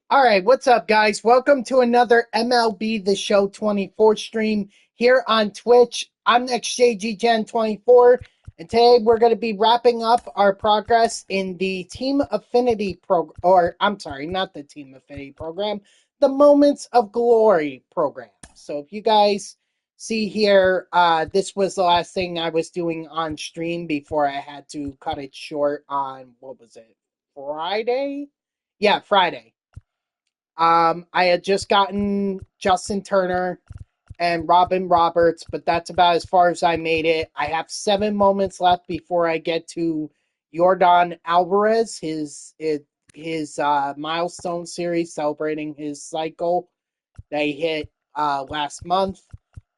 All right, what's up, guys? Welcome to another MLB The Show 24 stream here on Twitch. I'm NextJG Gen 24, and today we're going to be wrapping up our progress in the Team Affinity program, or I'm sorry, not the Team Affinity program, the Moments of Glory program. So if you guys see here, this was the last thing I was doing on stream before I had to cut it short on, what was it, Friday? Yeah, Friday. I had just gotten Justin Turner and Robin Roberts, but that's about as far as I made it. I have 7 moments left before I get to Jordan Alvarez, his milestone series celebrating his cycle that he hit last month,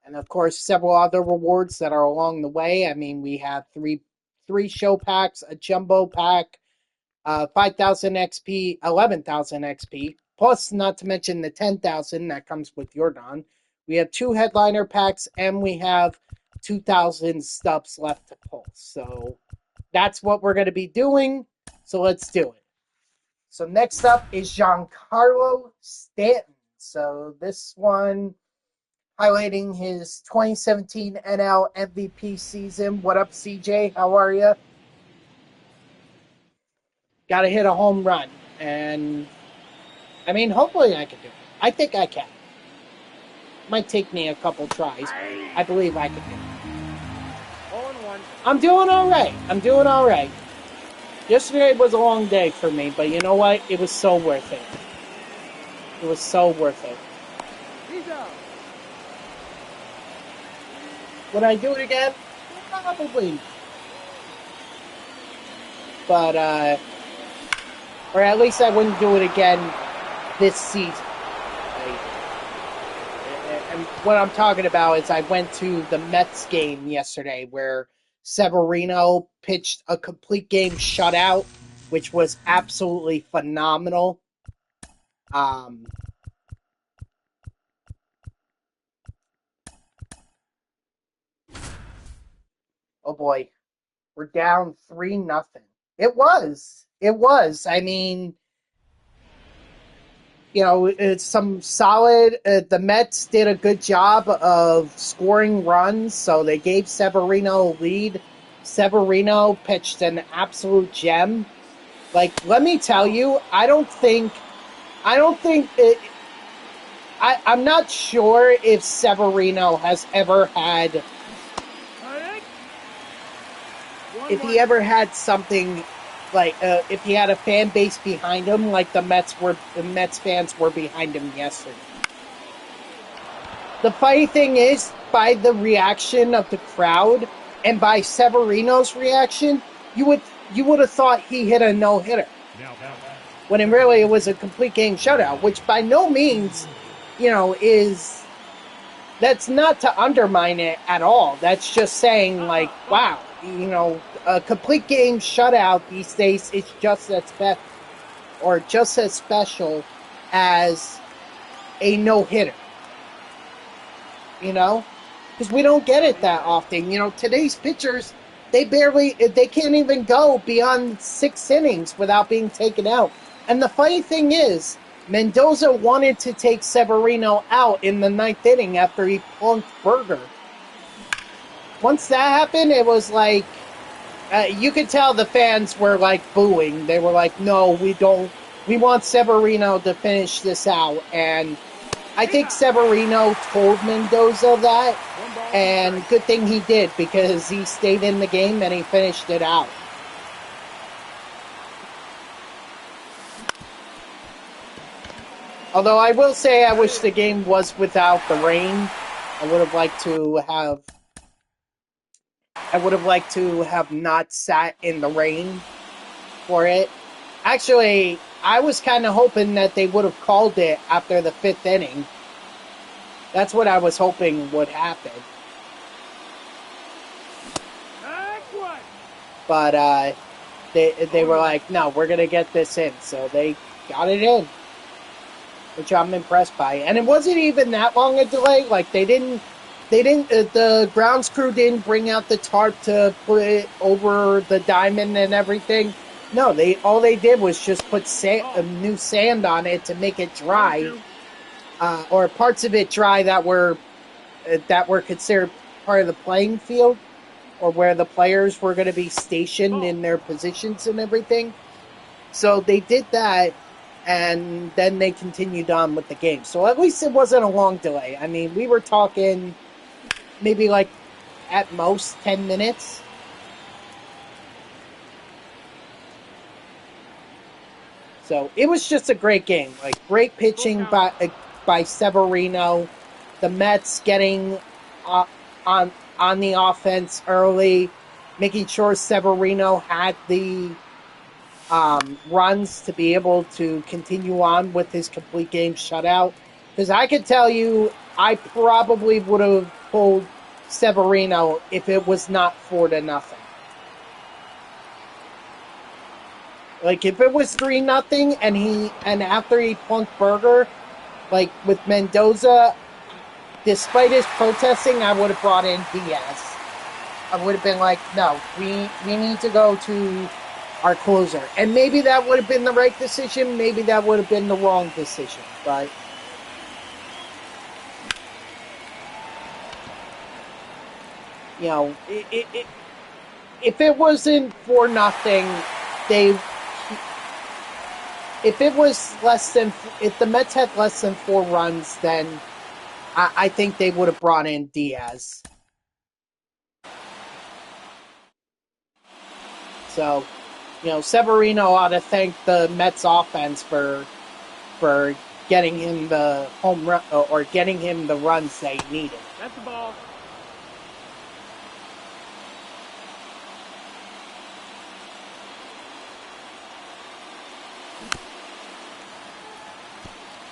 and of course several other rewards that are along the way. I mean, we have three show packs, a jumbo pack, 5,000 XP, 11,000 XP, plus not to mention the 10,000 that comes with Jordan. We have 2 headliner packs, and we have 2,000 stubs left to pull. So that's what we're going to be doing. So let's do it. So next up is Giancarlo Stanton. So this one highlighting his 2017 NL MVP season. What up, CJ? How are you? Got to hit a home run. And I mean, hopefully I can do it. I think I can. Might take me a couple tries. I believe I can do it. I'm doing all right. I'm doing all right. Yesterday was a long day for me, but you know what? It was so worth it. It was so worth it. Would I do it again? Probably not. But, or at least I wouldn't do it again this season. And what I'm talking about is I went to the Mets game yesterday where Severino pitched a complete game shutout, which was absolutely phenomenal. Oh boy, we're down 3-0. It was. I mean, you know, it's some solid. The Mets did a good job of scoring runs, so they gave Severino a lead. Severino pitched an absolute gem. Like, let me tell you, I'm not sure if Severino has ever had, if he ever had something like if he had a fan base behind him like the Mets fans were behind him yesterday. The funny thing is, by the reaction of the crowd and by Severino's reaction, you would have thought he hit a no-hitter. When in really it was a complete game shutout, which by no means, you know, that's not to undermine it at all. That's just saying, like, wow, you know, a complete game shutout these days is just as special as a no-hitter. You know? Because we don't get it that often. You know, today's pitchers, they can't even go beyond 6 innings without being taken out. And the funny thing is, Mendoza wanted to take Severino out in the 9th inning after he plunked Berger. Once that happened, it was like, you could tell the fans were like booing. They were like, no, we want Severino to finish this out. And I think Severino told Mendoza that, and good thing he did, because he stayed in the game and he finished it out. Although I will say I wish the game was without the rain. I would have liked to have not sat in the rain for it. Actually, I was kind of hoping that they would have called it after the 5th inning. That's what I was hoping would happen. But they were like, no, we're going to get this in. So they got it in, which I'm impressed by. And it wasn't even that long a delay. Like, the grounds crew didn't bring out the tarp to put it over the diamond and everything. No, all they did was just put new sand on it to make it dry, or parts of it dry that were considered part of the playing field, or where the players were going to be stationed in their positions and everything. So they did that, and then they continued on with the game. So at least it wasn't a long delay. I mean, we were talking maybe like at most 10 minutes. So it was just a great game. Like, great pitching by Severino. The Mets getting on the offense early, making sure Severino had the runs to be able to continue on with his complete game shutout. Because I could tell you, I probably would have pulled Severino if it was not 4-0. Like, if it was 3-0 and after he punked Berger, like with Mendoza, despite his protesting, I would have brought in Diaz. I would have been like, no, we need to go to our closer. And maybe that would have been the right decision. Maybe that would have been the wrong decision. But you know, if it wasn't 4-0, if the Mets had less than 4 runs, then I think they would have brought in Diaz. So, you know, Severino ought to thank the Mets offense for getting him the home run, or getting him the runs they needed. That's the ball.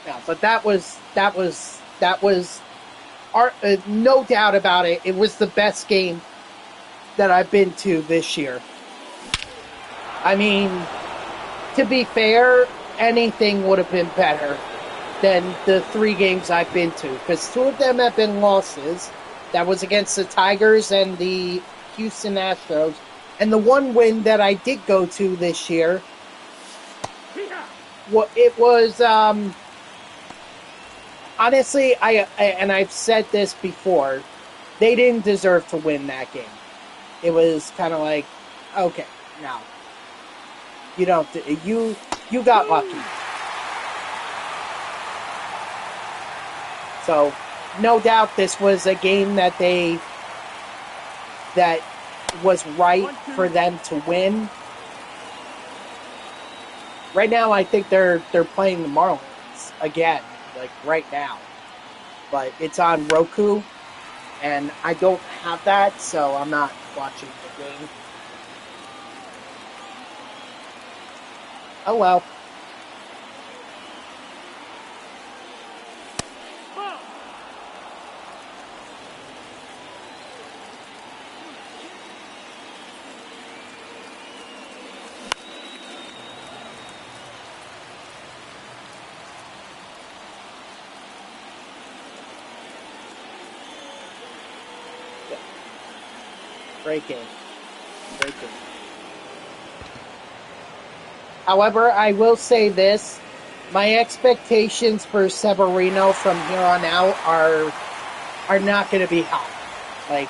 Yeah, but that was no doubt about it. It was the best game that I've been to this year. I mean, to be fair, anything would have been better than the 3 games I've been to, because 2 of them have been losses. That was against the Tigers and the Houston Astros, and the one win that I did go to this year. Well, it was honestly, I've said this before, they didn't deserve to win that game. It was kind of like, okay, now you don't, you got lucky. So, no doubt this was a game that was right for them to win. Right now, I think they're playing the Marlins again, like right now. But it's on Roku, and I don't have that, so I'm not watching the game. Oh well. Great game. Great game. However, I will say this. My expectations for Severino from here on out are not going to be high. Like,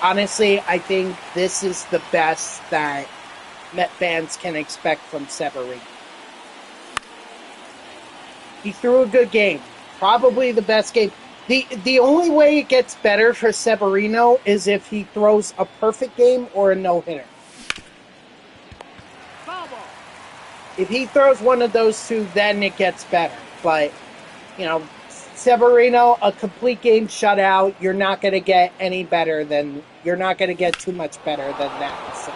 honestly, I think this is the best that Met fans can expect from Severino. He threw a good game. Probably the best game. The only way it gets better for Severino is if he throws a perfect game or a no-hitter. If he throws one of those two, then it gets better. But, you know, Severino, a complete game shutout, you're not going to get any better than, you're not going to get too much better than that. So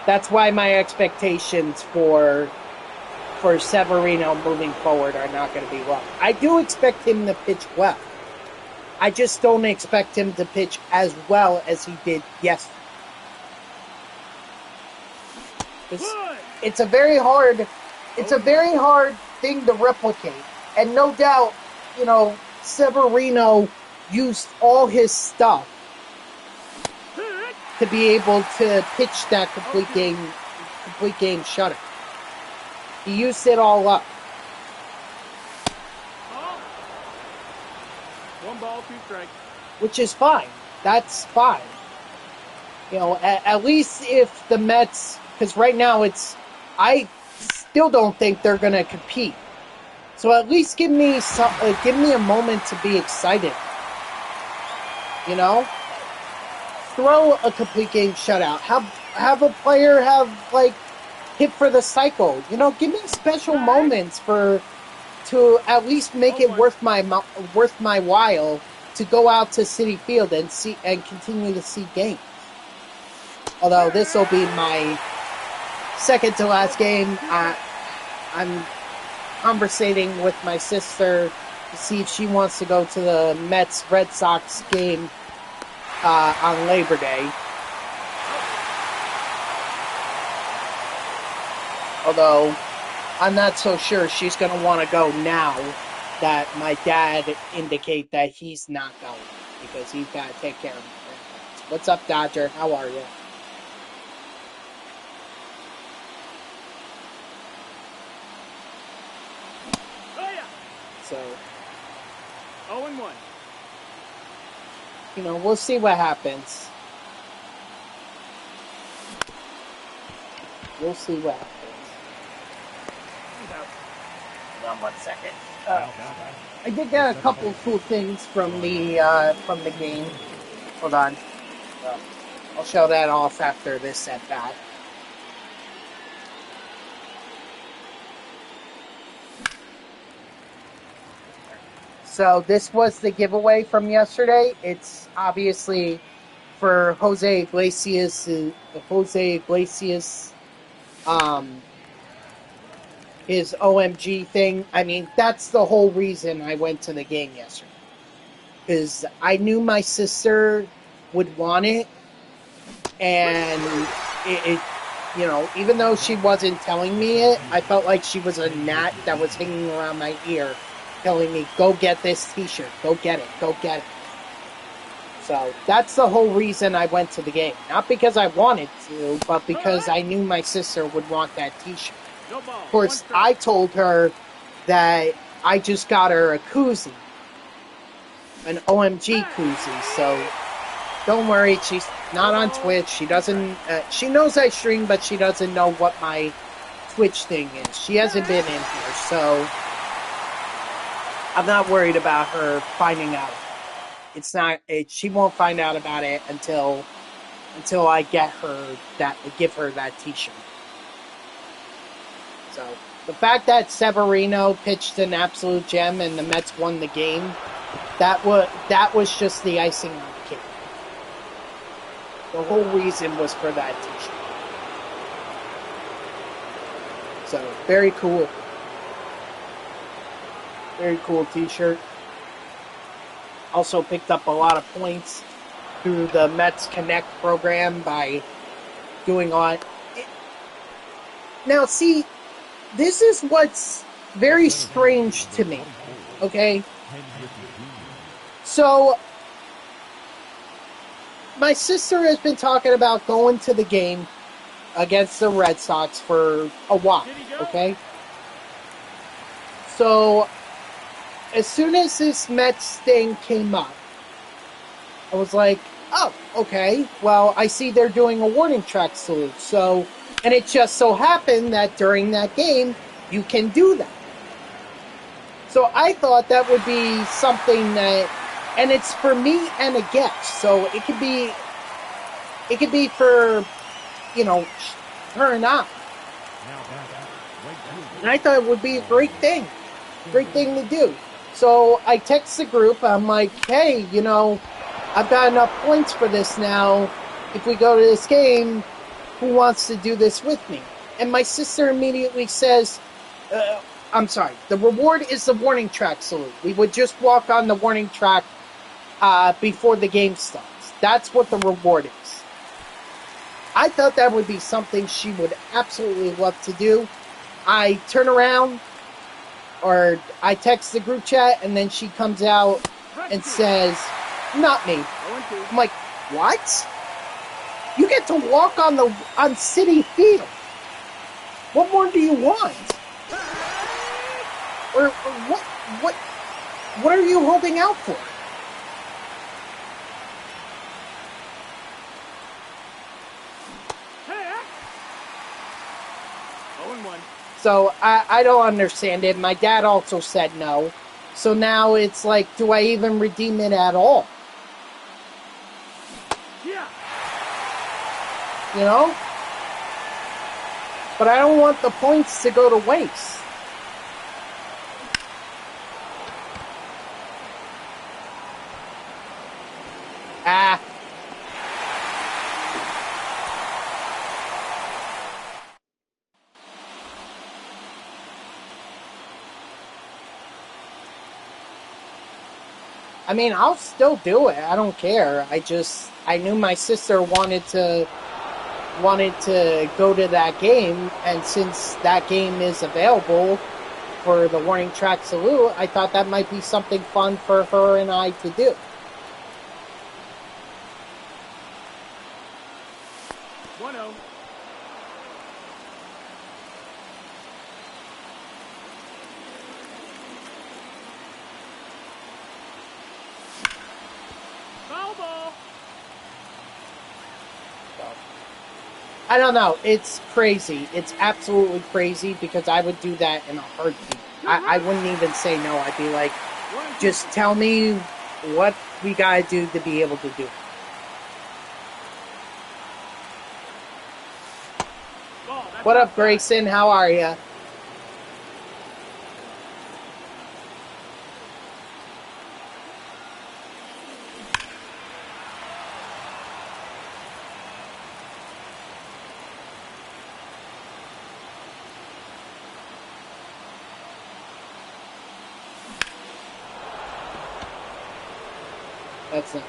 that's why my expectations for Severino moving forward are not going to be low. I do expect him to pitch well. I just don't expect him to pitch as well as he did yesterday. It's a very hard thing to replicate. And no doubt, you know, Severino used all his stuff to be able to pitch that complete complete game shutout. He used it all up. Oh. 1 ball, 2 strikes. Which is fine. That's fine. You know, at least if the Mets, because right now I still don't think they're going to compete. So at least give me a moment to be excited. You know, throw a complete game shutout. Have a player hit for the cycle. You know, give me special moments to at least make it worth my while to go out to Citi Field and continue to see games. Although this will be my second to last game, I'm conversating with my sister to see if she wants to go to the Mets-Red Sox game on Labor Day. Although, I'm not so sure she's going to want to go now that my dad indicate that he's not going because he's got to take care of my grandparents. What's up, Dodger? How are you? So, 0-1. You know, we'll see what happens. We'll see what happens. Hold on 1 second. I did get a couple of cool things from the game. Hold on. I'll show that off after this at bat. So this was the giveaway from yesterday. It's obviously for Jose Iglesias. His OMG thing. I mean, that's the whole reason I went to the game yesterday. Because I knew my sister would want it. And it, you know, even though she wasn't telling me it, I felt like she was a gnat that was hanging around my ear, telling me, go get this t-shirt, go get it, go get it. So that's the whole reason I went to the game. Not because I wanted to, but because I knew my sister would want that t-shirt. Of course, I told her that I just got her a koozie. An OMG koozie, so don't worry, she's not on Twitch. She doesn't, she knows I stream, but she doesn't know what my Twitch thing is. She hasn't been in here, so I'm not worried about her finding out. She won't find out about it until I give her that t-shirt. So the fact that Severino pitched an absolute gem and the Mets won the game, that was just the icing on the cake. The whole reason was for that t-shirt. So very cool. Very cool t-shirt. Also picked up a lot of points through the Mets Connect program by doing on. Now, see, this is what's very strange to me, okay? So, my sister has been talking about going to the game against the Red Sox for a while, okay? So, as soon as this Mets thing came up, I was like, oh, okay, well, I see they're doing a warning track salute, so, and it just so happened that during that game, you can do that. So I thought that would be something that, and it's for me and a guest, so it could be for, you know, her and I. And I thought it would be a great thing to do. So I text the group, I'm like, hey, you know, I've got enough points for this now. If we go to this game, who wants to do this with me? And my sister immediately says, I'm sorry, the reward is the warning track salute. We would just walk on the warning track before the game starts. That's what the reward is. I thought that would be something she would absolutely love to do. I turn around, or I text the group chat, and then she comes out and says, not me. I'm like, what? You get to walk on Citi Field. What more do you want? Or what are you holding out for? Hey! 0-1. So I don't understand it. My dad also said no. So now it's like, do I even redeem it at all? Yeah. You know? But I don't want the points to go to waste. Ah. I mean, I'll still do it. I don't care. I knew my sister wanted to go to that game, and since that game is available for the warning track salute, I thought that might be something fun for her and I to do. 1-0. Foul ball. I don't know. It's crazy. It's absolutely crazy because I would do that in a heartbeat. I wouldn't even say no. I'd be like, just tell me what we gotta do to be able to do it. What up, Grayson? How are you? That's not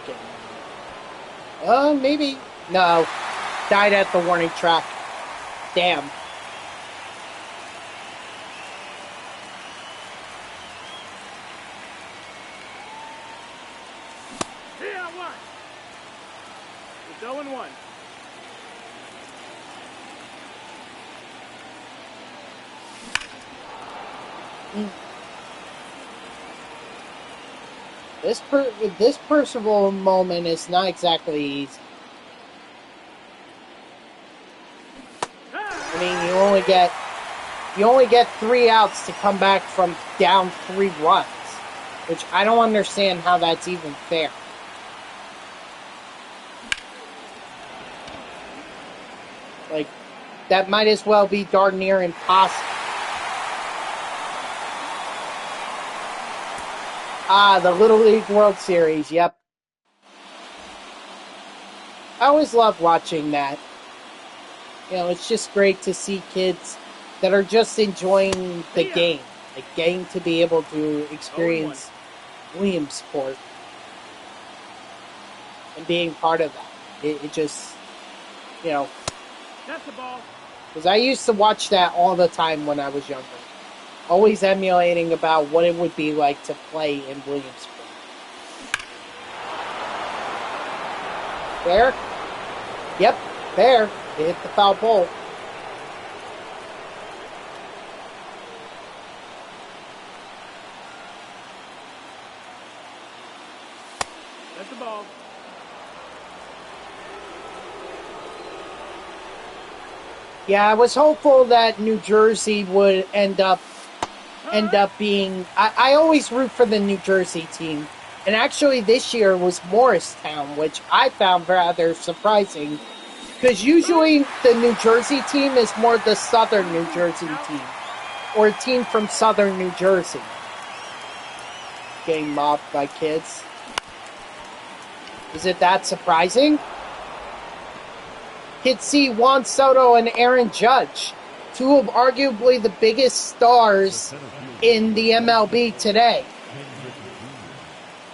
getting. Maybe. No. Died at the warning track. Damn. Yeah, what? It's 0-1. This Percival moment is not exactly easy. I mean, you only get 3 outs to come back from down 3 runs, which I don't understand how that's even fair. Like, that might as well be darn near impossible. Ah, the Little League World Series, yep. I always love watching that. You know, it's just great to see kids that are just enjoying the game. Like, getting to be able to experience Williamsport and being part of that. It just, you know. That's the ball. Because I used to watch that all the time when I was younger. Always emulating about what it would be like to play in Williamsport. Fair? Yep, fair. It hit the foul pole. That's the ball. Yeah, I was hopeful that New Jersey would end up being... I always root for the New Jersey team. And actually this year was Morristown, which I found rather surprising. Because usually the New Jersey team is more the Southern New Jersey team. Or a team from Southern New Jersey. Getting mobbed by kids. Is it that surprising? Kids see Juan Soto and Aaron Judge, 2 of arguably the biggest stars in the MLB today.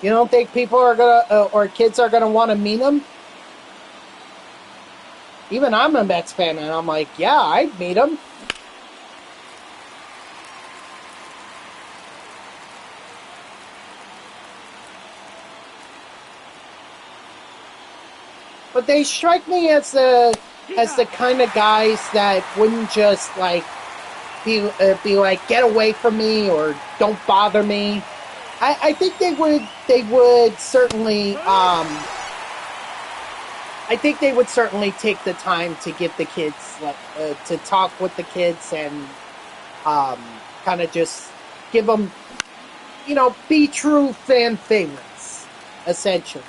You don't think people are gonna, or kids are gonna want to meet them? Even I'm a Mets fan, and I'm like, yeah, I'd meet him. But they strike me as the kind of guys that wouldn't just like be like, get away from me or don't bother me. I think they would certainly I think they would certainly take the time to give the kids to talk with the kids and kind of just give them, be true fan favorites, essentially.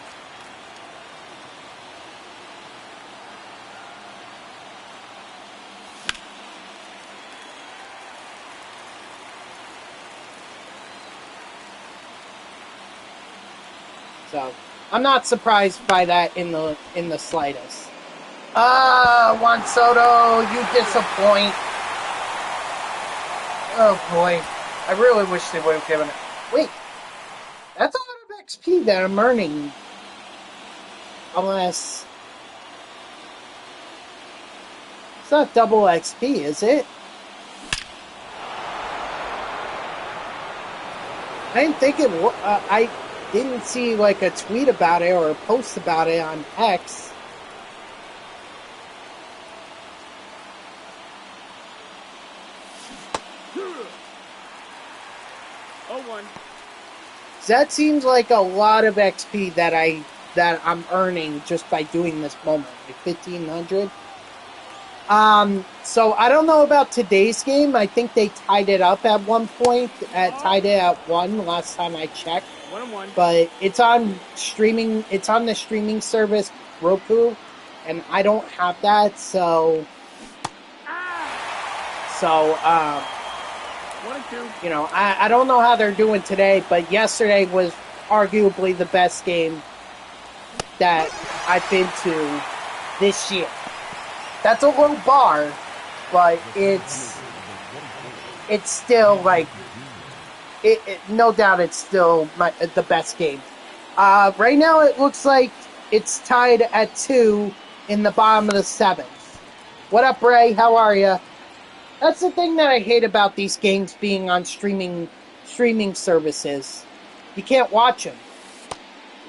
So I'm not surprised by that in the slightest. Juan Soto, you disappoint. Oh boy, I really wish they would have given it. Wait, that's a lot of XP that I'm earning. Unless it's not double XP, is it? I didn't think it. I didn't see like a tweet about it or a post about it on X. That seems like a lot of XP that I'm earning just by doing this moment, like 1,500. So I don't know about today's game. I think they tied it up at one point. Tied it at 1 last time I checked. 1-1. But it's on streaming. It's on the streaming service Roku, and I don't have that. So 1-2. I don't know how they're doing today, but yesterday was arguably the best game that I've been to this year. That's a low bar, but it's still like no doubt it's still the best game. Right now it looks like it's tied at 2 in the bottom of the 7th. What up, Ray? How are you? That's the thing that I hate about these games being on streaming services. You can't watch them.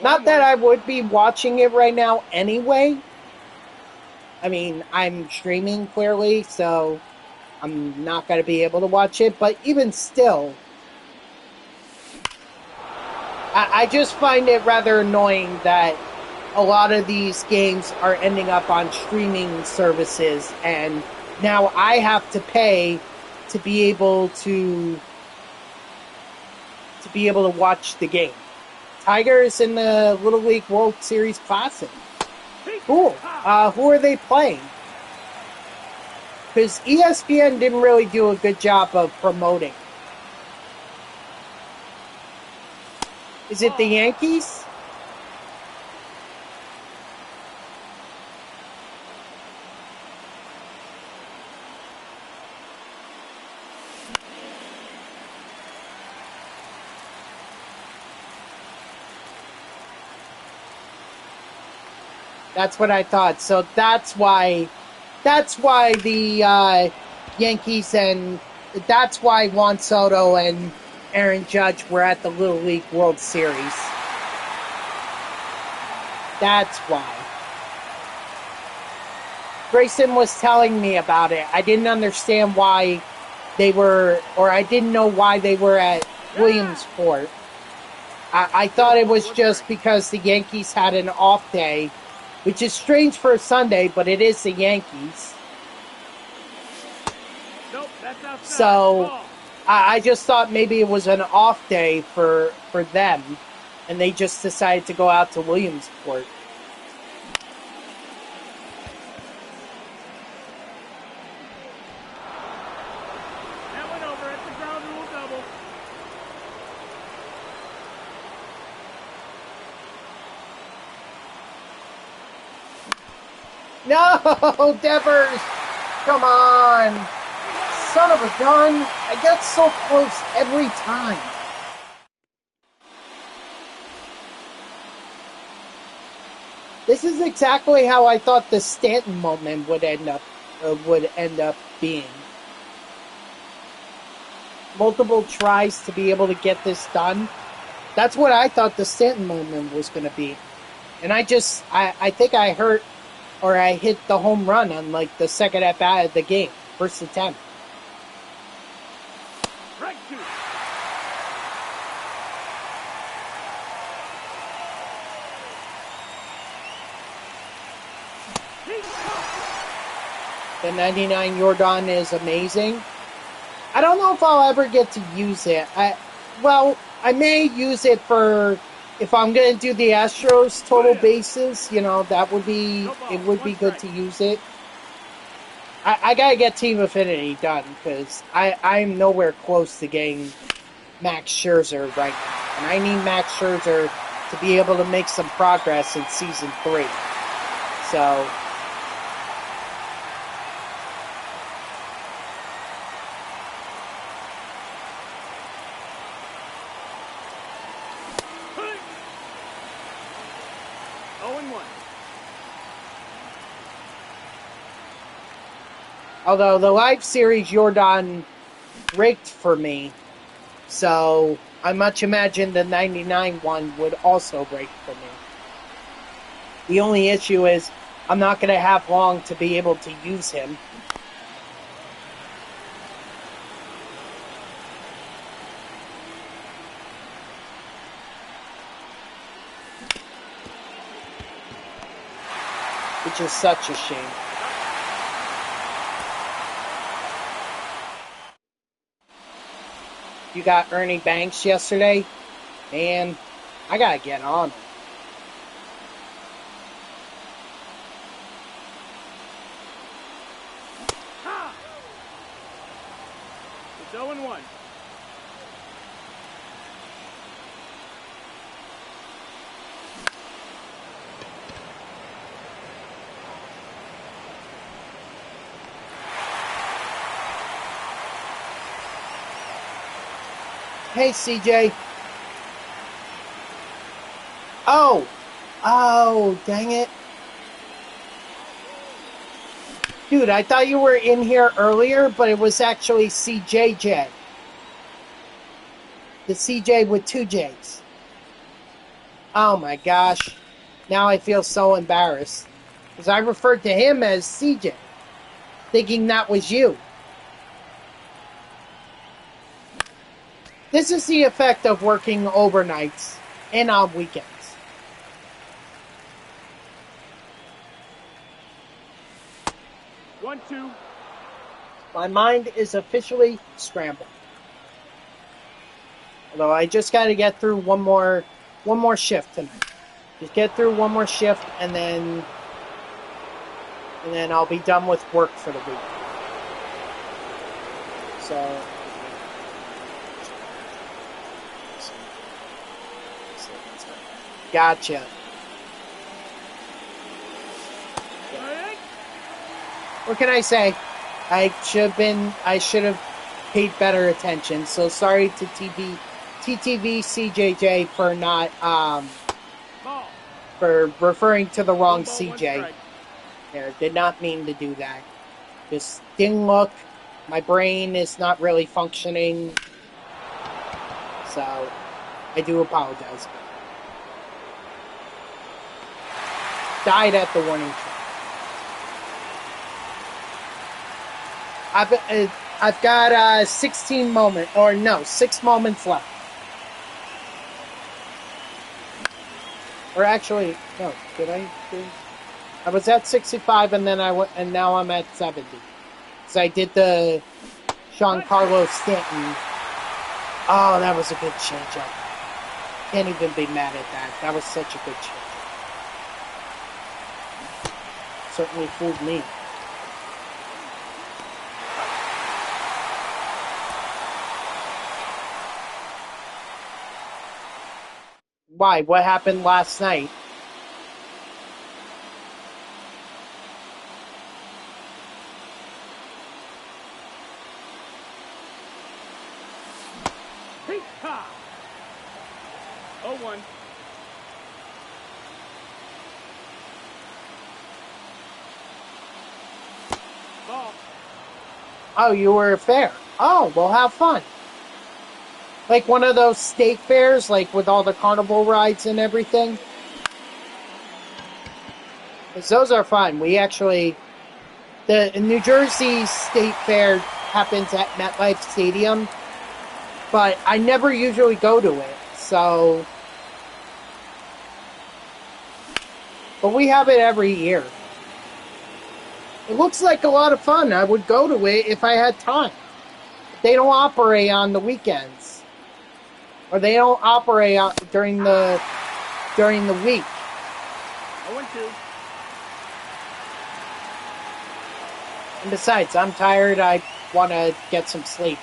Not that I would be watching it right now anyway. I mean, I'm streaming clearly, so I'm not going to be able to watch it. But even still, I just find it rather annoying that a lot of these games are ending up on streaming services, and now I have to pay to be able to watch the game. Tigers in the Little League World Series Classic. Cool. Who are they playing? Because ESPN didn't really do a good job of promoting. Is it the Yankees? That's what I thought. So that's why the Yankees and that's why Juan Soto and Aaron Judge were at the Little League World Series. That's why. Grayson was telling me about it. I didn't understand why they were, or I didn't know why they were at Williamsport. I thought it was just because the Yankees had an off day, which is strange for a Sunday, but it is the Yankees. Nope, that's outside. So I just thought maybe it was an off day for them, and they just decided to go out to Williamsport. That went over. It's a ground rule double. No, Devers! Come on! Son of a gun! I get so close every time. This is exactly how I thought the Stanton moment would end up being. Multiple tries to be able to get this done. That's what I thought the Stanton moment was going to be. And I think I hurt, or I hit the home run on like the second at bat of the game, first attempt. The 99 Jordan is amazing. I don't know if I'll ever get to use it. I may use it for if I'm going to do the Astros total bases. You know, it would be good to use it. I got to get Team Affinity done because I'm nowhere close to getting Max Scherzer right now. And I need Max Scherzer to be able to make some progress in Season 3. So... Although the live series Jordan raked for me, so I much imagine the 99 one would also rake for me. The only issue is I'm not going to have long to be able to use him. Which is such a shame. You got Ernie Banks yesterday? Man, I gotta get on him. It's 0-1. Hey, CJ. Oh, dang it. Dude, I thought you were in here earlier, but it was actually CJJ. The CJ with 2 J's. Oh my gosh. Now I feel so embarrassed. Because I referred to him as CJ, thinking that was you. This is the effect of working overnights and on weekends. One, two. My mind is officially scrambled. Although I just got to get through one more shift tonight. Just get through one more shift and then I'll be done with work for the week. So gotcha. What can I say? I should have paid better attention. So sorry to TTV CJJ for not for referring to the wrong CJ. There, did not mean to do that. Just didn't look. My brain is not really functioning. So I do apologize. Died at the warning track. I've got 6 moments left. Or actually, no, did I? I was at 65 and then and now I'm at 70. So I did the Giancarlo Stanton. Oh, that was a good changeup. Can't even be mad at that. That was such a good changeup. Certainly fooled me. Why? What happened last night? Pizza! 0-1. Ball. Oh, you were fair. Oh, well, have fun. Like one of those state fairs, like with all the carnival rides and everything. Because those are fun. We actually... The New Jersey State Fair happens at MetLife Stadium. But I never usually go to it, so... But we have it every year. It looks like a lot of fun. I would go to it if I had time. They don't operate on the weekends, or they don't operate during the week. 0-2. And besides, I'm tired. I want to get some sleep.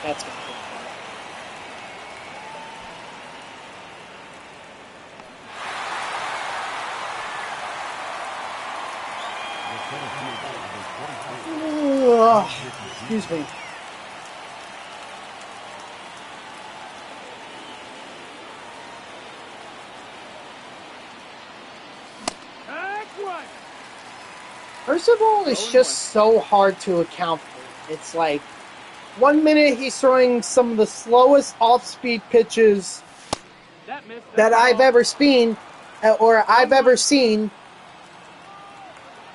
That's good. Excuse me. Percival is just so hard to account for. It's like 1 minute he's throwing some of the slowest off-speed pitches that I've ever seen,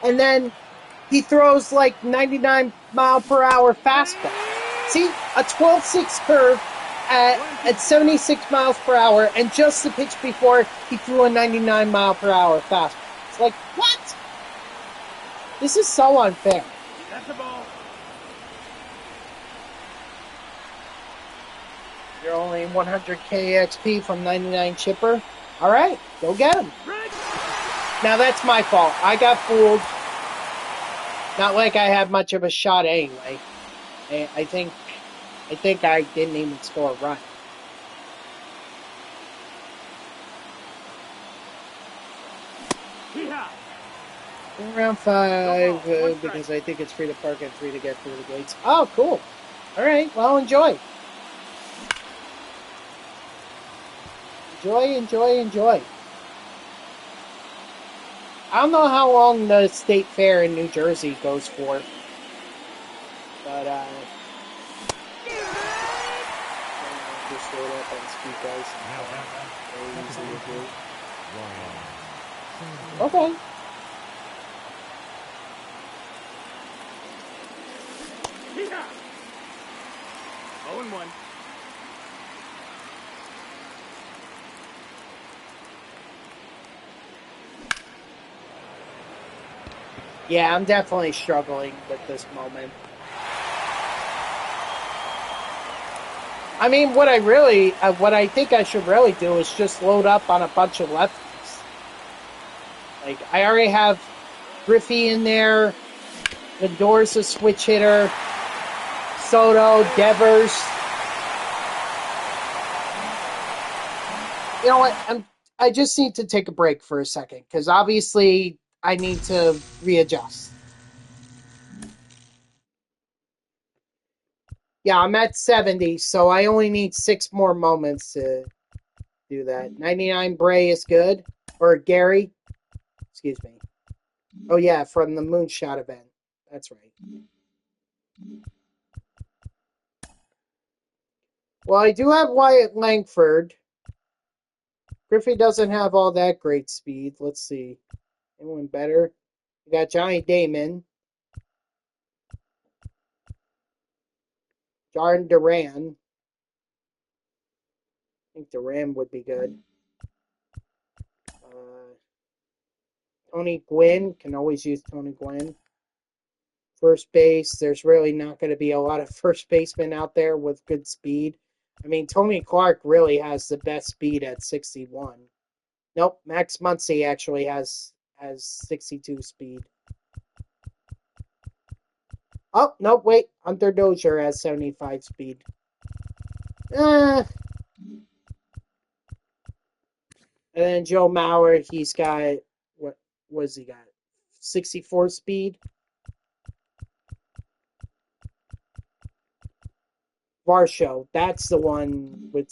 and then he throws like 99-mile-per-hour fastball. See, a 12-6 curve at 76 miles per hour, and just the pitch before he threw a 99-mile-per-hour fastball. It's like, what? This is so unfair. That's the ball. You're only 100k XP from 99 chipper. All right, go get him. Now that's my fault. I got fooled. Not like I had much of a shot anyway. I think I didn't even score a run. Round 5 because I think it's free to park and free to get through the gates. Oh, cool. All right, well, enjoy. Enjoy. I don't know how long the state fair in New Jersey goes for, but just throw it up on speed, guys. Okay. Yeah. 0-1. Yeah, I'm definitely struggling with this moment. I mean, what I think I should really do is just load up on a bunch of lefties. Like, I already have Griffey in there. Lindor's a switch hitter. Soto, Devers. You know what? I just need to take a break for a second because obviously I need to readjust. Yeah, I'm at 70, so I only need 6 more moments to do that. 99 Bray is good. Or Gary. Excuse me. Oh, yeah, from the Moonshot event. That's right. Well, I do have Wyatt Langford. Griffey doesn't have all that great speed. Let's see. Anyone better? We got Johnny Damon. Jordan Duran. I think Duran would be good. Tony Gwynn. Can always use Tony Gwynn. First base. There's really not going to be a lot of first basemen out there with good speed. I mean, Tony Clark really has the best speed at 61. Nope, Max Muncy actually has 62 speed. Oh, no, wait. Hunter Dozier has 75 speed. And then Joe Mauer, he's got, what was he got? 64 speed. Varsho, that's the one with...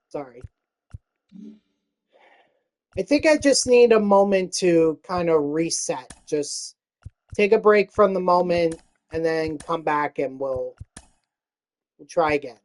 Sorry. I think I just need a moment to kind of reset. Just take a break from the moment and then come back and we'll try again.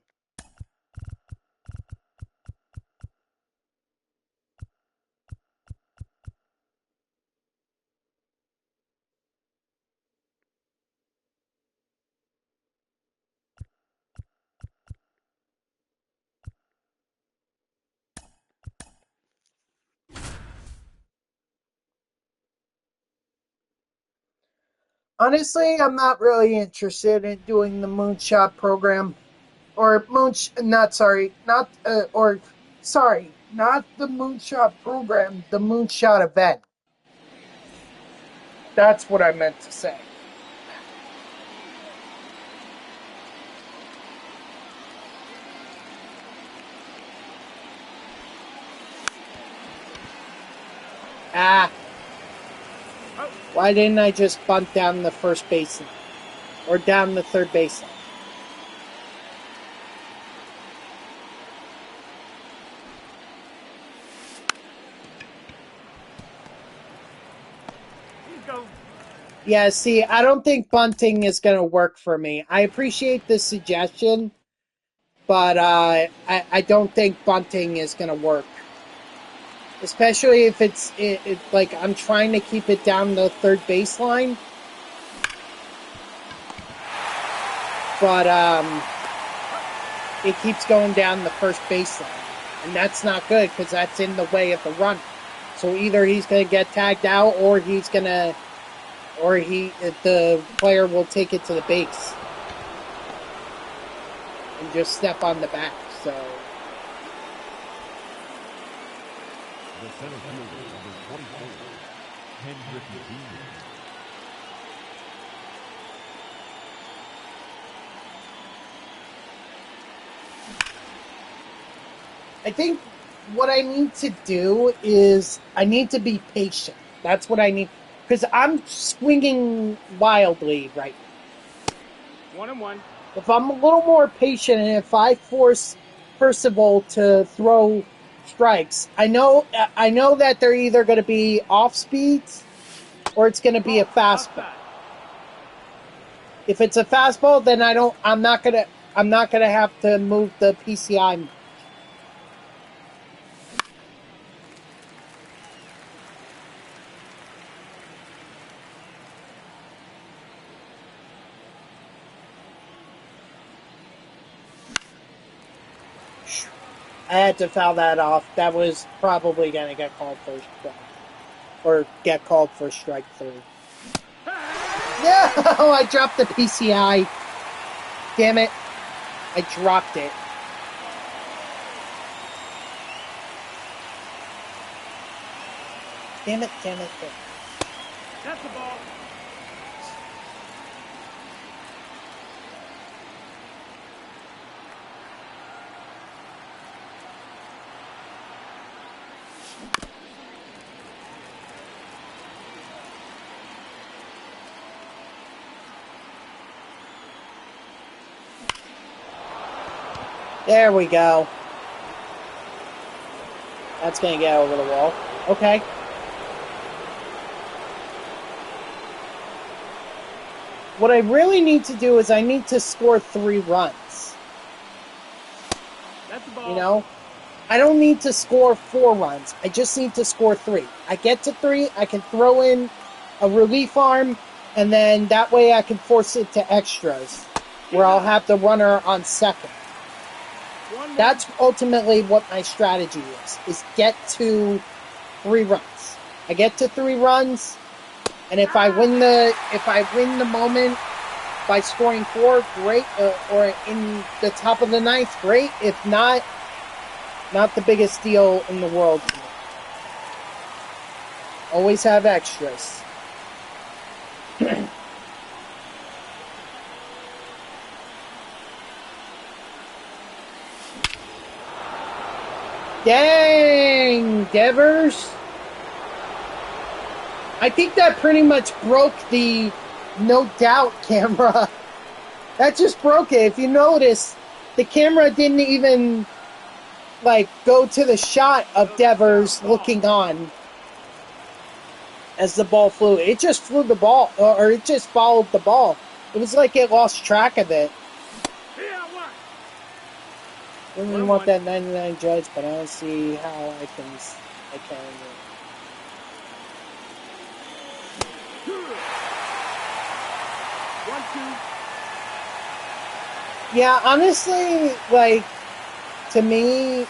Honestly, I'm not really interested in doing the moonshot program or not the moonshot program, the moonshot event. That's what I meant to say. Ah, Oh, why didn't I just bunt down the first baseline or down the third baseline? please go. Yeah, see, I don't think bunting is going to work for me. I appreciate the suggestion, but I don't think bunting is going to work. Especially if it's like I'm trying to keep it down the third baseline. But it keeps going down the first baseline. And that's not good because that's in the way of the run. So either he's going to get tagged out or the player will take it to the base and just step on the back. So The center fielder, number 24, Hendrick Jr. I think what I need to do is I need to be patient. That's what I need because I'm swinging wildly right now. 1-1. If I'm a little more patient and if I force Percival to throw strikes, I know that they're either going to be off speeds or it's going to be a fastball. Outside. If it's a fastball, then I'm not going to have to move the PCI much. I had to foul that off. That was probably going to get called for strike. Or get called for strike 3. No! I dropped the PCI. Damn it. I dropped it. Damn it. That's the ball. There we go. That's going to get over the wall. Okay. What I really need to do is I need to score 3 runs. That's the ball. You know? I don't need to score 4 runs. I just need to score 3. I get to 3, I can throw in a relief arm, and then that way I can force it to extras, where I'll have the runner on second. 1-1. That's ultimately what my strategy is get to 3 runs. I get to 3 runs, and if I win the moment by scoring 4, great, or in the top of the 9th, great. If not the biggest deal in the world to me. Always have extras. Dang, Devers. I think that pretty much broke the no doubt camera. That just broke it. If you notice, the camera didn't even go to the shot of Devers looking on as the ball flew. It just flew the ball, or it just followed the ball. It was like it lost track of it. I really want that 99 judge, but I don't see how I can. 1-2. Yeah, honestly, to me,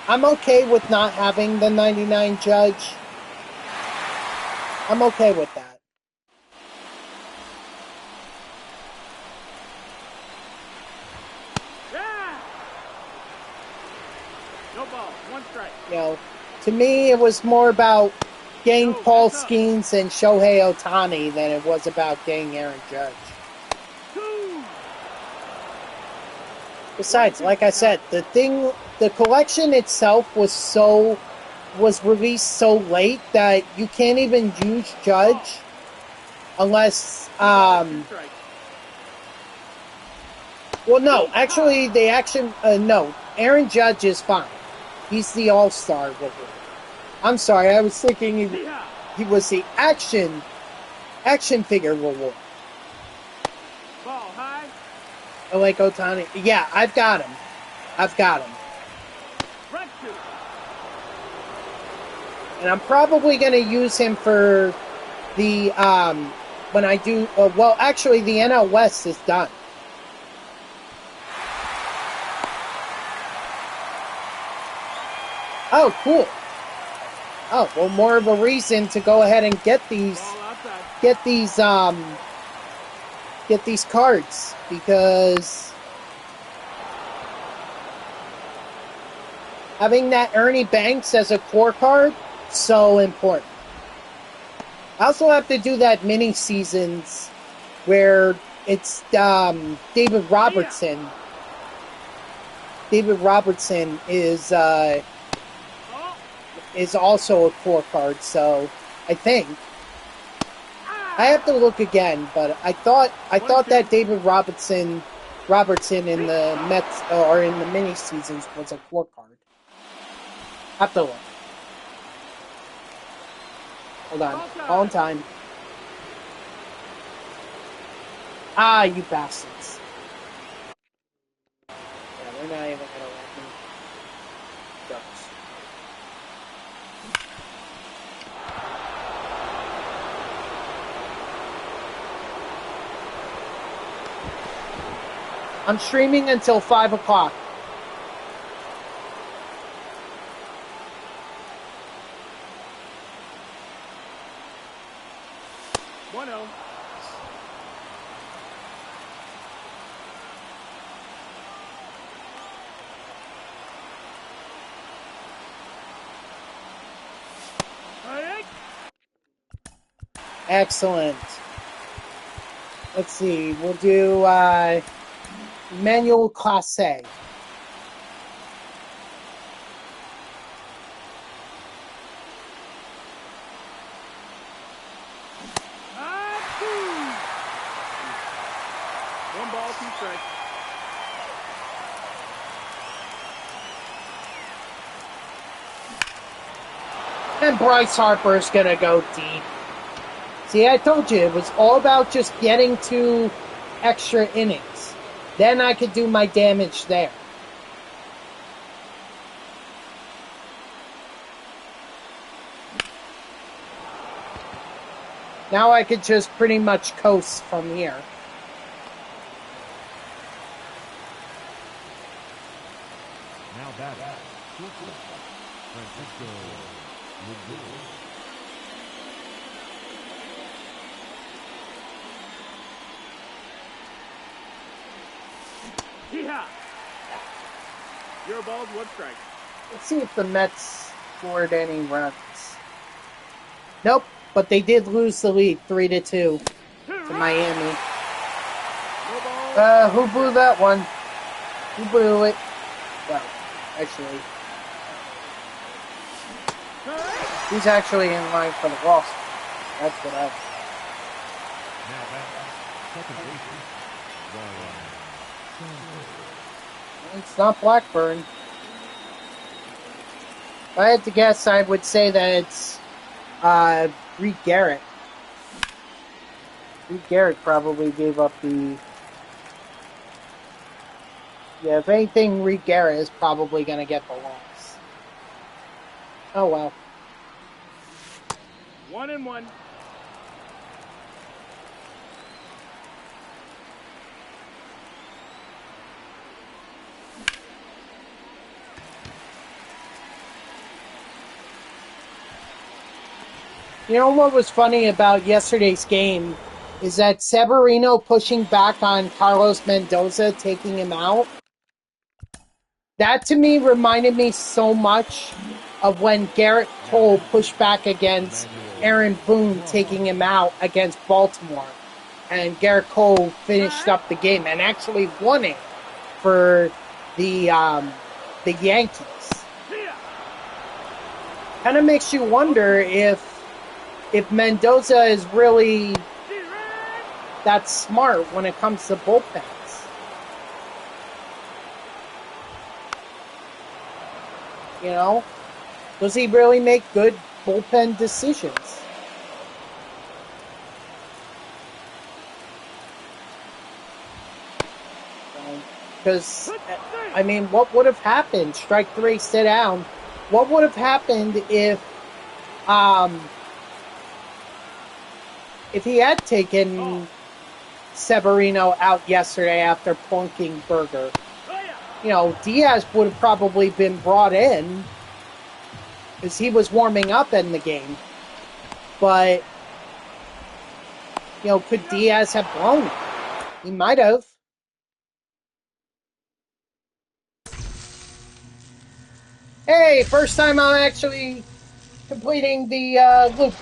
I'm okay with not having the 99 judge. I'm okay with that. No ball. One strike. You know, to me, it was more about getting No, Paul that's up. Skeens and Shohei Ohtani than it was about getting Aaron Judge. 2. Besides, like I said, the collection itself was released so late that you can't even use Judge unless, Two strikes. well, no, actually, no, Aaron Judge is fine. He's the All-Star reward. I'm sorry, I was thinking he was the action figure reward. Ball high. I like Ohtani. Yeah, I've got him. Right 2. And I'm probably going to use him for the, when I do, well, actually, the NL West is done. Oh, cool. Oh, well, more of a reason to go ahead and get these cards, because having that Ernie Banks as a core card, so important. I also have to do that mini seasons where it's David Robertson. David Robertson is also a core card, so I think I have to look again, but I thought that David Robertson in the Mets or in the mini seasons was a core card. I have to look. Hold on. All in time. Ah, you bastards. Yeah, they're not even gonna let me. Ducks. I'm streaming until 5 o'clock. Excellent. Let's see. We'll do Manuel Classe. One ball, 2 strikes. And Bryce Harper's gonna go deep. See, I told you, it was all about just getting to extra innings. Then I could do my damage there. Now I could just pretty much coast from here. Now batting, shortstop, Francisco Lindor. Yeehaw! 0 balls, 1 strike. Let's see if the Mets scored any runs. Nope, but they did lose the lead 3-2 to Miami. Who blew that one? Who blew it? Well, actually, who's actually in line for the loss? That's what I. Now batting, second baseman, It's not Blackburn. If I had to guess, I would say that it's Reed Garrett. Reed Garrett probably gave up the. Yeah, if anything, Reed Garrett is probably going to get the loss. Oh well. 1-1. You know what was funny about yesterday's game is that Severino pushing back on Carlos Mendoza, taking him out. That to me reminded me so much of when Garrett Cole pushed back against Aaron Boone, taking him out against Baltimore. And Garrett Cole finished up the game and actually won it for the Yankees. Kind of makes you wonder if Mendoza is really that smart when it comes to bullpens. You know, does he really make good bullpen decisions? Because, I mean, what would have happened? Strike three, sit down. What would have happened if he had taken Severino out yesterday after plunking Berger? You know, Diaz would have probably been brought in because he was warming up in the game. But, you know, could Diaz have blown it? He might have. Hey, first time I'm actually completing the loop.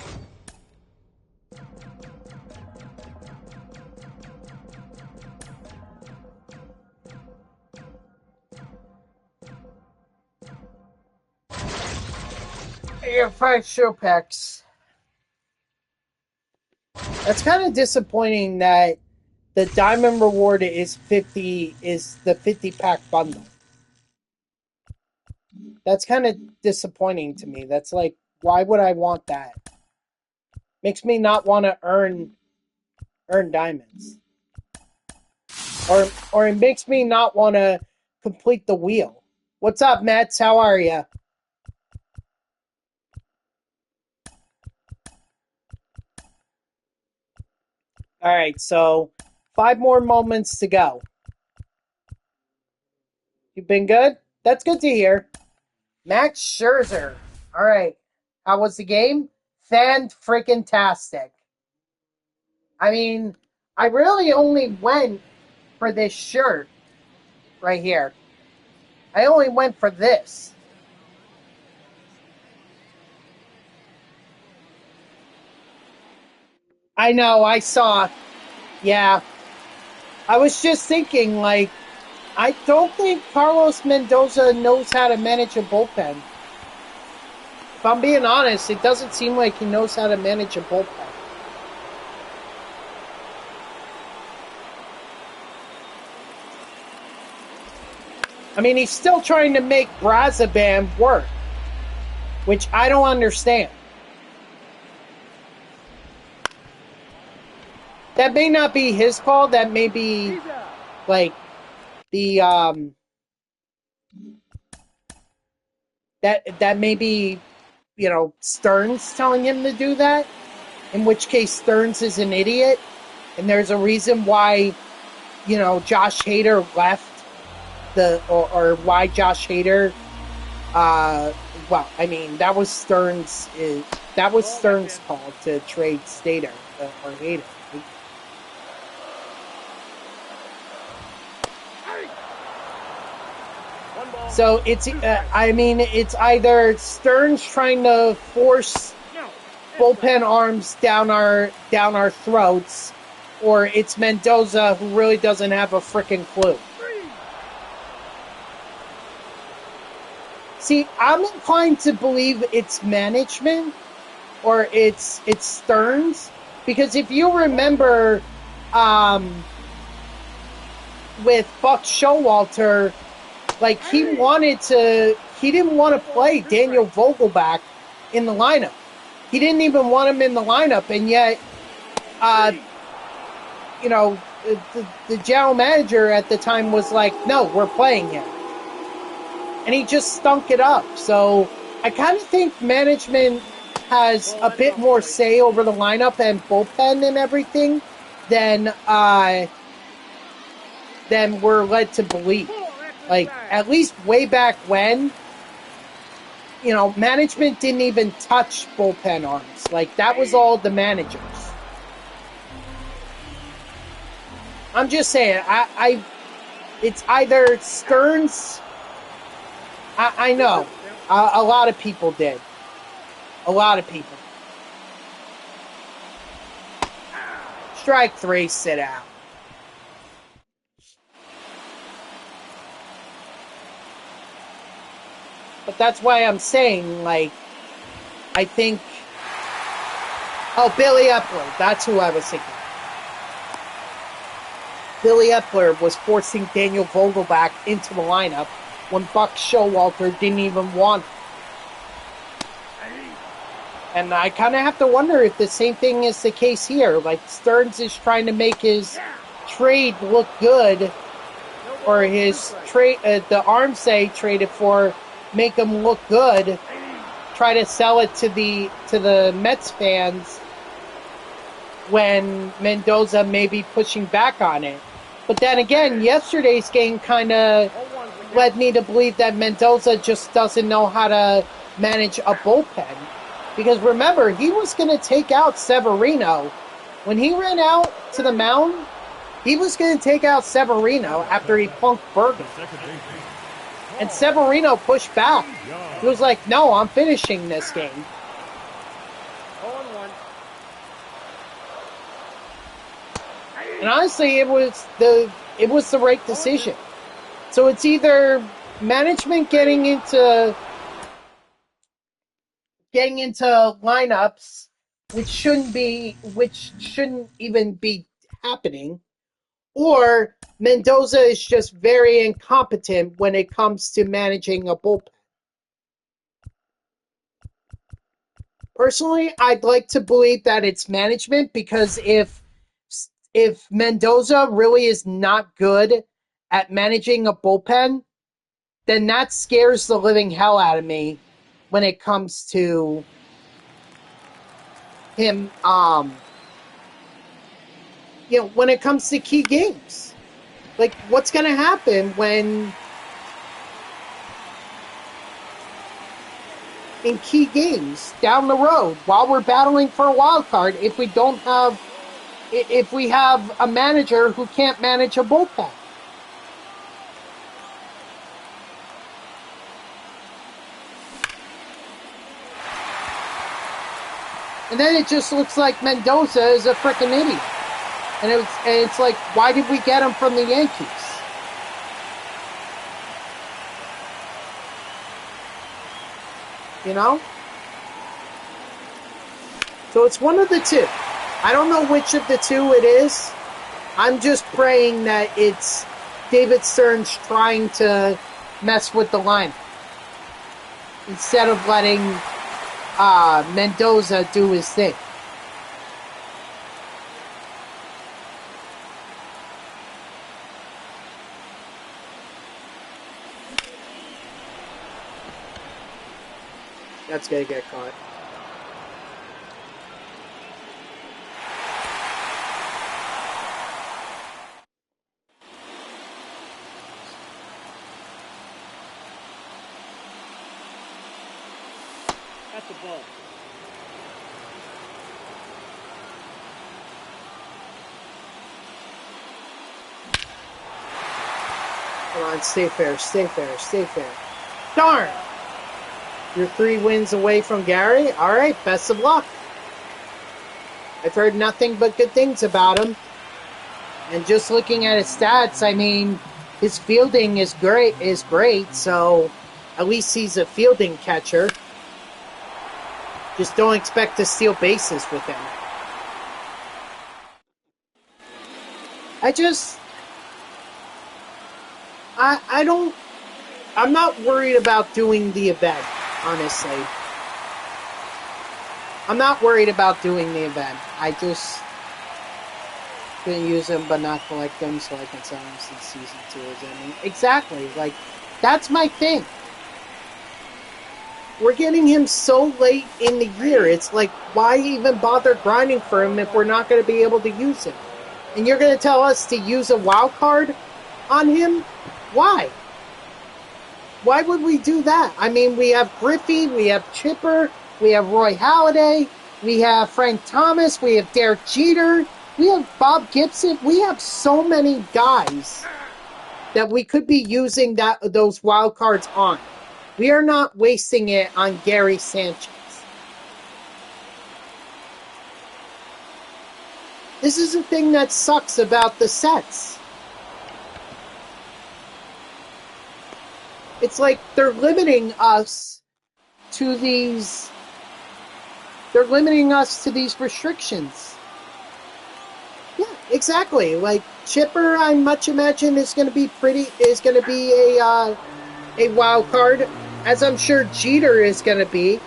Yeah, 5 show packs. That's kind of disappointing that the diamond reward is the 50 pack bundle. That's kind of disappointing to me. That's like, why would I want that? Makes me not want to earn diamonds. Or it makes me not want to complete the wheel. What's up, Mets? How are you? All right, so 5 more moments to go. You've been good? That's good to hear. Max Scherzer. All right. How was the game? Fan-freaking-tastic. I mean, I really only went for this shirt right here. I only went for this. I know, I saw. Yeah. I was just thinking, like, I don't think Carlos Mendoza knows how to manage a bullpen. If I'm being honest, it doesn't seem like he knows how to manage a bullpen. I mean, he's still trying to make Brazaban work, which I don't understand. That may not be his call. That may be, like, the, that may be, you know, Stearns telling him to do that, in which case Stearns is an idiot, and there's a reason why, you know, Josh Hader left or why Josh Hader, well, I mean, that was Stearns' call to trade Stater or Hader. So it's, I mean, it's either Stearns trying to force bullpen arms down our throats, or it's Mendoza who really doesn't have a freaking clue. See, I'm inclined to believe it's management or it's Stearns, because if you remember, with Buck Showalter, like, he didn't want to play Daniel Vogelback in the lineup. He didn't even want him in the lineup, and yet, you know, the general manager at the time was like, no, we're playing him. And he just stunk it up. So I kind of think management has a bit more say over the lineup and bullpen and everything than we're led to believe. Like, at least way back when, you know, management didn't even touch bullpen arms. Like, that was all the managers. I'm just saying, it's either Stearns I know. A lot of people did. A lot of people. Strike 3, sit out. But that's why I'm saying, like, I think... Oh, Billy Epler. That's who I was thinking. Billy Epler was forcing Daniel Vogelbach into the lineup when Buck Showalter didn't even want him. And I kind of have to wonder if the same thing is the case here. Like, Stearns is trying to make his trade look good, or his trade, the arms they traded for, make him look good. Try to sell it to the Mets fans when Mendoza may be pushing back on it. But then again, yesterday's game kind of led me to believe that Mendoza just doesn't know how to manage a bullpen. Because remember, he was going to take out Severino. When he ran out to the mound, he was going to take out Severino after he punked Bergen. And Severino pushed back. He was like, no, I'm finishing this game. And honestly, it was the right decision. So it's either management getting into lineups which shouldn't even be happening, or Mendoza is just very incompetent when it comes to managing a bullpen. Personally, I'd like to believe that it's management, because if Mendoza really is not good at managing a bullpen, then that scares the living hell out of me when it comes to him, when it comes to key games. Like, what's going to happen when in key games down the road, while we're battling for a wild card, if we have a manager who can't manage a bullpen? And then it just looks like Mendoza is a freaking idiot. And it's like, why did we get him from the Yankees? You know? So it's one of the two. I don't know which of the two it is. I'm just praying that it's David Stearns trying to mess with the line instead of letting Mendoza do his thing. That's going to get caught. That's the ball. Come on, stay fair, stay fair, stay fair. Darn! You're 3 wins away from Gary? Alright, best of luck. I've heard nothing but good things about him. And just looking at his stats, I mean, his fielding is great, so at least he's a fielding catcher. Just don't expect to steal bases with him. I'm not worried about doing the event, honestly. I'm not worried about doing the event. I just gonna use them but not collect them so I can sell them since season 2 is ending. Exactly, like, that's my thing. We're getting him so late in the year. It's like, why even bother grinding for him if we're not going to be able to use him? And you're going to tell us to use a wild card on him? Why? Why would we do that? I mean, we have Griffey, we have Chipper, we have Roy Halladay, we have Frank Thomas, we have Derek Jeter, we have Bob Gibson. We have so many guys that we could be using those wild cards on. We are not wasting it on Gary Sanchez. This is the thing that sucks about the sets. It's like they're limiting us to these. They're limiting us to these restrictions. Yeah, exactly. Like Chipper, I much imagine is going to be a wild card, as I'm sure Jeter is going to be.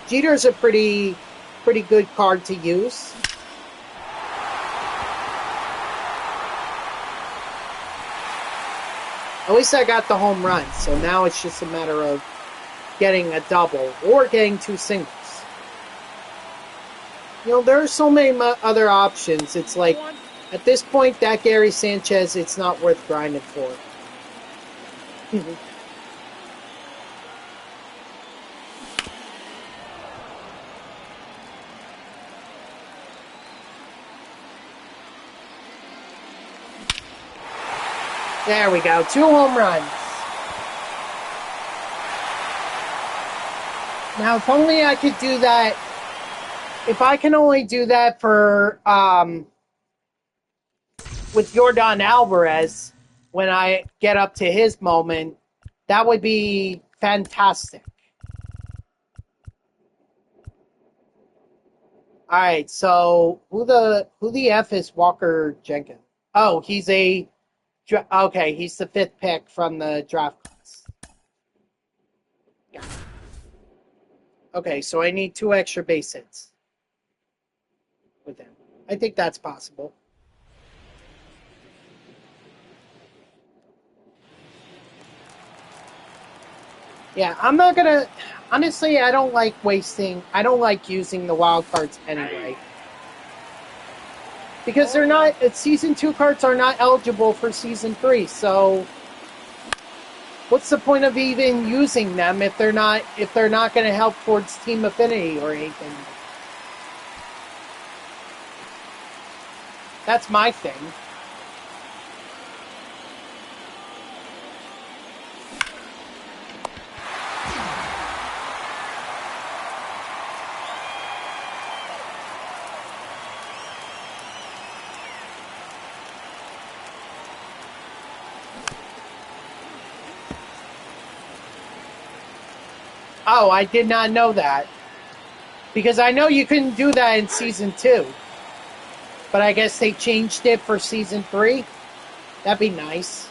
Jeter's a pretty good card to use. At least I got the home run, so now it's just a matter of getting a double or getting two singles. You know, there are so many other options. It's like, at this point, that Gary Sanchez, it's not worth grinding for. There we go. 2 home runs. Now, if only I could do that. If I can only do that for with Yordan Alvarez when I get up to his moment, that would be fantastic. All right, so who the F is Walker Jenkins? Oh, he's he's the 5th pick from the draft class. Yeah. Okay, so I need 2 extra base hits with him. I think that's possible. Yeah, I'm not gonna. Honestly, I don't like using the wild cards anyway. Because they're not. Season 2 cards are not eligible for Season 3, so what's the point of even using them if they're not going to help towards team affinity or anything? That's my thing. Oh, I did not know that. Because I know you couldn't do that in Season 2. But I guess they changed it for Season 3. That'd be nice.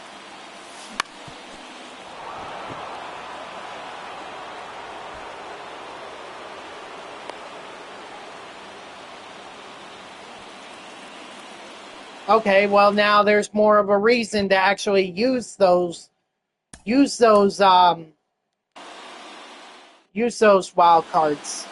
Okay, well now there's more of a reason to actually use those wild cards.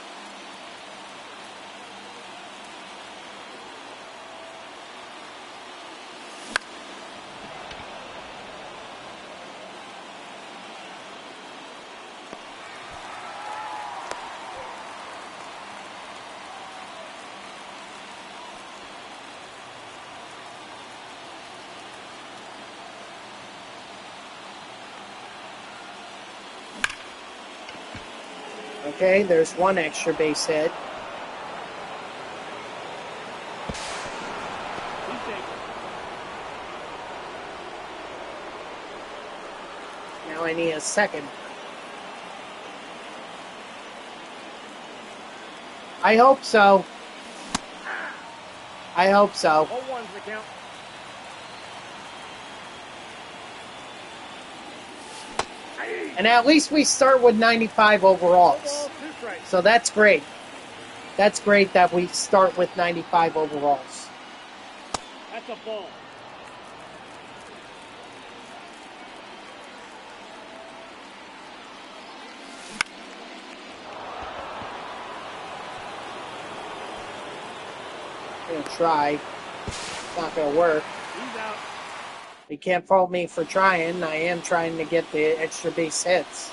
Okay, there's 1 extra base hit. Now I need a second. I hope so. I hope so. And at least we start with 95 overalls. So that's great. That's great that we start with 95 overalls. That's a ball. I'm gonna try. It's not gonna work. He's out. You can't fault me for trying. I am trying to get the extra base hits.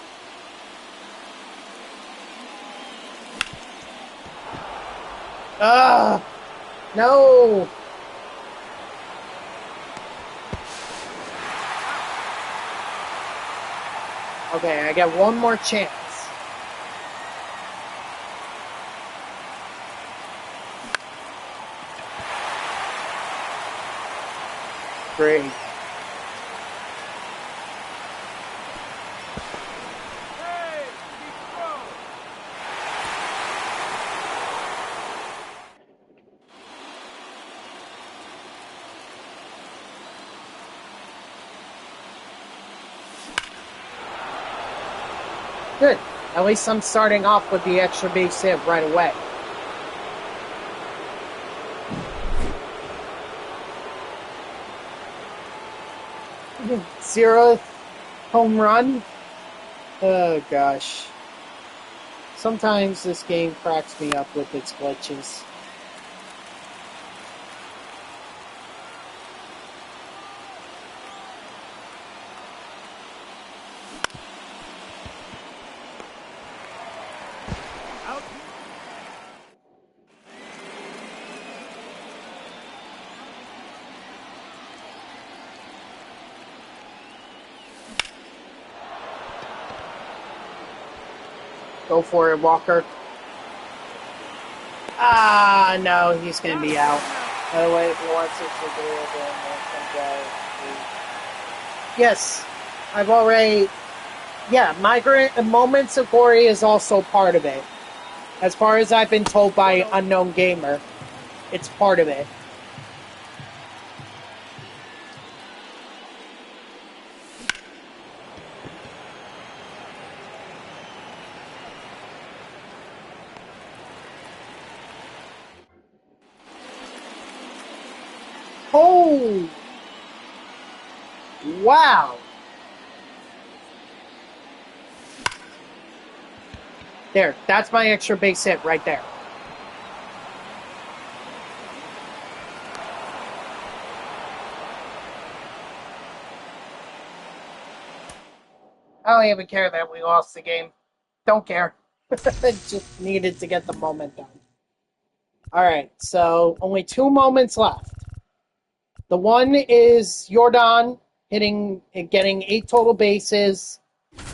Ugh! No! Okay, I got one more chance. Great. Hey, keep going. Good. At least I'm starting off with the extra base hit right away. Zeroth home run. Oh gosh. Sometimes this game cracks me up with its glitches. Out. Go for it, Walker. Ah, no, he's going to be out. Oh, wait, once it's a goal, then it comes out. Yes, I've already... Yeah, Moments of Glory is also part of it. As far as I've been told by Unknown Gamer, it's part of it. Oh! Wow! There, that's my extra base hit right there. I don't even care that we lost the game. Don't care. Just needed to get the moment done. Alright, so only 2 moments left. The one is Jordan getting 8 total bases,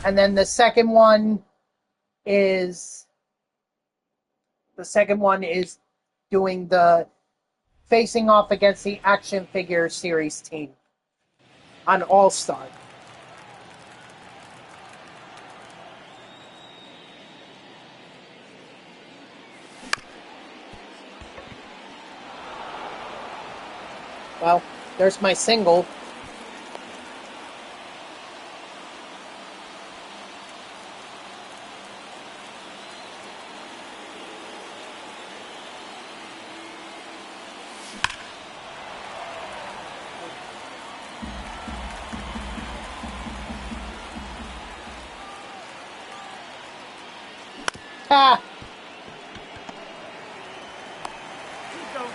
and then the second one is doing the facing off against the Action Figure Series team on All-Star. Well, there's my single. Ah! Keep going.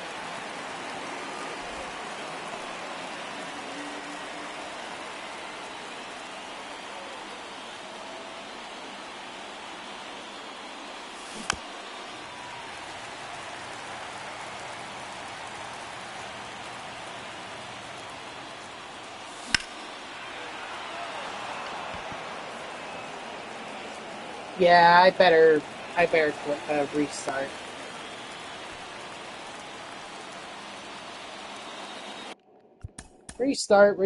Yeah, I better restart. Restart.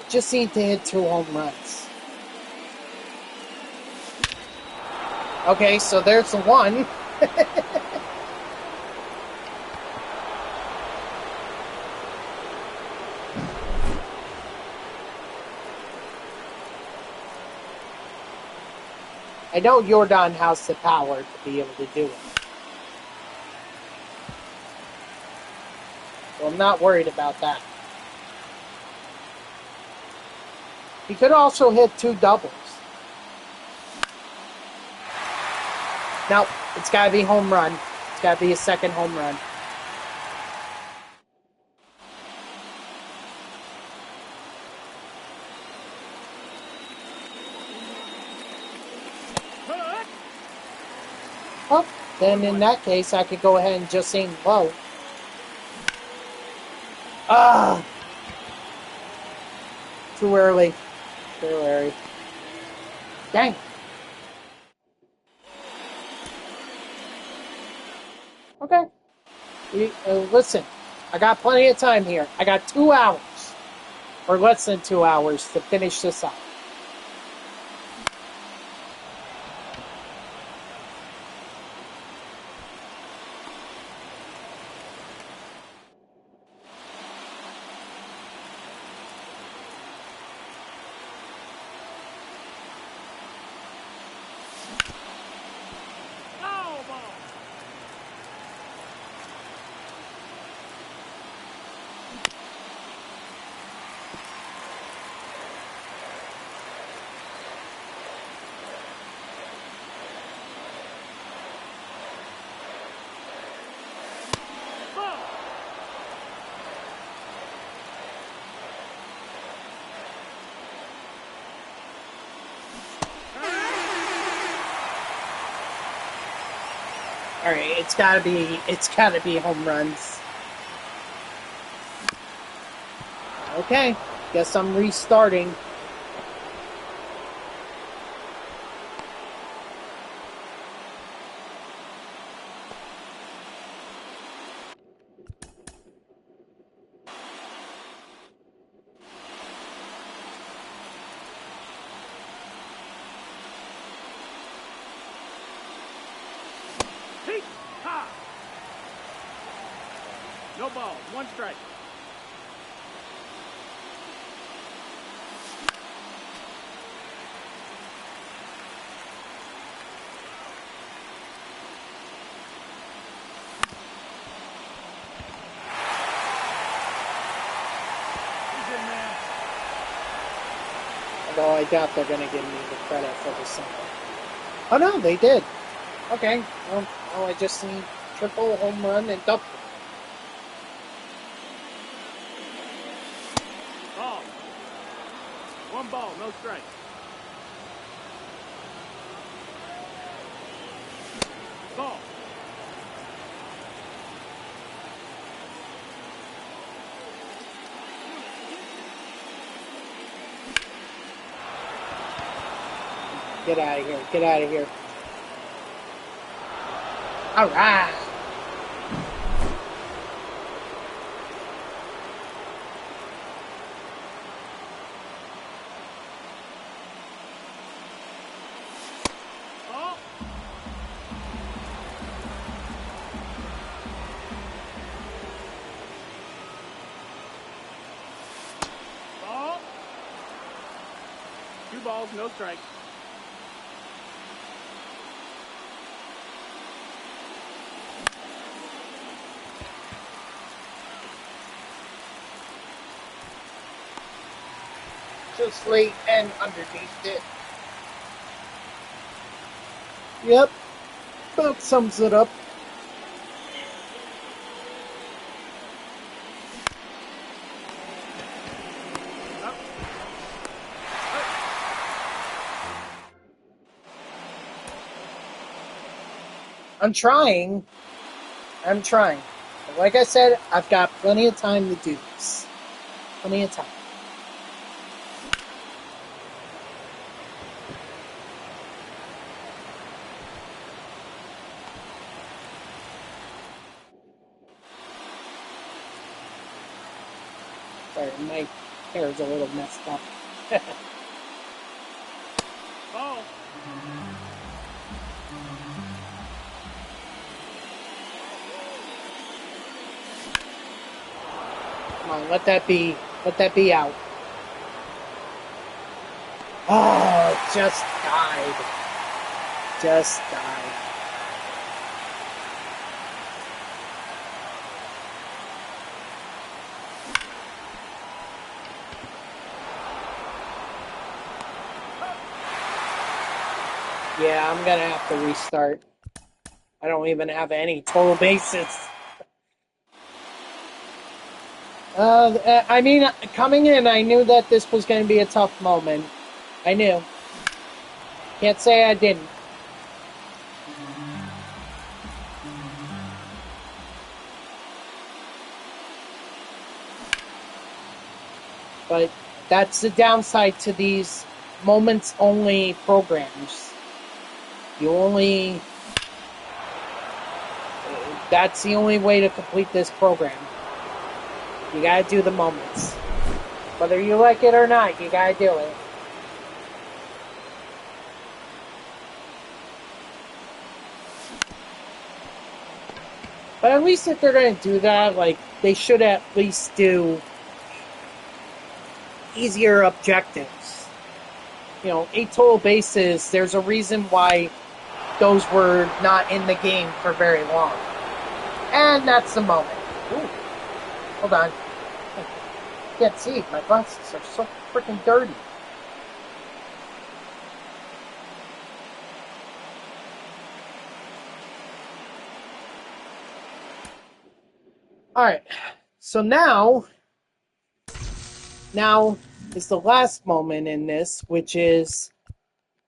Just need to hit 2 home runs. Okay, so there's the one. I know Jordan has the power to be able to do it. So I'm not worried about that. He could also hit 2 doubles. No, it's got to be home run. It's got to be a second home run. Well, then in that case, I could go ahead and just aim low. Ah! Too early. Too early. Dang. Okay. Listen, I got plenty of time here. I got 2 hours, or less than 2 hours, to finish this up. All right, it's gotta be home runs. Okay, guess I'm restarting. No ball, 1 strike. He's in there. Although I doubt they're gonna give me the credit for the single. Oh no, they did. Okay, well, now I just need triple, home run, and double. Ball. 1 ball, no strike. Ball. Get out of here. Get out of here. All right. Ball. Ball. 2 balls, no strikes. Just late and underneath it. Yep. About sums it up. I'm trying. I'm trying. But like I said, I've got plenty of time to do this. Plenty of time. Sorry, my hair is a little messed up. Ball. Come on, let that be out. Oh, just died. Just died. Yeah, I'm gonna have to restart. I don't even have any total bases. I mean, coming in, I knew that this was going to be a tough moment. I knew. Can't say I didn't. But that's the downside to these moments-only programs. You only... That's the only way to complete this program. You gotta do the moments. Whether you like it or not, you gotta do it. But at least if they're gonna do that, like, they should at least do easier objectives. You know, 8 total bases, there's a reason why those were not in the game for very long. And that's the moment. Ooh. Hold on. Can't see. My glasses are so freaking dirty. Alright. So now is the last moment in this, which is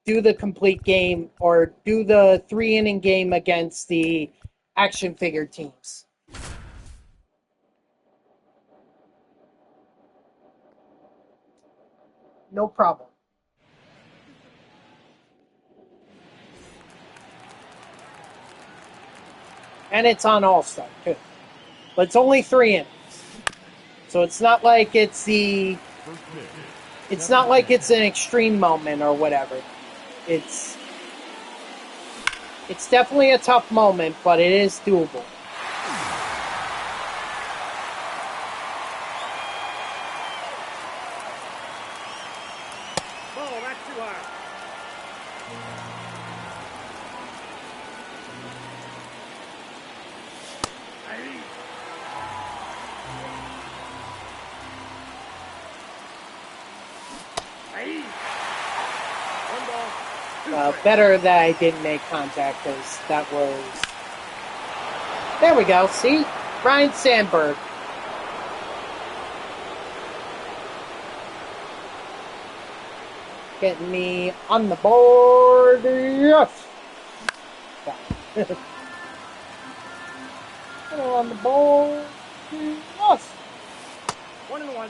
do the complete game or do the 3-inning game against the action figure teams. No problem. And it's on All-Star, too. But it's only 3 innings. So it's not like it's the... It's not like it's an extreme moment or whatever. It's definitely a tough moment, but it is doable. Oh, that's too high. Better that I didn't make contact, because that was... There we go, see? Ryan Sandberg. Getting me on the board. Yes! On the board. Yes! 1-1.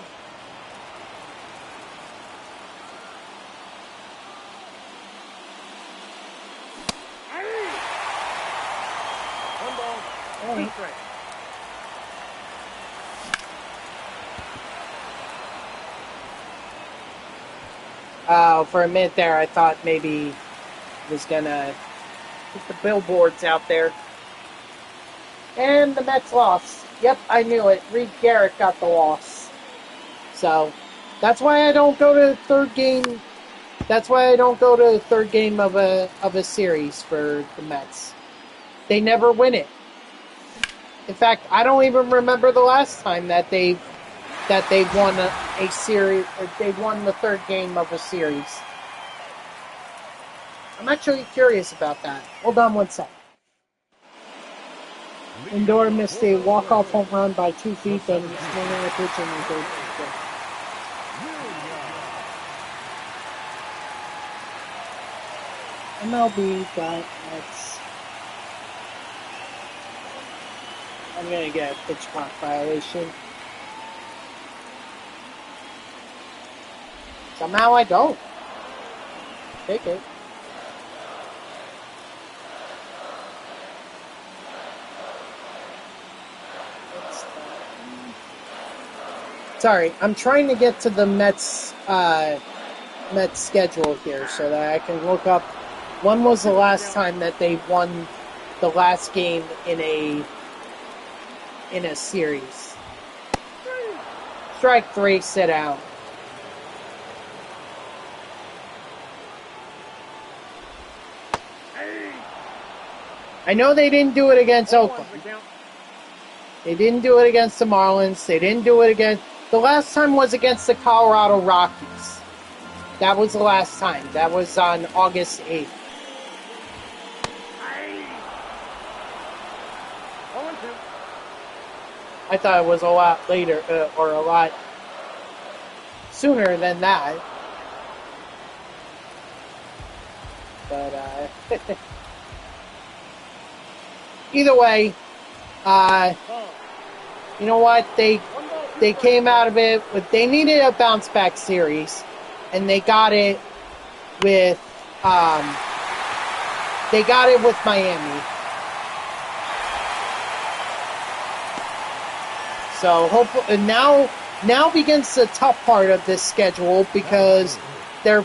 For a minute there, I thought maybe it was gonna put the billboards out there. And the Mets lost. Yep, I knew it. Reed Garrett got the loss. So, that's why I don't go to the third game. That's why I don't go to the third game of a series for the Mets. They never win it. In fact, I don't even remember the last time that they won a series, or they won the third game of a series. I'm actually curious about that. Hold on one sec. Lindor missed a walk-off home run by 2 feet, then swinging a pitch in the third. MLB got Mets. I'm gonna get a pitch clock violation. Somehow I don't. Take it. Sorry, I'm trying to get to the Mets schedule here so that I can look up when was the last time that they won the last game in a series. Strike 3, sit down. I know they didn't do it against Oakland. They didn't do it against the Marlins. They didn't do it against... The last time was against the Colorado Rockies. That was the last time. That was on August 8th. I thought it was a lot later, or a lot sooner than that. But either way, you know what? They came out of it with, they needed a bounce back series, and they got it with Miami. So hopefully now begins the tough part of this schedule, because they're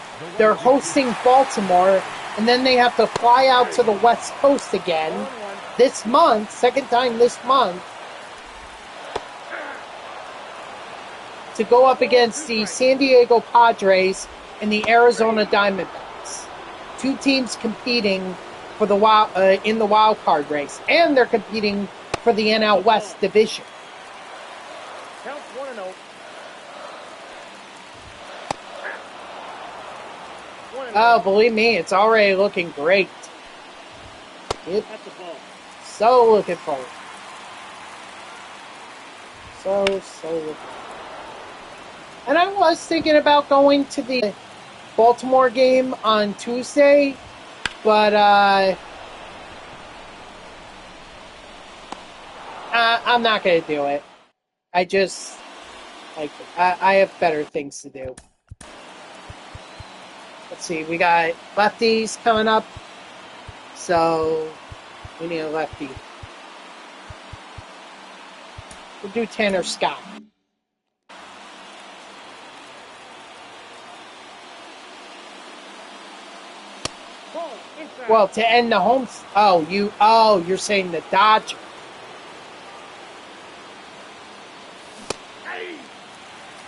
hosting Baltimore, and then they have to fly out to the West Coast again this month, second time this month, to go up against the San Diego Padres and the Arizona Diamondbacks. Two teams competing for the in the wild card race, and they're competing for the NL West division. Counts 1-0. 1-0. Oh, believe me, it's already looking great. That's the ball. So looking forward. So looking forward. And I was thinking about going to the Baltimore game on Tuesday, but I'm not going to do it. I just, I have better things to do. Let's see, we got lefties coming up, so we need a lefty. We'll do Tanner Scott. Ball inside. Well, to end the home. You're saying the Dodgers.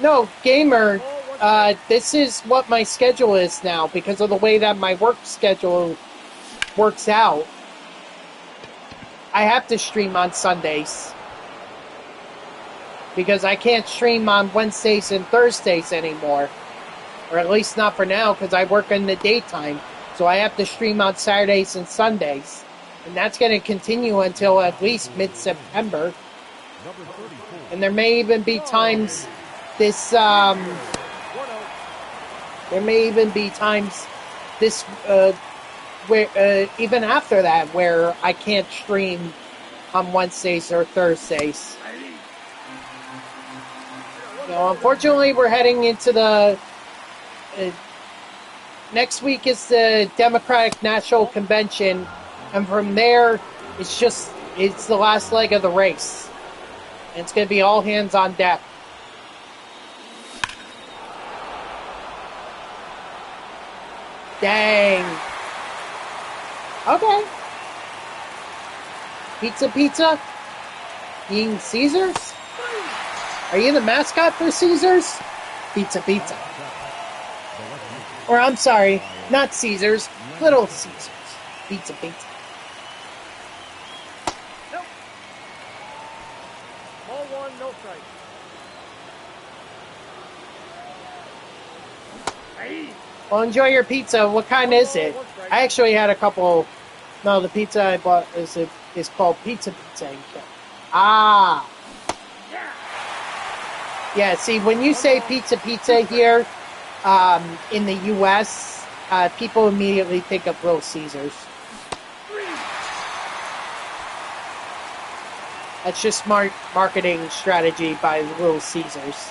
No, Gamer. This is what my schedule is now because of the way that my work schedule works out. I have to stream on Sundays because I can't stream on Wednesdays and Thursdays anymore, or at least not for now, because I work in the daytime. So I have to stream on Saturdays and Sundays, and that's going to continue until at least mid-September. And there may even be times this there may even be times this where even after that where I can't stream on Wednesdays or Thursdays. So unfortunately, we're heading into the next week is the Democratic National Convention, and from there it's the last leg of the race, and it's going to be all hands on deck. Dang. Okay. Pizza? You eating Caesars? Are you the mascot for Caesars? Pizza. Or I'm sorry, not Caesars, Little Caesars. Pizza. Nope. Ball one, no strike. Hey. Well, enjoy your pizza. What kind is it? I actually had a couple. No, the pizza I bought is called Pizza. Ah. Yeah, see, when you say pizza here in the U.S., people immediately think of Little Caesars. That's just smart marketing strategy by Little Caesars.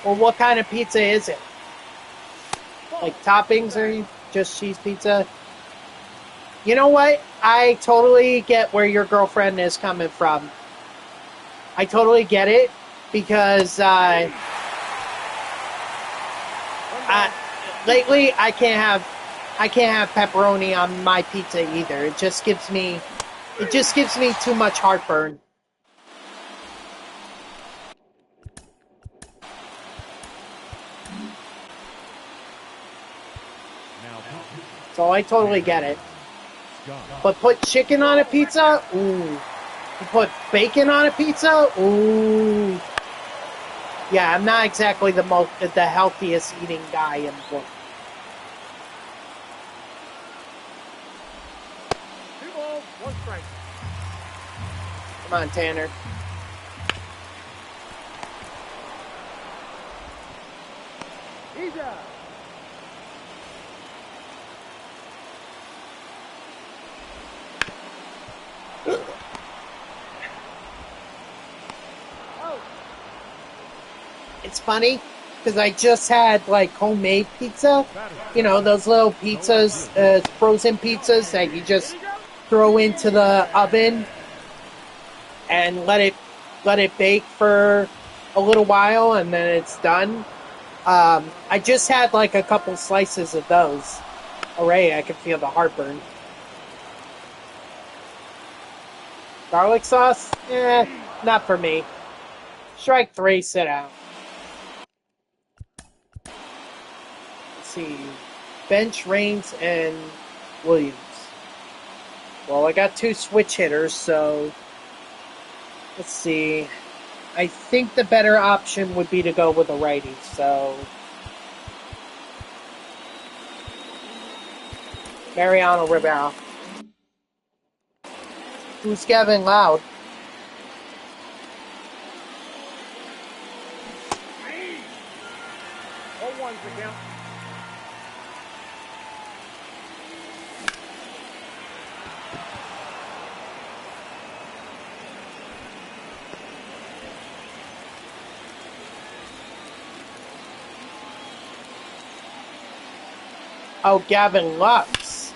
Well, what kind of pizza is it? Like toppings or just cheese pizza? You know what? I totally get where your girlfriend is coming from. I totally get it because lately I can't have pepperoni on my pizza either. It just gives me too much heartburn. So I totally get it. But put chicken on a pizza? Ooh. You put bacon on a pizza? Ooh. Yeah, I'm not exactly the healthiest eating guy in the world. balls, one strike. Come on, Tanner. He's out. It's funny because I just had like homemade pizza. You know, those little pizzas, frozen pizzas that you just throw into the oven and let it bake for a little while, and then it's done. I just had like a couple slices of those. Already, I can feel the heartburn. Garlic sauce? Not for me. Strike 3, sit out. Let's see. Bench, Reigns, and Williams. Well, I got 2 switch hitters, so let's see. I think the better option would be to go with a righty, so Mariano Rivera. Who's Gavin Loud? Oh, one's the count. Oh, Gavin Lux.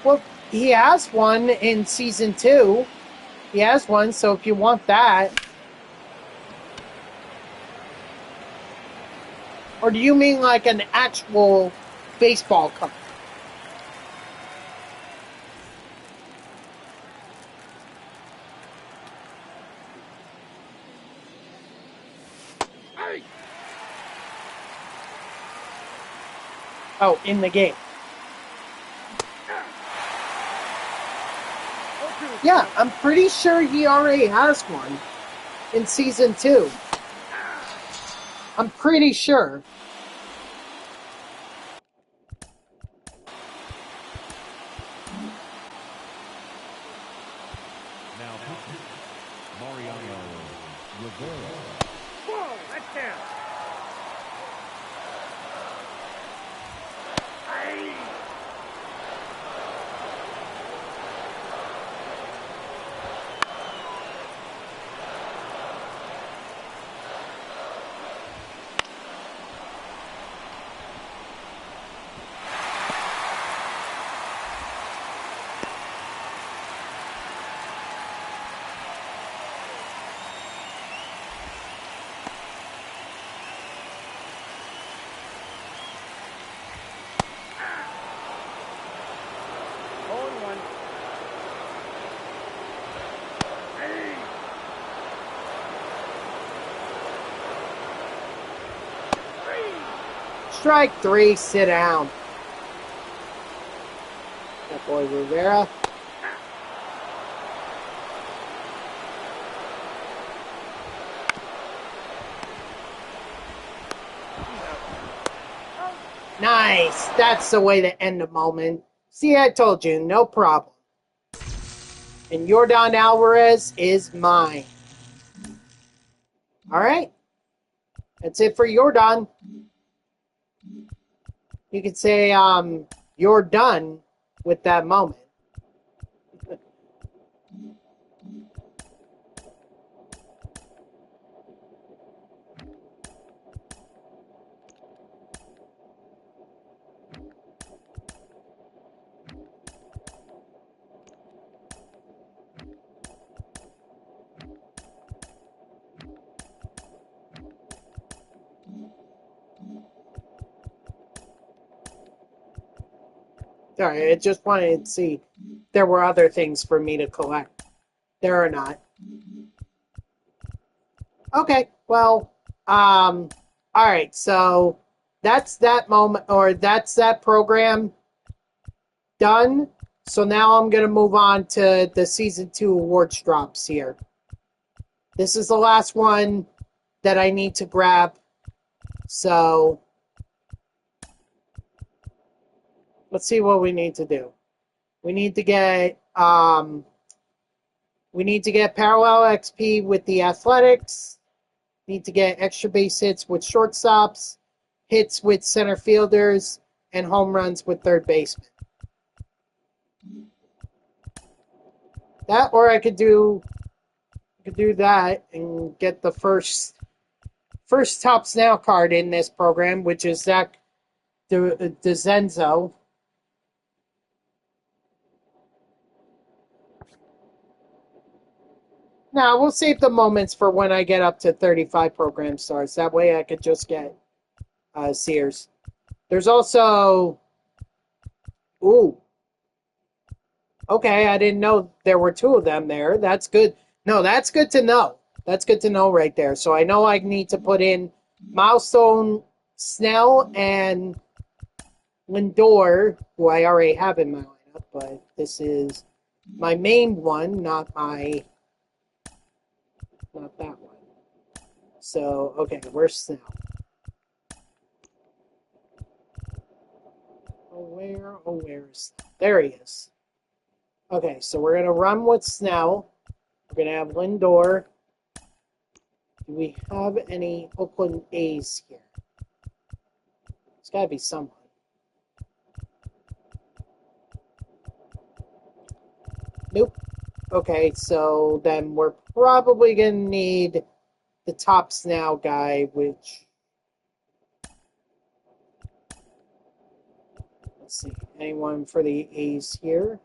Well, he has one in Season 2. He has one, so if you want that. Or do you mean like an actual baseball card? Oh, in the game. Yeah, I'm pretty sure he already has one in Season 2. I'm pretty sure. Now pitching, Mariano Rivera. Whoa, that's down. Strike 3, sit down. That boy Rivera. Nice. That's the way to end the moment. See, I told you, no problem. And Yordan Alvarez is mine. All right. That's it for Yordan. You could say, you're done with that moment. Sorry, I just wanted to see if there were other things for me to collect. There are not. Okay, well, all right, so that's that moment, or that's that program done. So now I'm going to move on to the Season 2 awards drops here. This is the last one that I need to grab. So let's see what we need to do. We need to get parallel XP with the athletics. Need to get extra base hits with shortstops, hits with center fielders, and home runs with third baseman. That, or I could do that and get the first Tops Now card in this program, which is Zach DeZenzo. Now, we'll save the moments for when I get up to 35 program stars. That way I could just get Sears. There's also... Ooh. Okay, I didn't know there were two of them there. That's good. No, that's good to know. That's good to know right there. So I know I need to put in Milestone Snell and Lindor, who I already have in my lineup, but this is my main one, not that one. So, okay, where's Snell? Where is Snell? There he is. Okay, so we're going to run with Snell. We're going to have Lindor. Do we have any Oakland A's here? There's got to be someone. Nope. Okay, so then we're probably going to need the Tops Now guy, which... Let's see. Anyone for the A's here?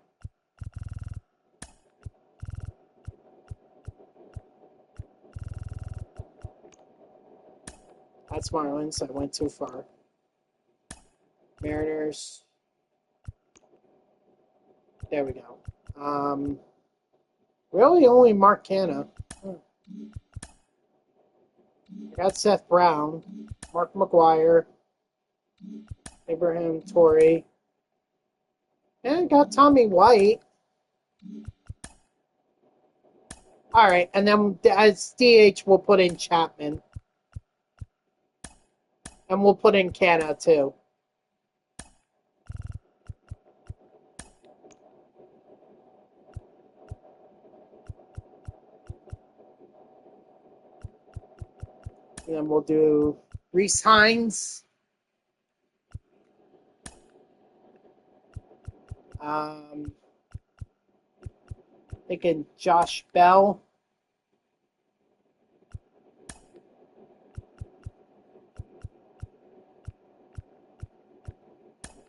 That's Marlins. I went too far. Mariners. There we go. Really only Mark Canha. I got Seth Brown, Mark McGuire, Abraham Torrey, and I got Tommy White. All right, and then as DH, we'll put in Chapman. And we'll put in Canha, too. And then we'll do Rhys Hines. Thinking Josh Bell.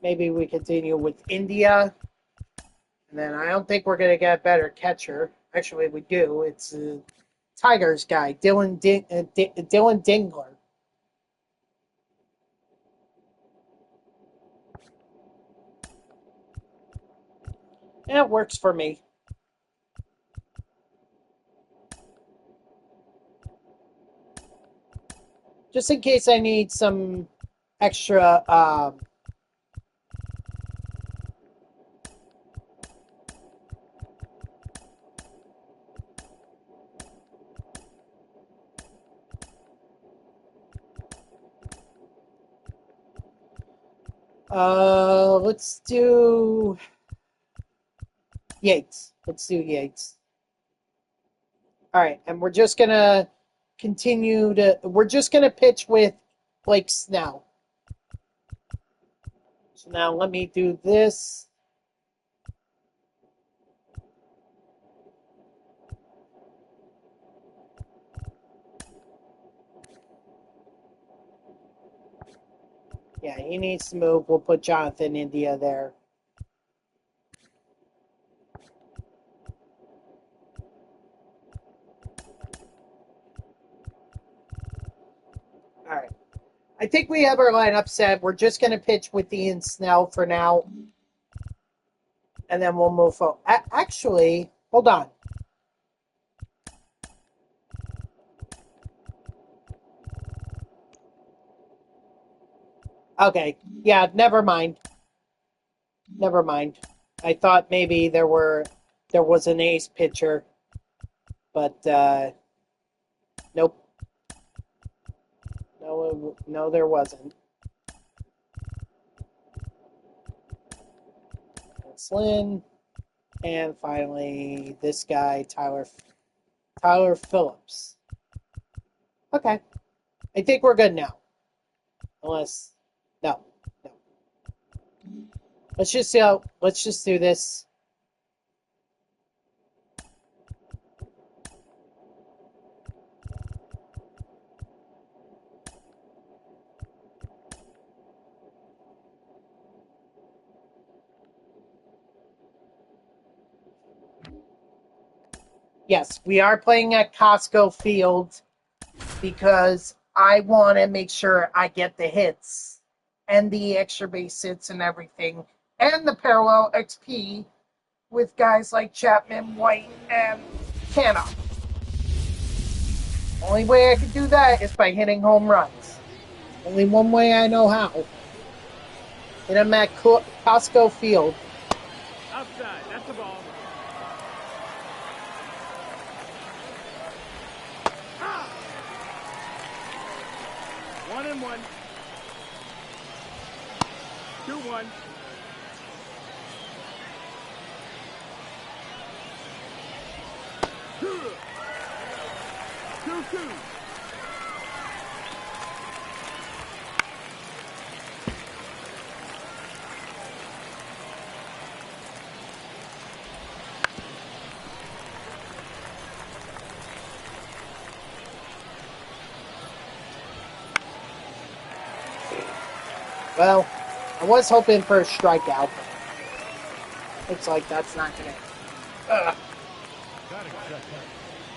Maybe we continue with India. And then I don't think we're going to get a better catcher. Actually, we do. It's a Tigers guy, Dylan Dingler. And it works for me. Just in case I need some extra let's do Yates. Let's do Yates. All right, and we're just going to we're just going to pitch with Blake Snell. So now let me do this. Yeah, he needs to move. We'll put Jonathan India there. All right. I think we have our lineup set. We're just going to pitch with Ian Snell for now. And then we'll move forward. Actually, hold on. Okay. Yeah, never mind. Never mind. I thought maybe there was an ace pitcher. But, nope. No, there wasn't. That's Lynn. And finally, this guy, Tyler Phillips. Okay. I think we're good now. Unless, no. Let's just do this. Yes, we are playing at Costco Field because I want to make sure I get the hits and the extra base hits and everything, and the parallel XP with guys like Chapman, White, and Canna. Only way I can do that is by hitting home runs. Only one way I know how. And I'm at Costco Field. Outside. That's the ball. 1-1. 2-1. 2-2. Well, I was hoping for a strikeout. Looks like that's not going to. Batting second,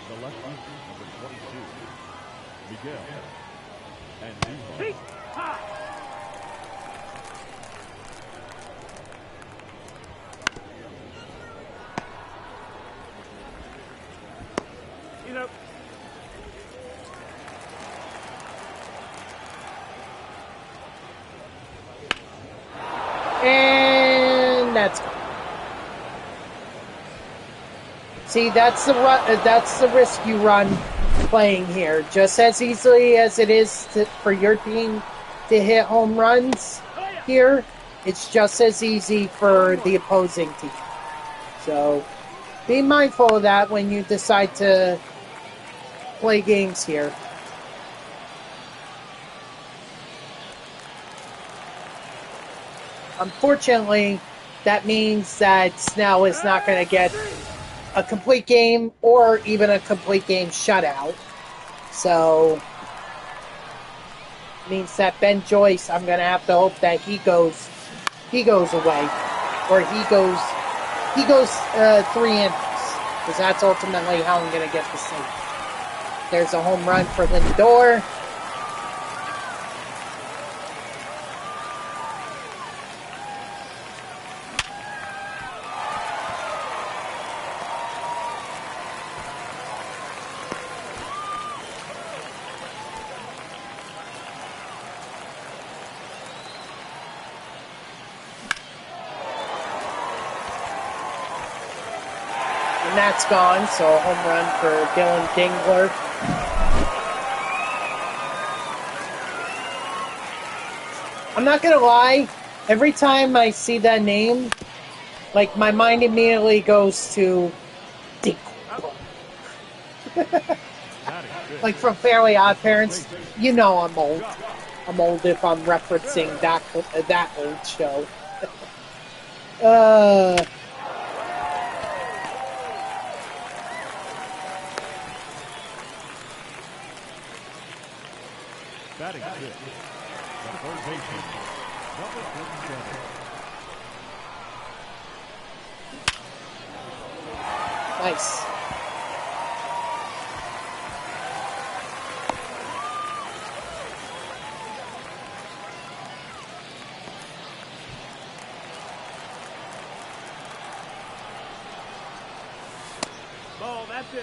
the lefty, number 22, Miguel. And Heat. Ha. You know. And that's gone. See, that's the risk you run playing here. Just as easily as it is for your team to hit home runs here, it's just as easy for the opposing team. So be mindful of that when you decide to play games here. Unfortunately, that means that Snell is not going to get a complete game or even a complete game shutout. So, means that Ben Joyce, I'm going to have to hope that he goes away, or he goes 3 innings, because that's ultimately how I'm going to get the save. There's a home run for Lindor. And that's gone, so a home run for Dylan Dingler. I'm not going to lie, every time I see that name, like, my mind immediately goes to Dingler. Like from Fairly Odd Parents, you know I'm old. I'm old if I'm referencing that old show. batting fifth, the third baseman, number 27. Nice. Ball. That's in.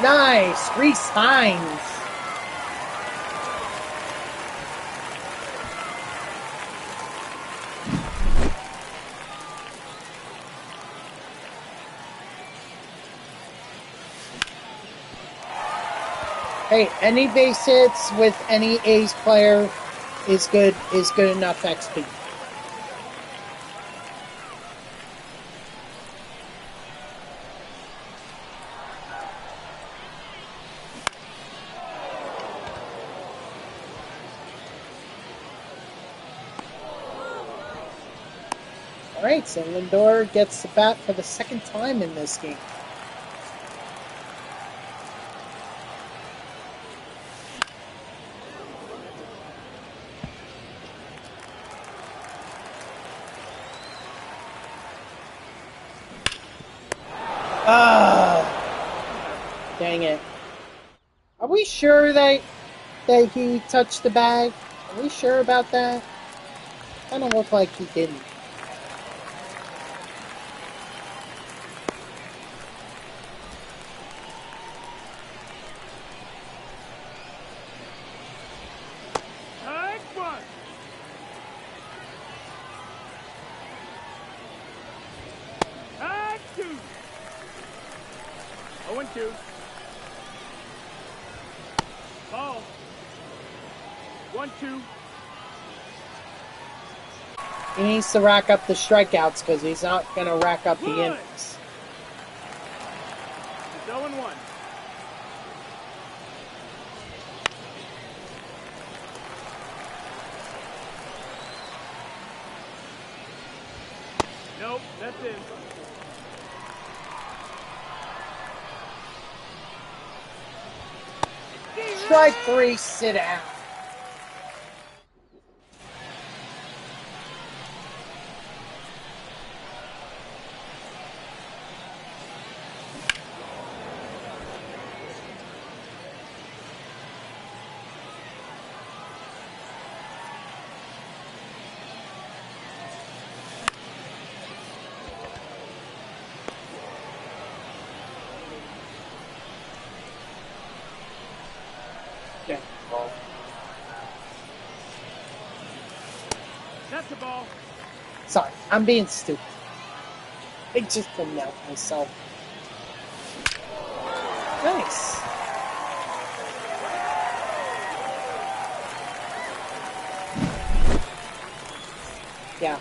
Nice. Reese Hines. Hey, any base hits with any ace player is good enough XP. Alright, so Lindor gets the bat for the second time in this game. Dang it. Are we sure that he touched the bag? Are we sure about that? Kind of looked like he didn't. Ball. 1-2. He needs to rack up the strikeouts because he's not going to rack up the innings. It's 0-1. Nope, that's in. Strike 3, sit down. Yeah. That's the ball. Sorry, I'm being stupid. I just couldn't help myself. Nice. Yeah,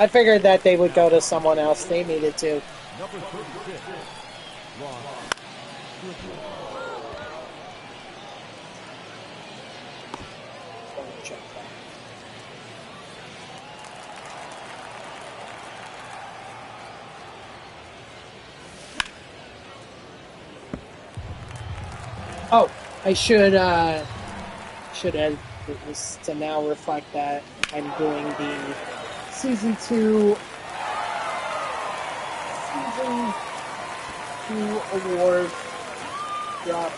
I figured that they would go to someone else. They needed to. Number 36, Ron. Check that. Oh, I should add this to now reflect that I'm doing the season 2 award drop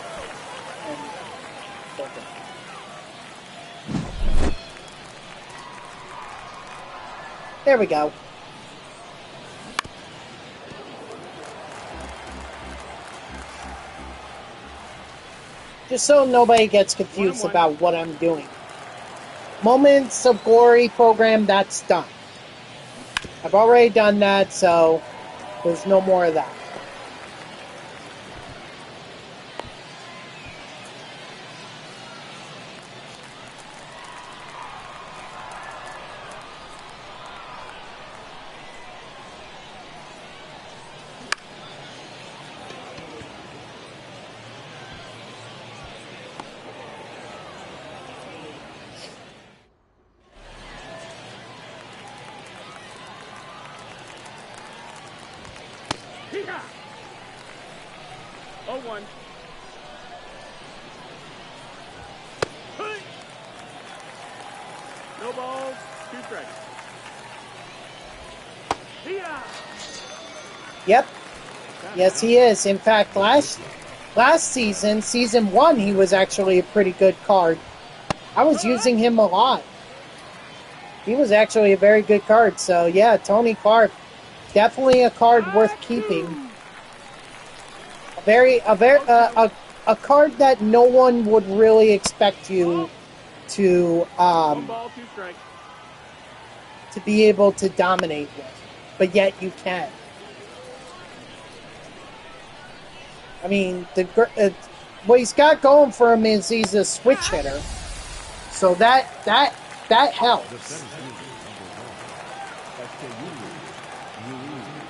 and filter. There we go. Just so nobody gets confused about what I'm doing. Moments of Glory program, that's done. I've already done that, so there's no more of that. Hee-haw! 0-1. Hey! No balls, 2 strikes. Hee-haw! Yep. Yes, he is. In fact, last season, season 1, he was actually a pretty good card. I was using him a lot. He was actually a very good card. So yeah, Tony Clark, definitely a card worth keeping. A card that no one would really expect you to 1 ball, 2 strikes. to be able to dominate with, but yet you can. I mean, what he's got going for him is he's a switch hitter. So that helps.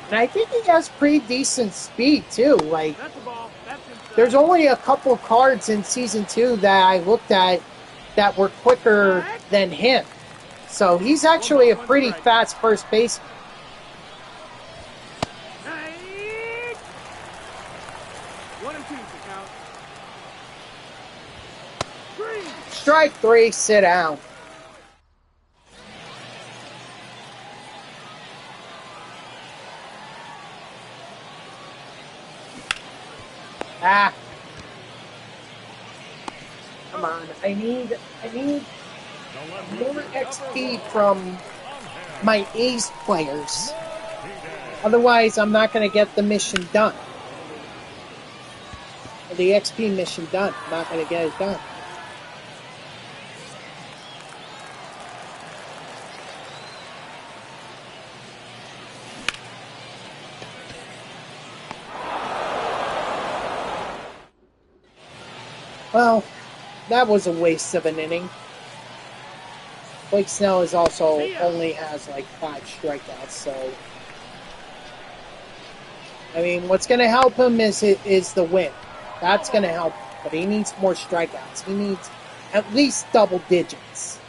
And I think he has pretty decent speed too. Like, there's only a couple cards in Season 2 that I looked at that were quicker than him. So he's actually a pretty fast first baseman. Strike 3, sit down. Ah. Come on, I need more XP from my ace players. Otherwise, I'm not going to get the mission done. The XP mission done. I'm not going to get it done. Well, that was a waste of an inning. Blake Snell is also only has like 5 strikeouts, so I mean, what's going to help him is the win. That's going to help, but he needs more strikeouts. He needs at least double digits.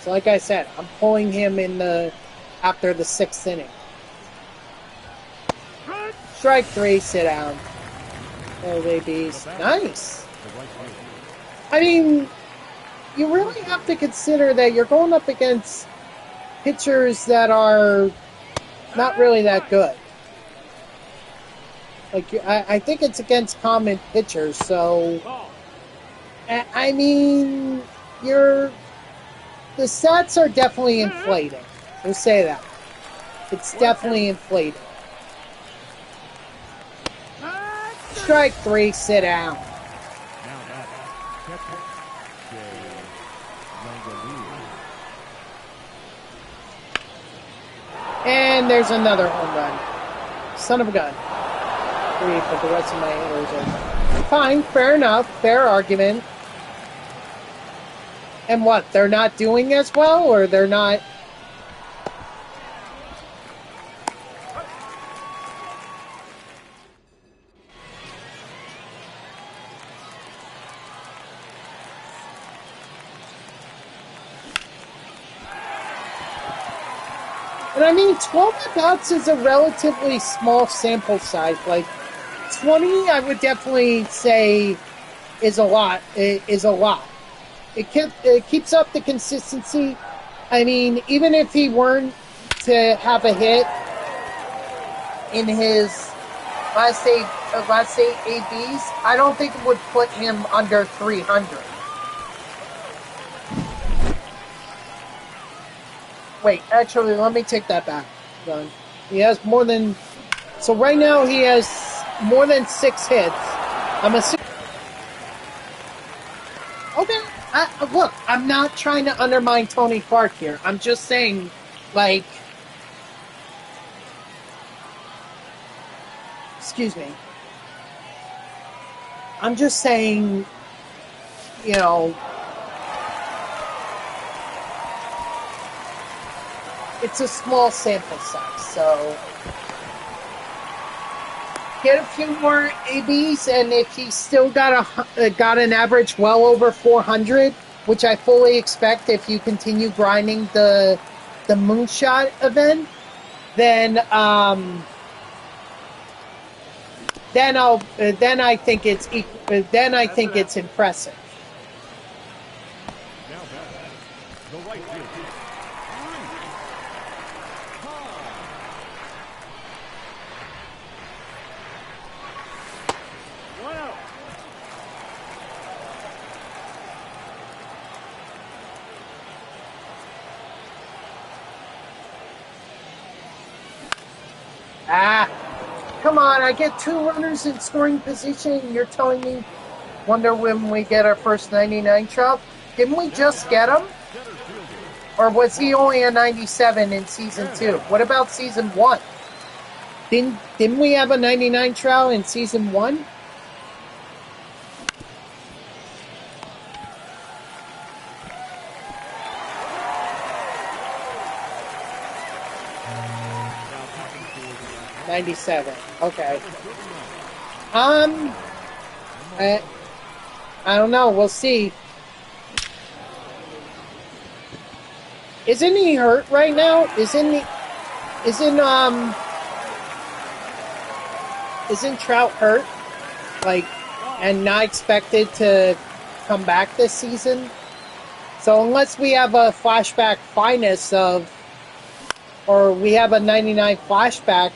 So, like I said, I'm pulling him in after the 6th inning. Strike 3, sit down. Oh, babies. Nice. I mean, you really have to consider that you're going up against pitchers that are not really that good. Like, I think it's against common pitchers, so I mean, the stats are definitely inflating. We'll say that. It's definitely inflating. Strike 3, sit down. And there's another home run. Son of a gun. 3, but the rest of my hitters are fine. Fair enough. Fair argument. And what? They're not doing as well, or they're not? And I mean, 12 at-bats is a relatively small sample size. Like, 20, I would definitely say, is a lot. It keeps up the consistency. I mean, even if he weren't to have a hit in his last eight ABs, I don't think it would put him under 300. Wait, actually, let me take that back. He has more than... So right now, he has more than 6 hits. I'm assuming... Okay. Look, I'm not trying to undermine Tony Clark here. I'm just saying, like... Excuse me. I'm just saying, you know... It's a small sample size, so... Get a few more ABs, and if he's still got an average well over 400, which I fully expect if you continue grinding the moonshot event, then I think it's impressive. Come on, I get 2 runners in scoring position. You're telling me, wonder when we get our first 99 drop? Didn't we just get him? Or was he only a 97 in Season 2? What about Season 1? Didn't we have a 99 Trout in season 1? '97. Okay. I don't know. We'll see. Isn't he hurt right now? Isn't Trout hurt? Like, and not expected to come back this season? So unless we have a flashback finest of, or we have a 99 flashback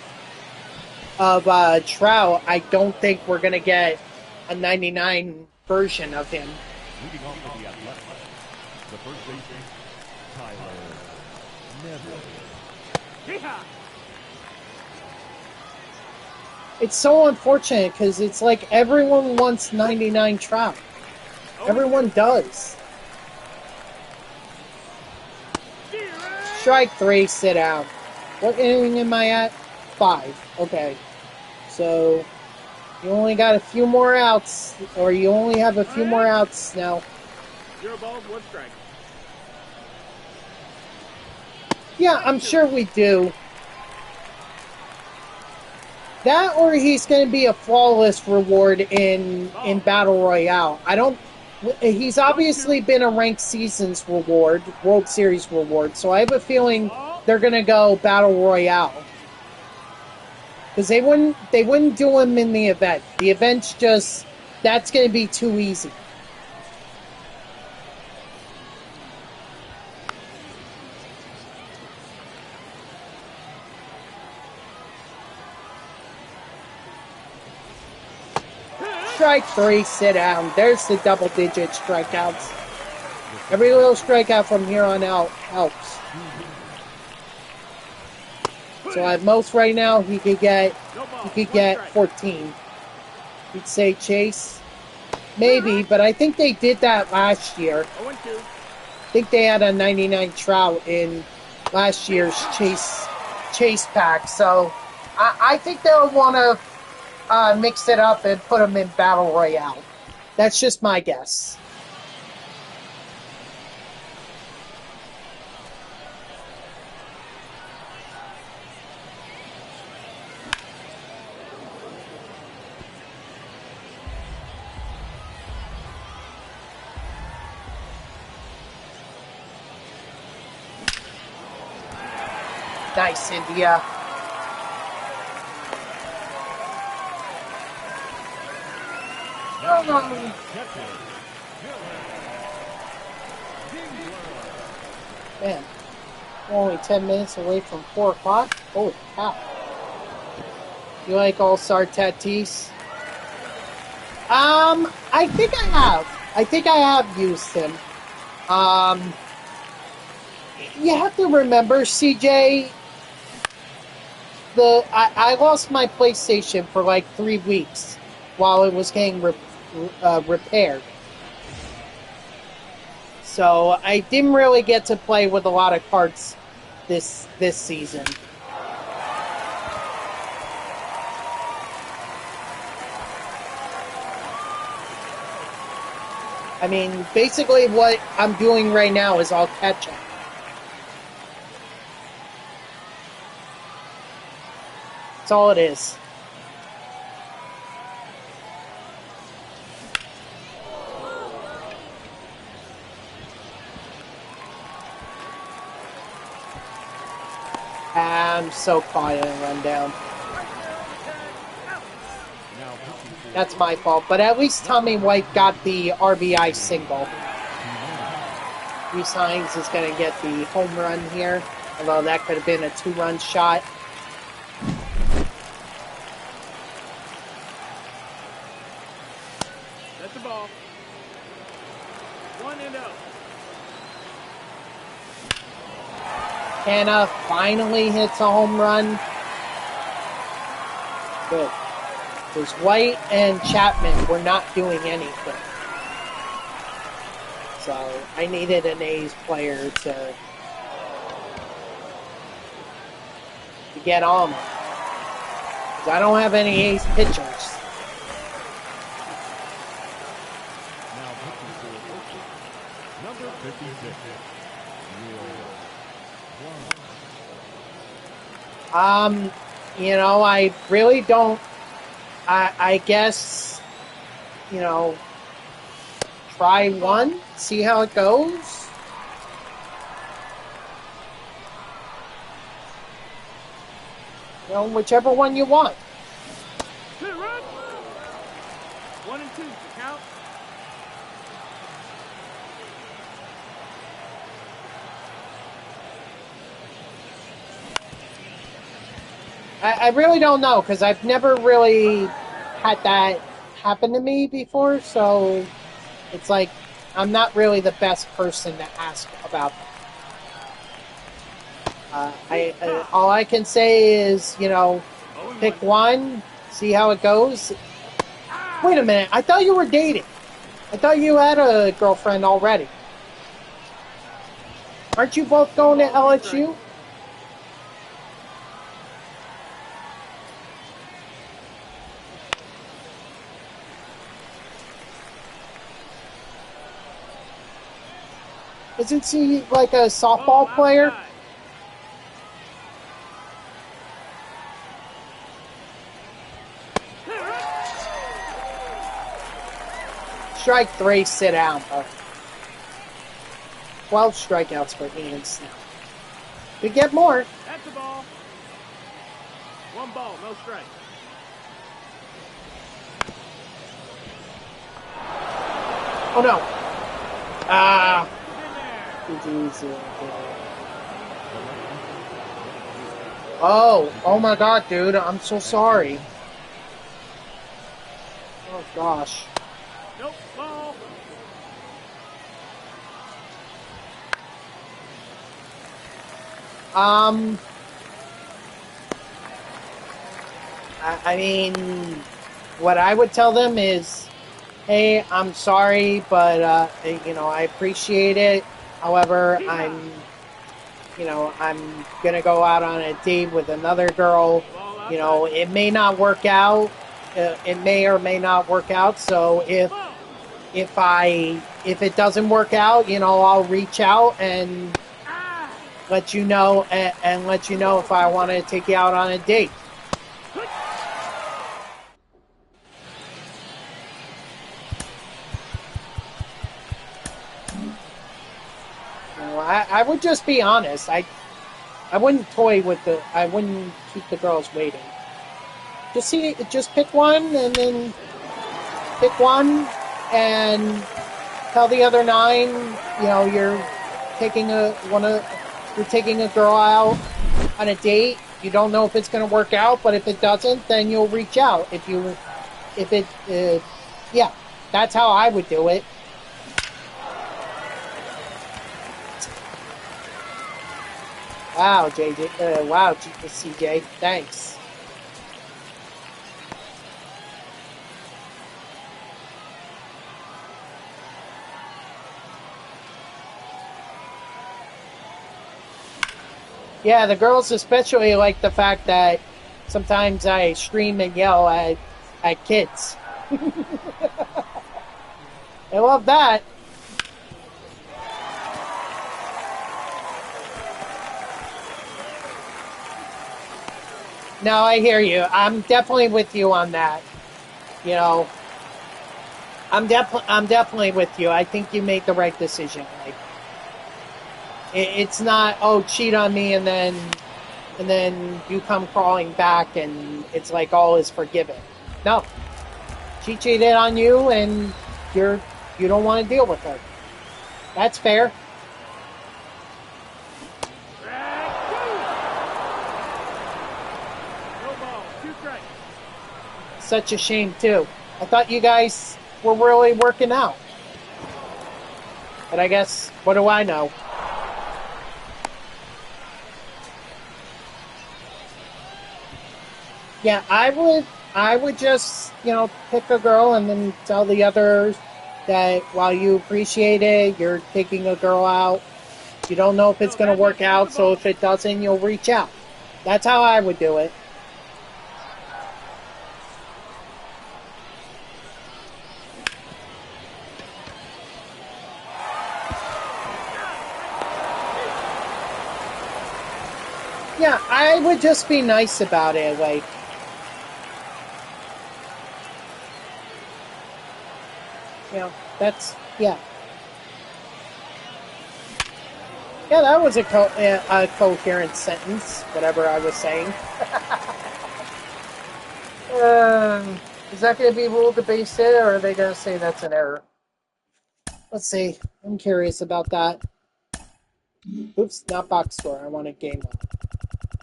of Trout, I don't think we're going to get a 99 version of him. Leading off for the Athletics, the first baseman, Tyler Neville. It's so unfortunate because it's like everyone wants 99 Trout. Everyone does. Strike 3, sit down. What inning am I at? 5. Okay. So, you only got a few more outs, or you only have a few more outs now. 0 balls, 1 strike. Yeah, I'm sure we do. That, or he's going to be a flawless reward in Battle Royale. He's obviously been a ranked seasons reward, World Series reward, so I have a feeling they're going to go Battle Royale. Because they wouldn't do him in the event. The event's just, that's going to be too easy. Strike 3, sit down. There's the double-digit strikeouts. Every little strikeout from here on out helps. So at most right now, he could get 14. You'd say Chase? Maybe, but I think they did that last year. I think they had a 99 Trout in last year's Chase pack. So I think they'll want to mix it up and put them in Battle Royale. That's just my guess. Nice, India. Man, we're only 10 minutes away from 4 o'clock. Holy cow. You like All-Star Tatis? I think I have. I think I have used him. You have to remember, CJ, I lost my PlayStation for like 3 weeks while it was getting repaired. So I didn't really get to play with a lot of cards this season. I mean, basically what I'm doing right now is all catch up. That's all it is. I'm so quiet and run down. That's my fault, but at least Tommy White got the RBI single. Reese Hines is going to get the home run here, although that could have been a 2-run shot. That's the ball. 1-0. Canna finally hits a home run. Good. Because White and Chapman were not doing anything. So I needed an A's player to get on. I don't have any ace pitchers. Now pitching for Oakland, number 56, Will You know, I really don't. I guess, you know, try one, see how it goes. You know, whichever one you want. Good run. 1 and 2 to count. I really don't know, because I've never really had that happen to me before, so it's like I'm not really the best person to ask about that. All I can say is, you know, pick one, see how it goes. Wait a minute, I thought you were dating. I thought you had a girlfriend already. Aren't you both going to LSU? Isn't she like a softball player? Strike 3, sit down, bro. 12 strikeouts for Ian Snell. We get more. That's the ball. 1 ball, no strike. Oh no. Ah. Oh my God, dude. I'm so sorry. Oh gosh. Nope, ball. I mean, what I would tell them is, hey, I'm sorry, but, you know, I appreciate it. However, I'm going to go out on a date with another girl. You know, it may not work out. It may or may not work out. So if it doesn't work out, you know, I'll reach out and let you know and let you know if I want to take you out on a date. I would just be honest. I wouldn't toy with I wouldn't keep the girls waiting. Just pick one and then pick one and tell the other 9, you know, you're taking a girl out on a date. You don't know if it's going to work out, but if it doesn't, then you'll reach out. Yeah, that's how I would do it. Wow, JJ. Wow, CJ. Thanks. Yeah, the girls especially like the fact that sometimes I scream and yell at kids. I love that. No, I hear you. I'm definitely with you on that. You know, I'm definitely with you. I think you made the right decision. Like, it's not, oh, cheat on me and then you come crawling back and it's like all is forgiven. No, she cheated on you and you don't want to deal with her. That's fair. Such a shame, too. I thought you guys were really working out. But I guess, what do I know? Yeah, I would just, you know, pick a girl and then tell the others that while you appreciate it, you're taking a girl out. You don't know if it's going to work out, so if it doesn't, you'll reach out. That's how I would do it. Yeah, I would just be nice about it, like, you know, that's, yeah. Yeah, that was a coherent sentence, whatever I was saying. Is that going to be ruled a base hit, or are they going to say that's an error? Let's see. I'm curious about that. Oops, not box score. I want a game one.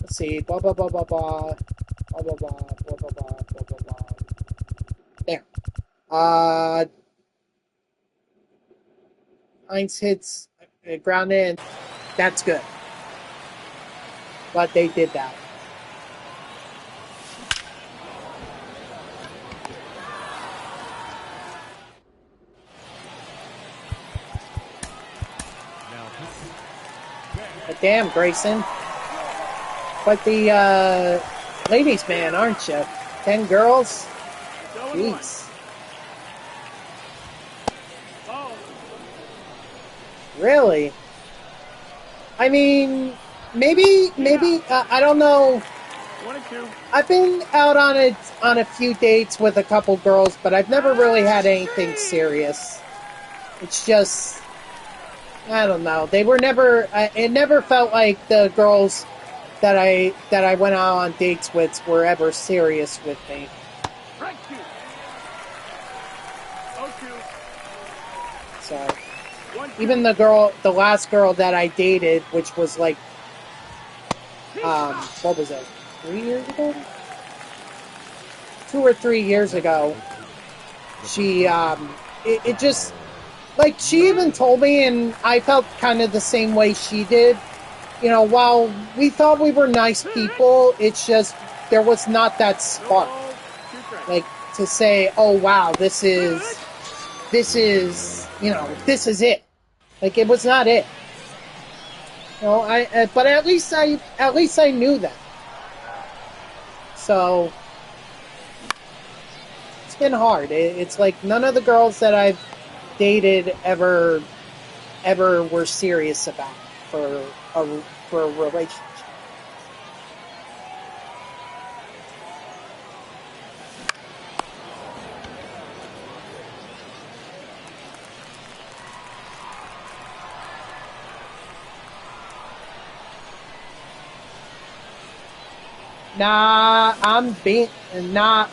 Let's see. Blah, blah, blah, blah, blah. Blah, blah, blah, blah, blah, blah, blah, blah, blah. There. Heinz hits ground in. That's good. But they did that. But damn, Grayson. But the ladies' man, aren't you? 10 girls? Jeez. Really? I mean, maybe, I don't know. 1 and 2. I've been out on a few dates with a couple girls, but I've never really had anything serious. It's just, I don't know. They were never. It never felt like the girls that I went out on dates with were ever serious with me. Strike 2. 0-2. So even the last girl that I dated, which was like, what was it? 3 years ago? 2 or 3 years ago. She, it just, like, she even told me, and I felt kind of the same way she did. You know, while we thought we were nice people, it's just, there was not that spark. Like, to say, oh, wow, this is, you know, this is it. Like, it was not it. You know, but at least I knew that. So, it's been hard. It's like none of the girls that I've dated ever were serious about for a relationship.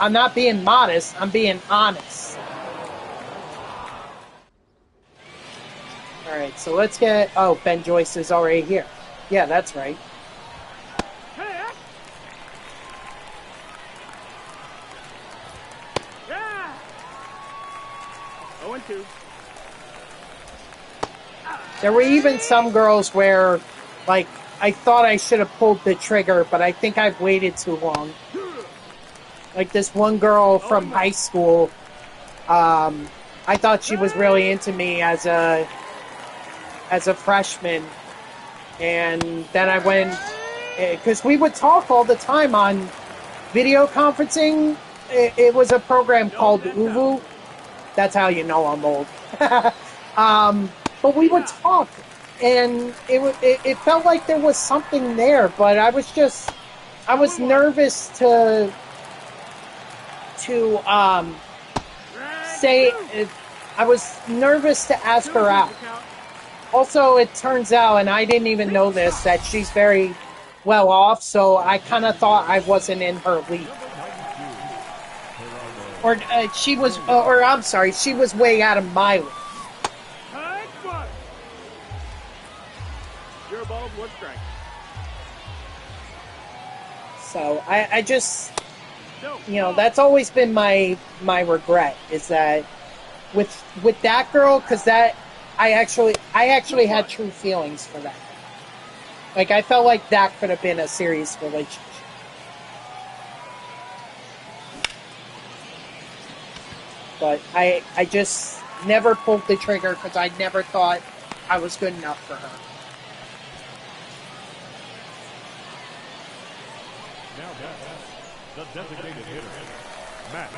I'm not being modest. I'm being honest. All right, so let's get. Oh, Ben Joyce is already here. Yeah, that's right. Yeah. 0 and 2. There were even some girls where, like, I thought I should have pulled the trigger, but I think I've waited too long. Like this one girl from high school, I thought she was really into me as a freshman, and then I went, because we would talk all the time on video conferencing. It was a program called Uvu. That's how you know I'm old. But we would talk, and it felt like there was something there, but I was nervous to say, I was nervous to ask her out. Also, it turns out, and I didn't even know this, that she's very well off, so I kind of thought I wasn't in her league. Or she was, or I'm sorry, she was way out of my league. You're a ball of 1 strike. So I just, you know, that's always been my regret, is that with that girl, because that I actually had true feelings for that. Like, I felt like that could have been a serious relationship. But I just never pulled the trigger because I never thought I was good enough for her. Now the designated hitter, Matt.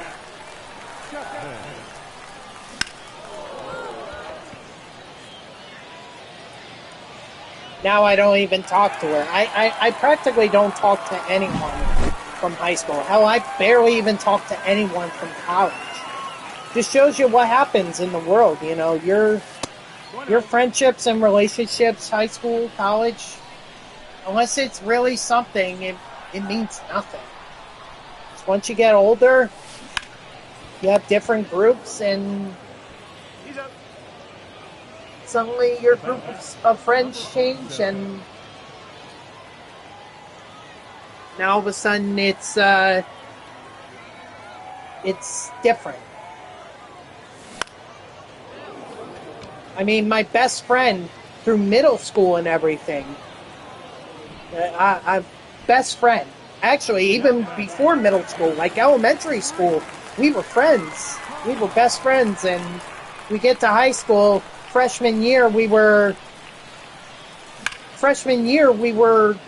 Now I don't even talk to her. I practically don't talk to anyone from high school. Hell, I barely even talk to anyone from college. Just shows you what happens in the world. You know, your friendships and relationships, high school, college, unless it's really something, it means nothing. Once you get older, you have different groups, and suddenly your group of friends change, and now all of a sudden it's different. I mean, my best friend through middle school and everything, I best friend. Actually, even before middle school, like elementary school, we were friends. We were best friends, and we get to high school. Freshman year, we were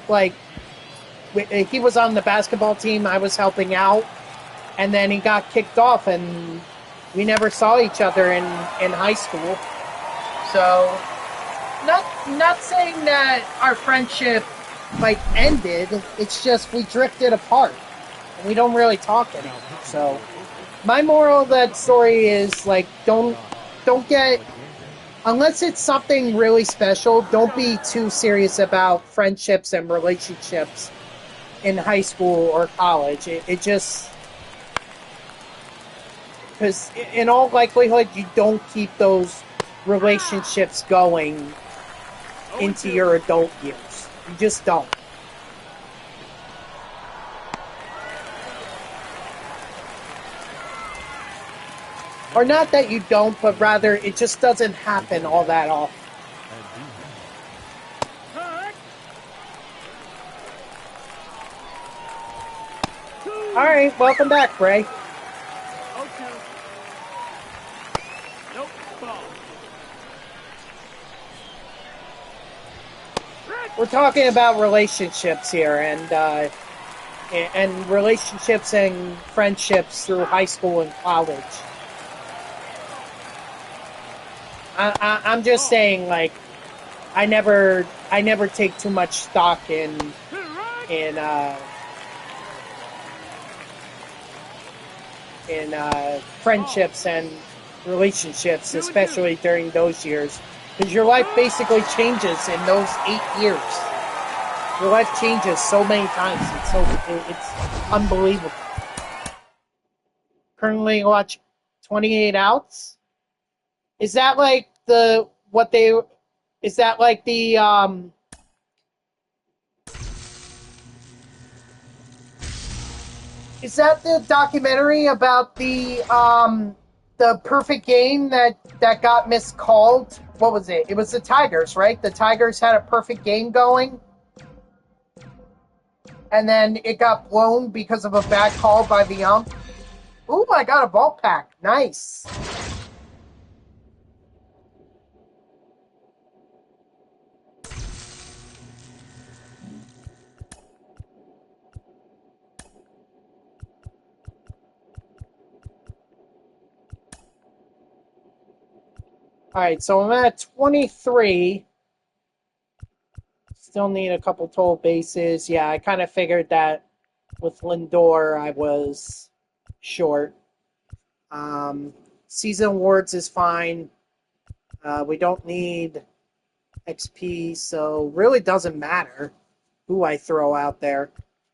like, he was on the basketball team. I was helping out, and then he got kicked off, and we never saw each other in high school. So, not saying that our friendship like ended. It's just we drifted apart, and we don't really talk anymore. So, my moral of that story is like don't get, unless it's something really special. Don't be too serious about friendships and relationships in high school or college. It just, because in all likelihood you don't keep those relationships going into your adult years. You just don't. Or not that you don't, but rather it just doesn't happen all that often. All right, welcome back, Bray. Nope, ball. We're talking about relationships here, and relationships and friendships through high school and college. I'm just saying, like, I never take too much stock in friendships and relationships, especially during those years, because your life basically changes in those 8 years. Your life changes so many times. It's unbelievable. Currently watch 28 outs. Is that like the what they? Is that like the Is that the documentary about the perfect game that got miscalled? What was it? It was the Tigers, right? The Tigers had a perfect game going, and then it got blown because of a bad call by the ump. Ooh, I got a ball pack. Nice. All right, so I'm at 23. Still need a couple total bases. Yeah, I kind of figured that with Lindor I was short. Season awards is fine. We don't need XP, so really doesn't matter who I throw out there.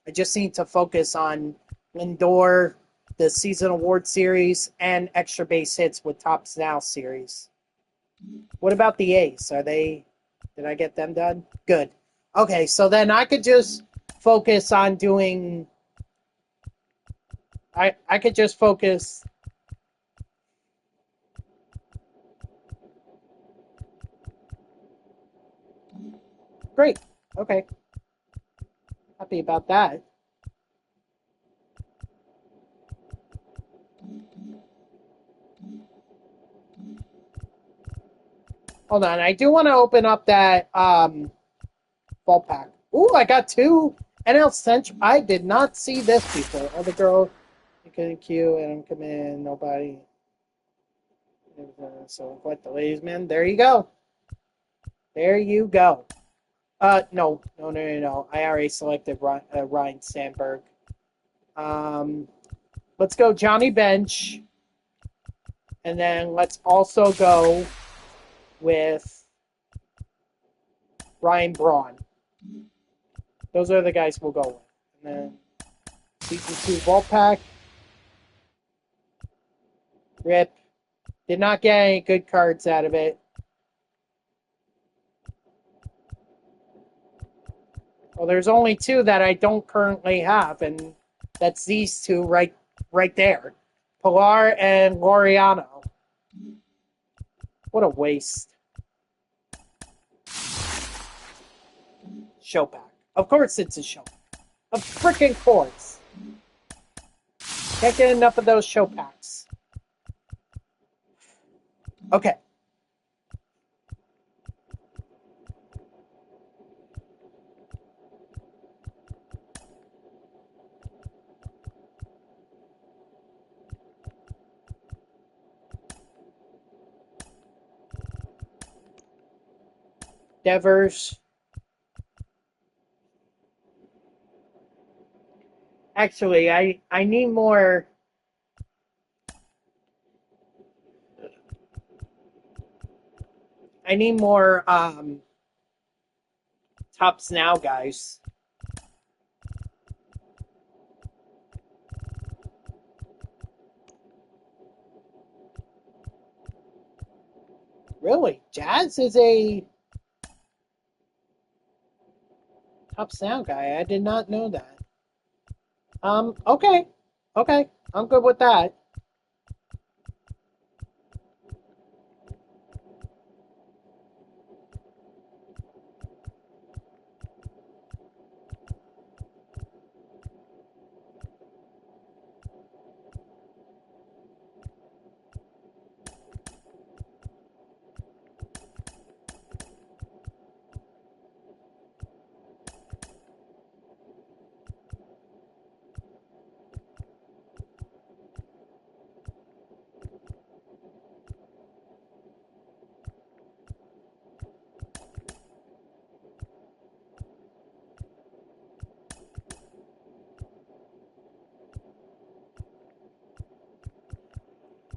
I just need to focus on Lindor, the season award series, and extra base hits with Topps Now series. What about the A's? Did I get them done? Good. Okay, so then I could just focus on doing, I could just focus. Great. Okay. Happy about that. Hold on. I do want to open up that ball pack. Ooh, I got 2 NL Central. I did not see this before. Other girl, you couldn't queue, and I'm coming in. Nobody. So, what the ladies, man? There you go. There you go. No. I already selected Ryan Sandberg. Let's go Johnny Bench. And then let's also go with Ryan Braun. Those are the guys we'll go with. And then Season 2 Vault Pack. Rip. Did not get any good cards out of it. Well, there's only 2 that I don't currently have, and that's these 2 right there. Pilar and Laureano. What a waste. Show pack. Of course it's a show pack. Of freaking course. Can't get enough of those show packs. Okay. Devers. Actually, I need more. I need more Tops Now guys. Really? Jazz is a Tops Now guy. I did not know that. Okay. Okay. I'm good with that.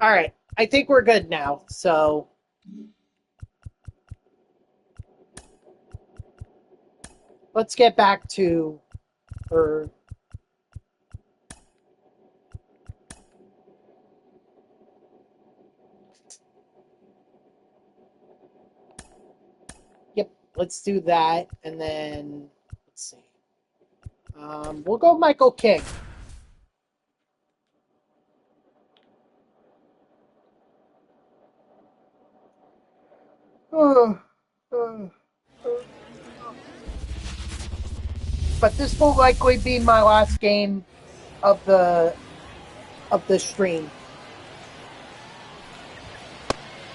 All right. I think we're good now. So let's get back to her. Yep, let's do that. And then, let's see. We'll go Michael King. But this will likely be my last game of the stream.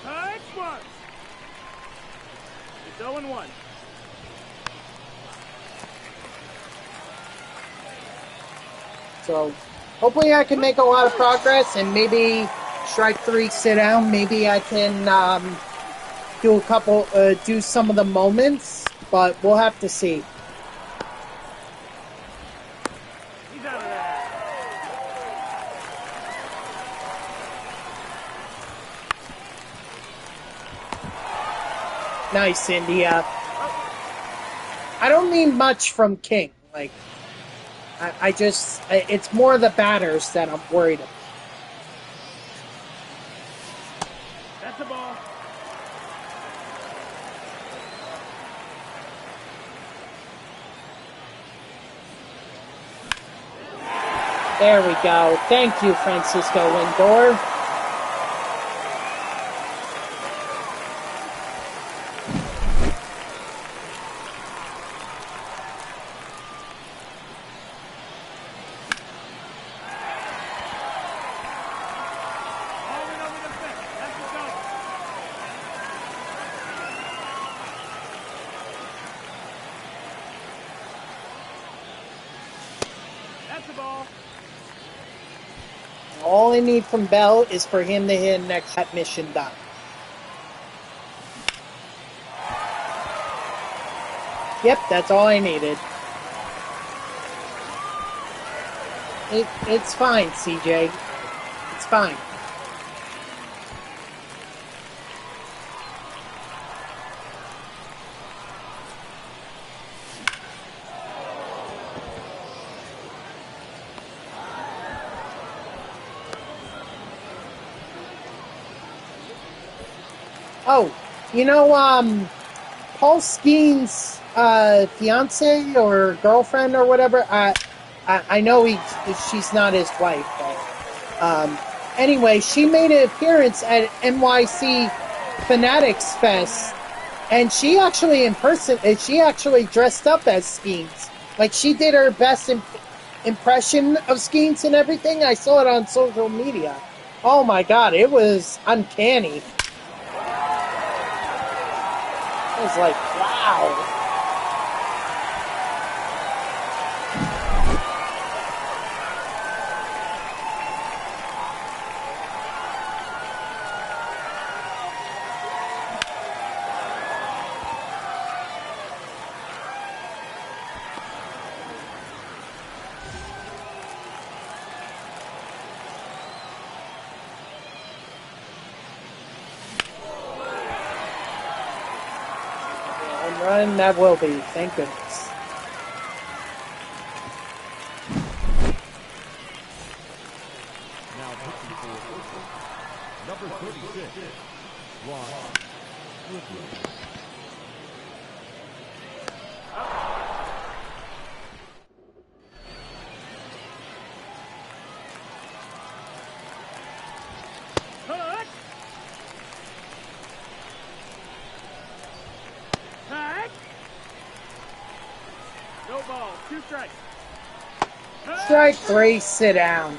Next one. It's 0-1. So hopefully I can make a lot of progress and maybe strike 3 sit down. Maybe I can do some of the moments, but we'll have to see. He's out of there. Nice, India. I don't need much from King. Like, it's more the batters that I'm worried about. That's the ball. There we go. Thank you, Francisco Lindor. All I need from Bell is for him to hit next shot, mission done. Yep, that's all I needed. It's fine, CJ. It's fine. Oh, you know, Paul Skeen's fiance or girlfriend or whatever. I know she's not his wife. But, anyway, she made an appearance at NYC Fanatics Fest, and she actually she actually dressed up as Skeens. Like she did her best impression of Skeens and everything. I saw it on social media. Oh my god, it was uncanny. I was like, wow. Run that will be, thank goodness. Now pitching for number 36, Ron Woodruff. No ball, 2 strikes. Strike 3, sit down.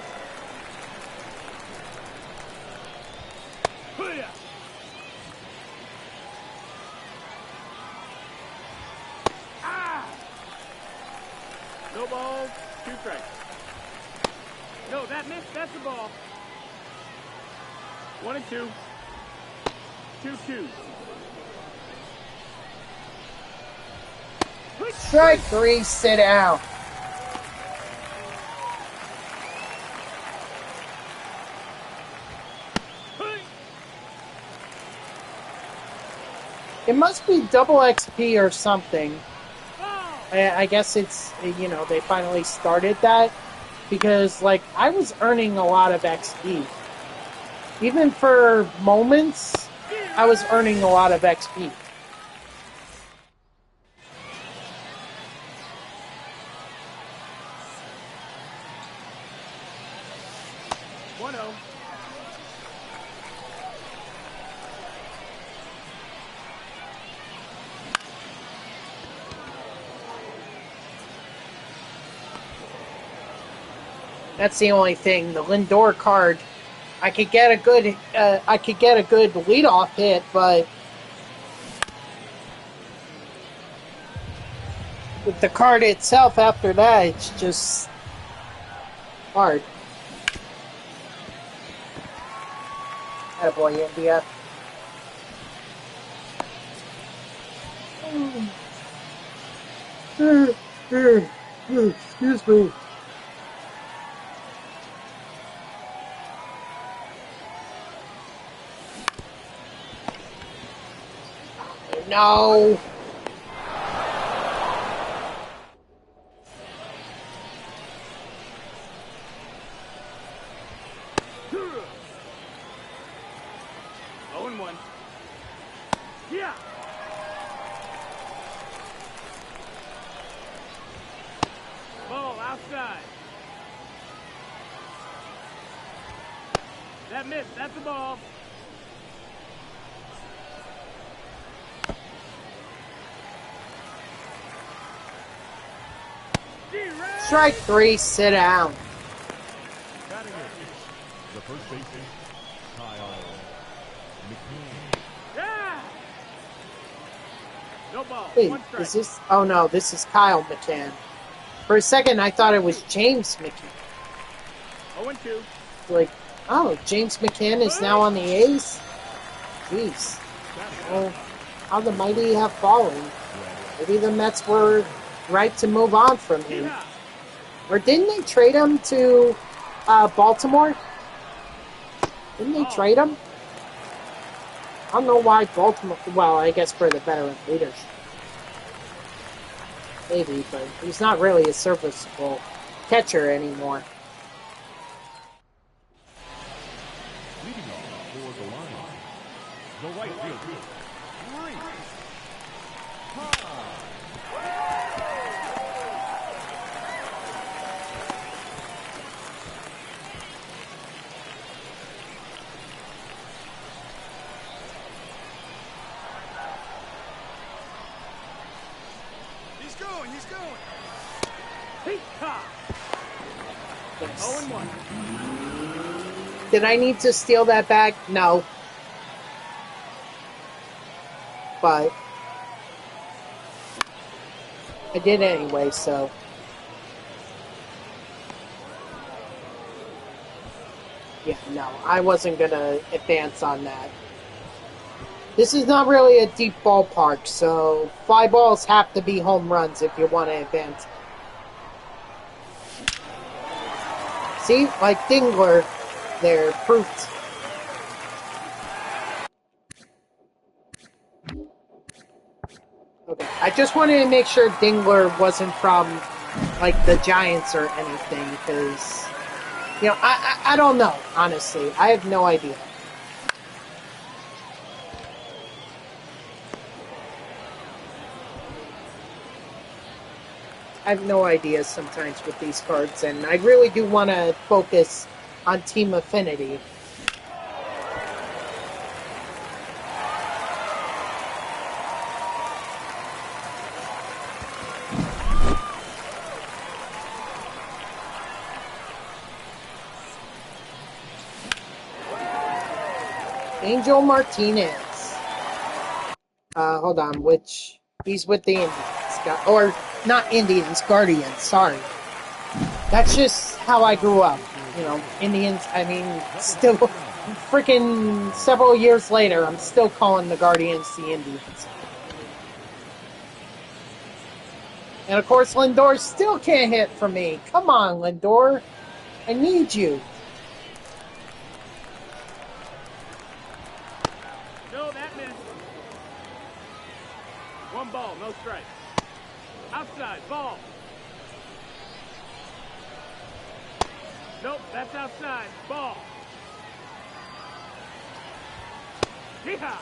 No balls, 2 strikes. No, that missed. That's the ball. 1 and 2. 2-2. Strike 3, sit down. It must be double XP or something. I guess it's, you know, they finally started that. Because, like, I was earning a lot of XP. Even for moments, I was earning a lot of XP. That's the only thing. The Lindor card, I could get a good leadoff hit, but with the card itself after that, it's just hard. Attaboy, India. Excuse me. No. Yeah. Ball outside. That missed. That's the ball. Strike 3, sit down. Batting it, the first baseman, Kyle McKean. Yeah. No ball. Wait, 1 strike. is this? Oh no, this is Kyle McCann. For a second, I thought it was James McCann. 0-2. Like, oh, James McCann is now on the A's? Jeez. Oh, how the mighty have fallen. Maybe the Mets were right to move on from him. Or didn't they trade him to Baltimore? Didn't they trade him? I don't know why Baltimore... Well, I guess for the veteran leadership. Maybe, but he's not really a serviceable catcher anymore. Leading off for the line, the right fielder, He's going. Yes. 0-1. Did I need to steal that back? No. But I did anyway, so. Yeah, no, I wasn't going to advance on that. This is not really a deep ballpark, so fly balls have to be home runs if you want to advance. See, like Dingler there, proved. Okay, I just wanted to make sure Dingler wasn't from, like, the Giants or anything, because, you know, I don't know, honestly. I have no idea. I have no idea sometimes with these cards, and I really do want to focus on team affinity. Angel Martinez. Hold on, which... He's with the Indians. Or, not Indians, Guardians, sorry. That's just how I grew up. You know, Indians, I mean, still... Freaking several years later, I'm still calling the Guardians the Indians. And of course, Lindor still can't hit for me. Come on, Lindor. I need you. No, that missed. 1 ball, no strike. Outside, ball. Nope, that's outside, ball. Yeehaw!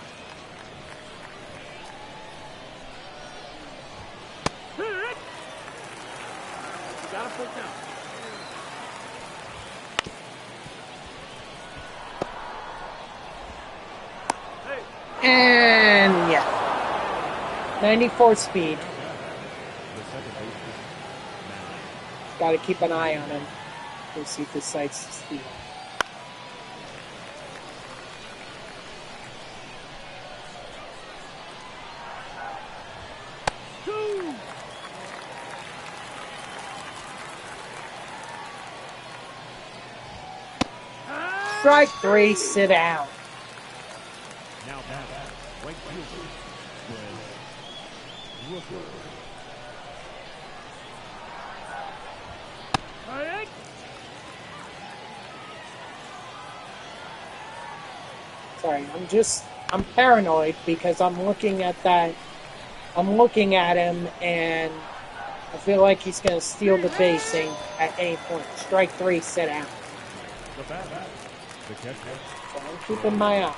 Got a full count. Hey. And yeah. 94 speed. Got to keep an eye on him. We'll see if he decides to steal. Strike 3, sit down. Now back, right fielder, Rooker. Sorry, I'm paranoid because I'm looking at that. I'm looking at him and I feel like he's going to steal the basing at any point. Strike 3, sit down. The batter, the catcher. So I'm keeping my eye.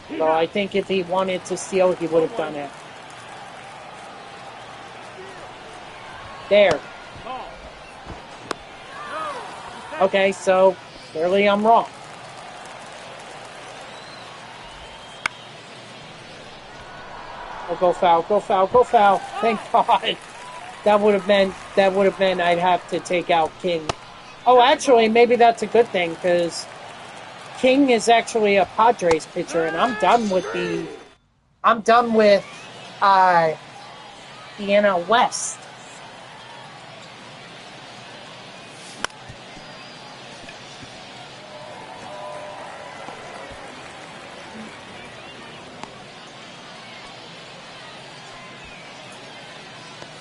So I think if he wanted to steal, he would have done it. There. Okay, so clearly I'm wrong. Oh, go foul, go foul, go foul. Thank God. That would have meant I'd have to take out King. Oh, actually, maybe that's a good thing, because King is actually a Padres pitcher, and I'm done with the NL West.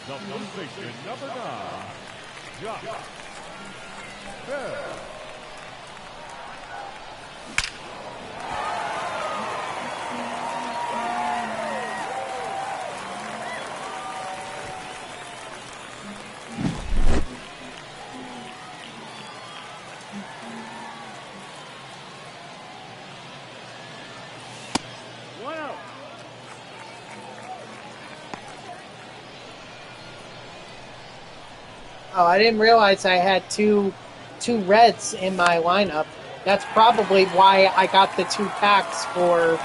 The first baseman, number 9, Josh Bell. Oh, I didn't realize I had two reds in my lineup. That's probably why I got the 2 packs for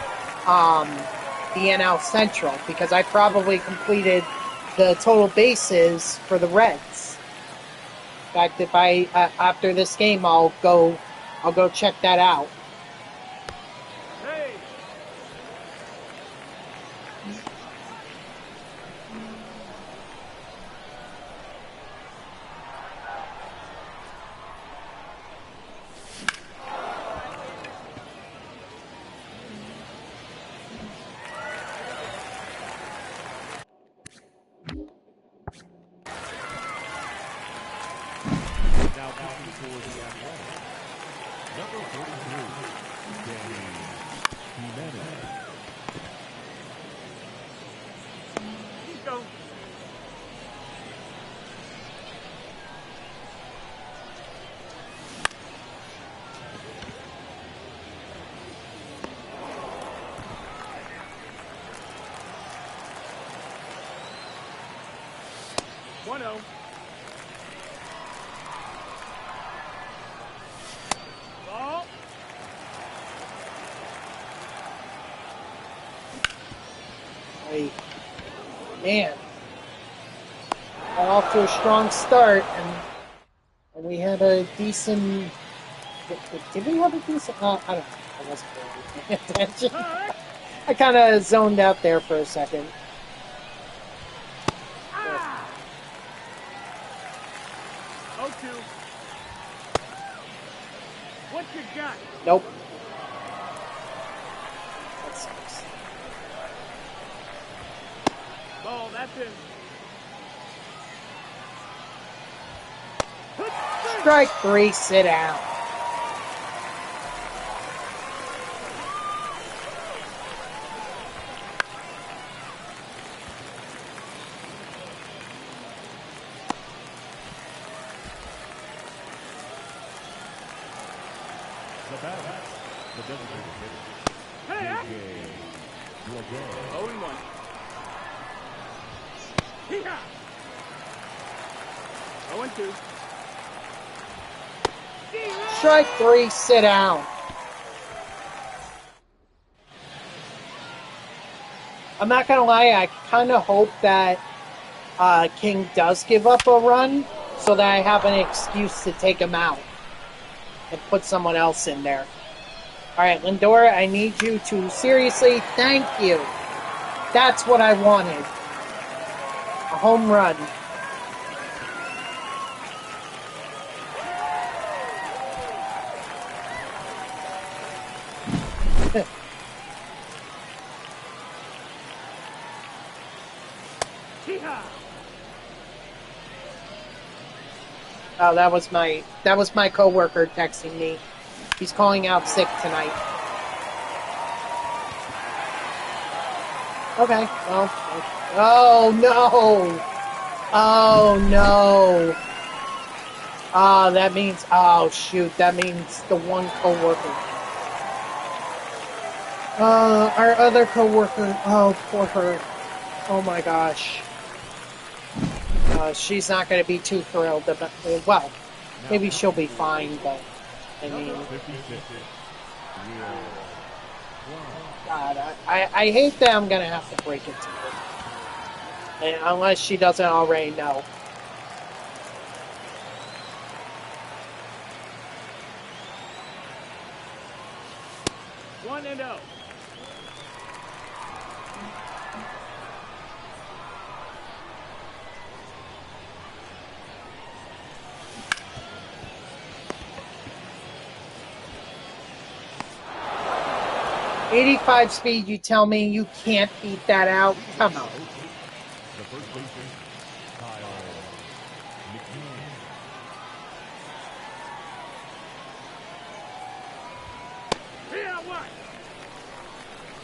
the NL Central, because I probably completed the total bases for the Reds. In fact, if I after this game, I'll go check that out. Hey. Now pitching for the Athletics, number 43, Danny Jimenez. Keep going. One zero. Ball. Hey, man, got off to a strong start, and we had a decent. Did we have a decent? I don't know. I wasn't really paying attention. I kind of zoned out there for a second. Ah. 0-2. What you got? Nope. That sucks. Ball, that's in. Strike 3, sit down. The batter, the designated hitter, Hey, hey. J.J. Bleday. 0-1. Hee-haw. 0-2. Strike 3, sit down. I'm not gonna lie, I kind of hope that King does give up a run so that I have an excuse to take him out and put someone else in there. Alright, Lindor, I need you to seriously, thank you. That's what I wanted. A home run. Hee-haw. Oh, that was my coworker texting me. He's calling out sick tonight. Okay, well, oh no! Oh no! That means, oh shoot, that means the one coworker. Our other coworker, oh poor her. Oh my gosh. She's not going to be too thrilled about, well, maybe she'll be fine, but, I mean, God, I hate that I'm going to have to break it to her. Unless she doesn't already know. One and oh. .85 speed, you tell me you can't beat that out? Come on. The first baseman,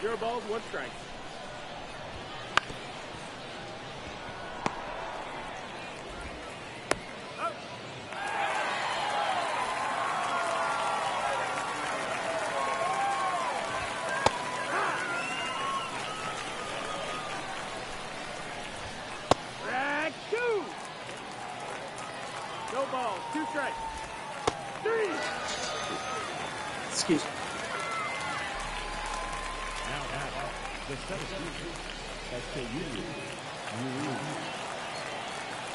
0 balls, 1 strike. Up. Strike 2. No balls, 2 strikes. 3. Excuse me. The substitution, SKU.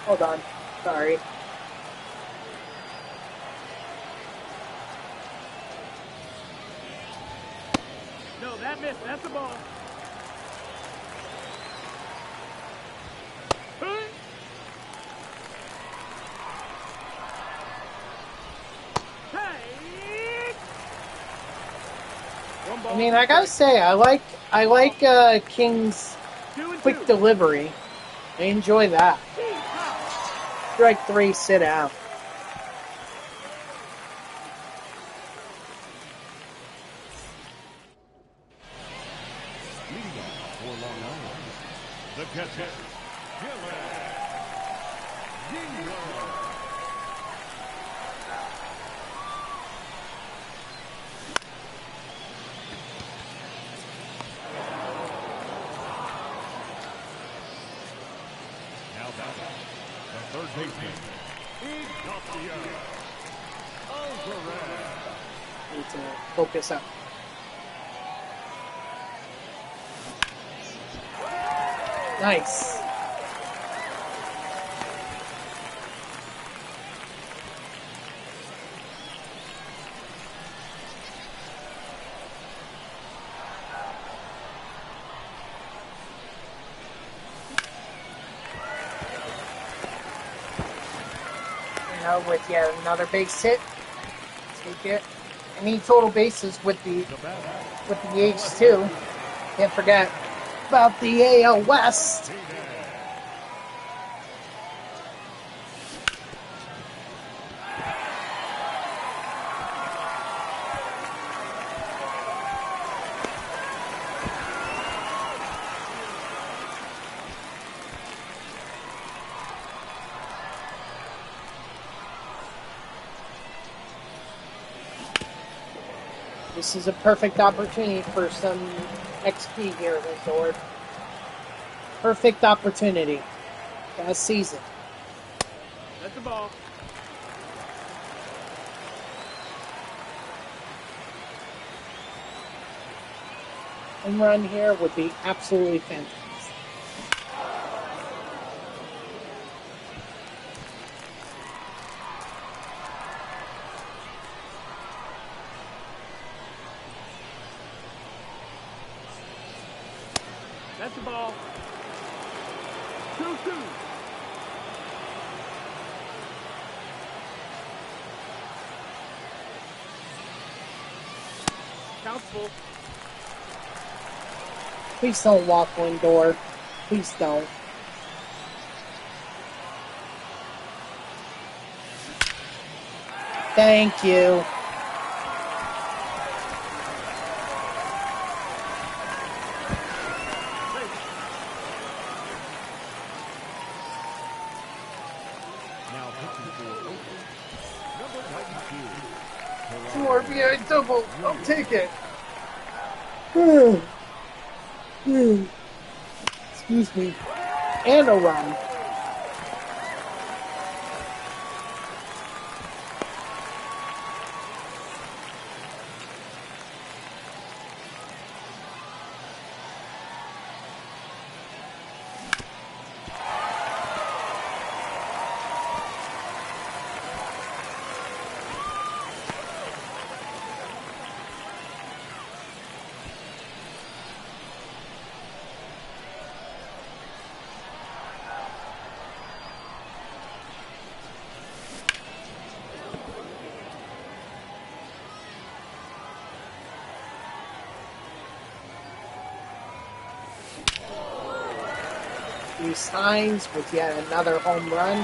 Hold on. Sorry. No, that missed. That's a ball. I mean, I gotta say, I like King's quick delivery. I enjoy that. Strike 3, sit out. Leading off for Long Island, the catcher, now batting, the third baseman, Need to focus up. Nice. Now with yet another base hit. Take it. I need total bases with the A's too. Can't forget about the AL West. This is a perfect opportunity for some XP here, Lindor. Perfect opportunity. Last season. That's the ball. Home run here would be absolutely fantastic. That's the ball. 2-2. Count's full. Please don't walk Lindor. Please don't. Thank you. now pitching for Oakland, number 92. 2 RBI double. I'll take it. Excuse me. And a run. Signs with yet another home run.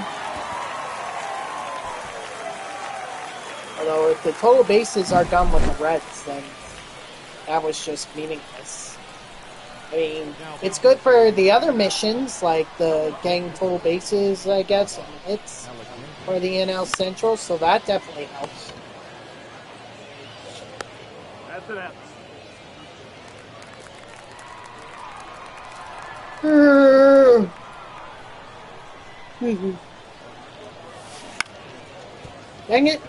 Although if the total bases are done with the Reds, then that was just meaningless. I mean, it's good for the other missions, like the gang total bases, I guess, and hits for the NL Central, so that definitely helps. That's an F. Dang it.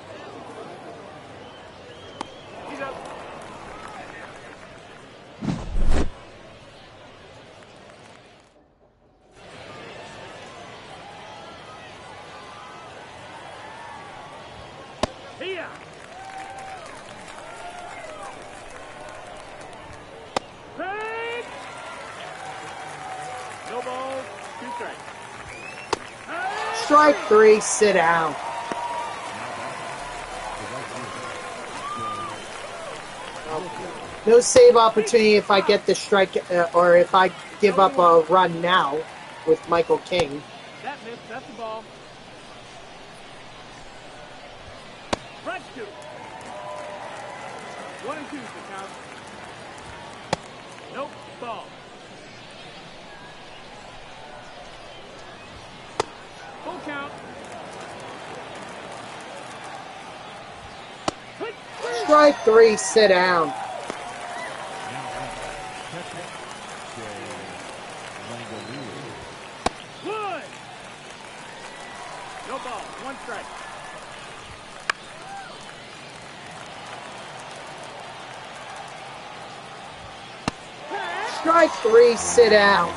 He's up. Here. Hey. No balls, 2 strikes. Hey. Strike 3, sit down. No save opportunity if I get the strike, or if I give up a run now with Michael King. That missed. That's the ball. Strike 2. 1 and 2 to count. Nope. Ball. Full count. Strike 3, sit down. One. No ball. 1 strike. Strike 3, sit down.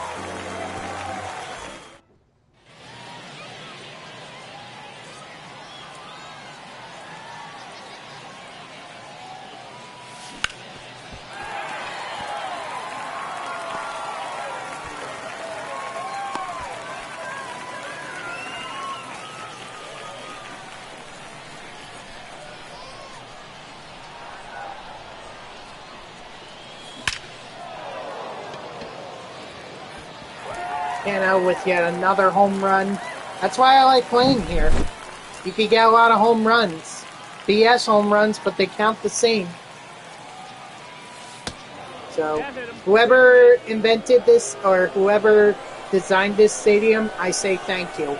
Cano with yet another home run. That's why I like playing here. You can get a lot of home runs. BS home runs, but they count the same. So, whoever invented this, or whoever designed this stadium, I say thank you.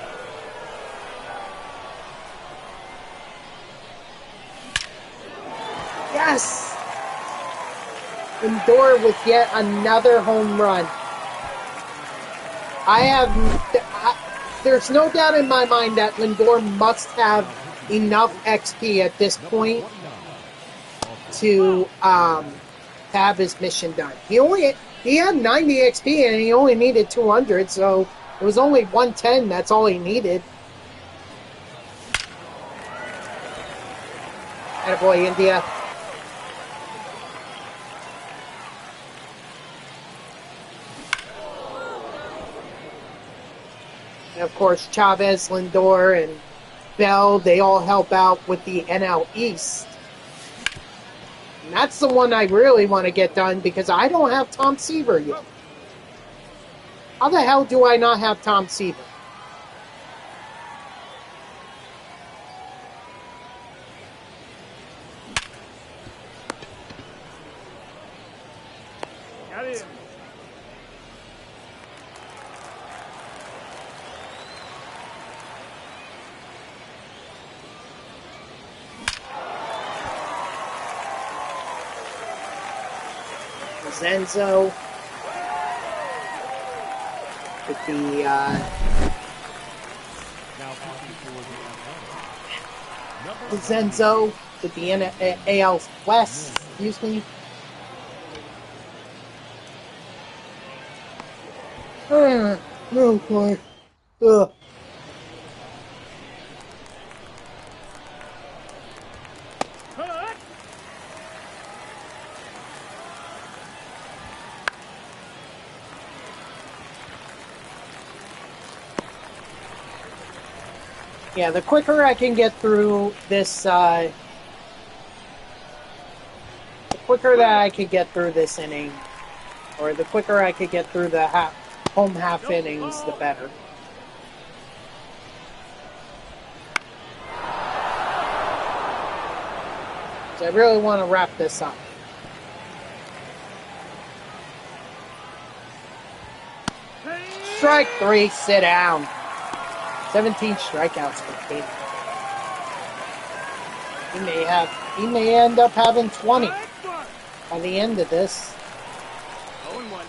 Yes! Lindor with yet another home run. There's no doubt in my mind that Lindor must have enough XP at this point to have his mission done. He had 90 XP and he only needed 200, so it was only 110. That's all he needed. Attaboy, India. And of course, Chavez, Lindor, and Bell, they all help out with the NL East. And that's the one I really want to get done because I don't have Tom Seaver yet. How the hell do I not have Tom Seaver? Got it. Zenzo with the Zenzo with the AL West, excuse me. Oh boy. Ugh. Cut. Yeah, the quicker I can get through this, the quicker that I could get through this inning, or the quicker I could get through the home half innings, the better. So I really want to wrap this up. strike three. Sit down. 17 strikeouts for King. He may end up having 20 by the end of this. 0-1.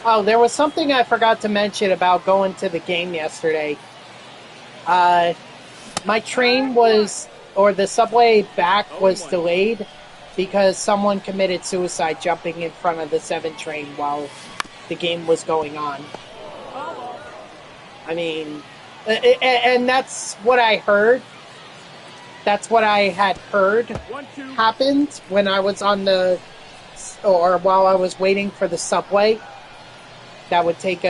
Oh, there was something I forgot to mention about going to the game yesterday. My train was, or the subway back was delayed because someone committed suicide jumping in front of the 7 train while the game was going on. I mean, and that's what I heard. That's what I had heard happened when I was on the, or while I was waiting for the subway. That would take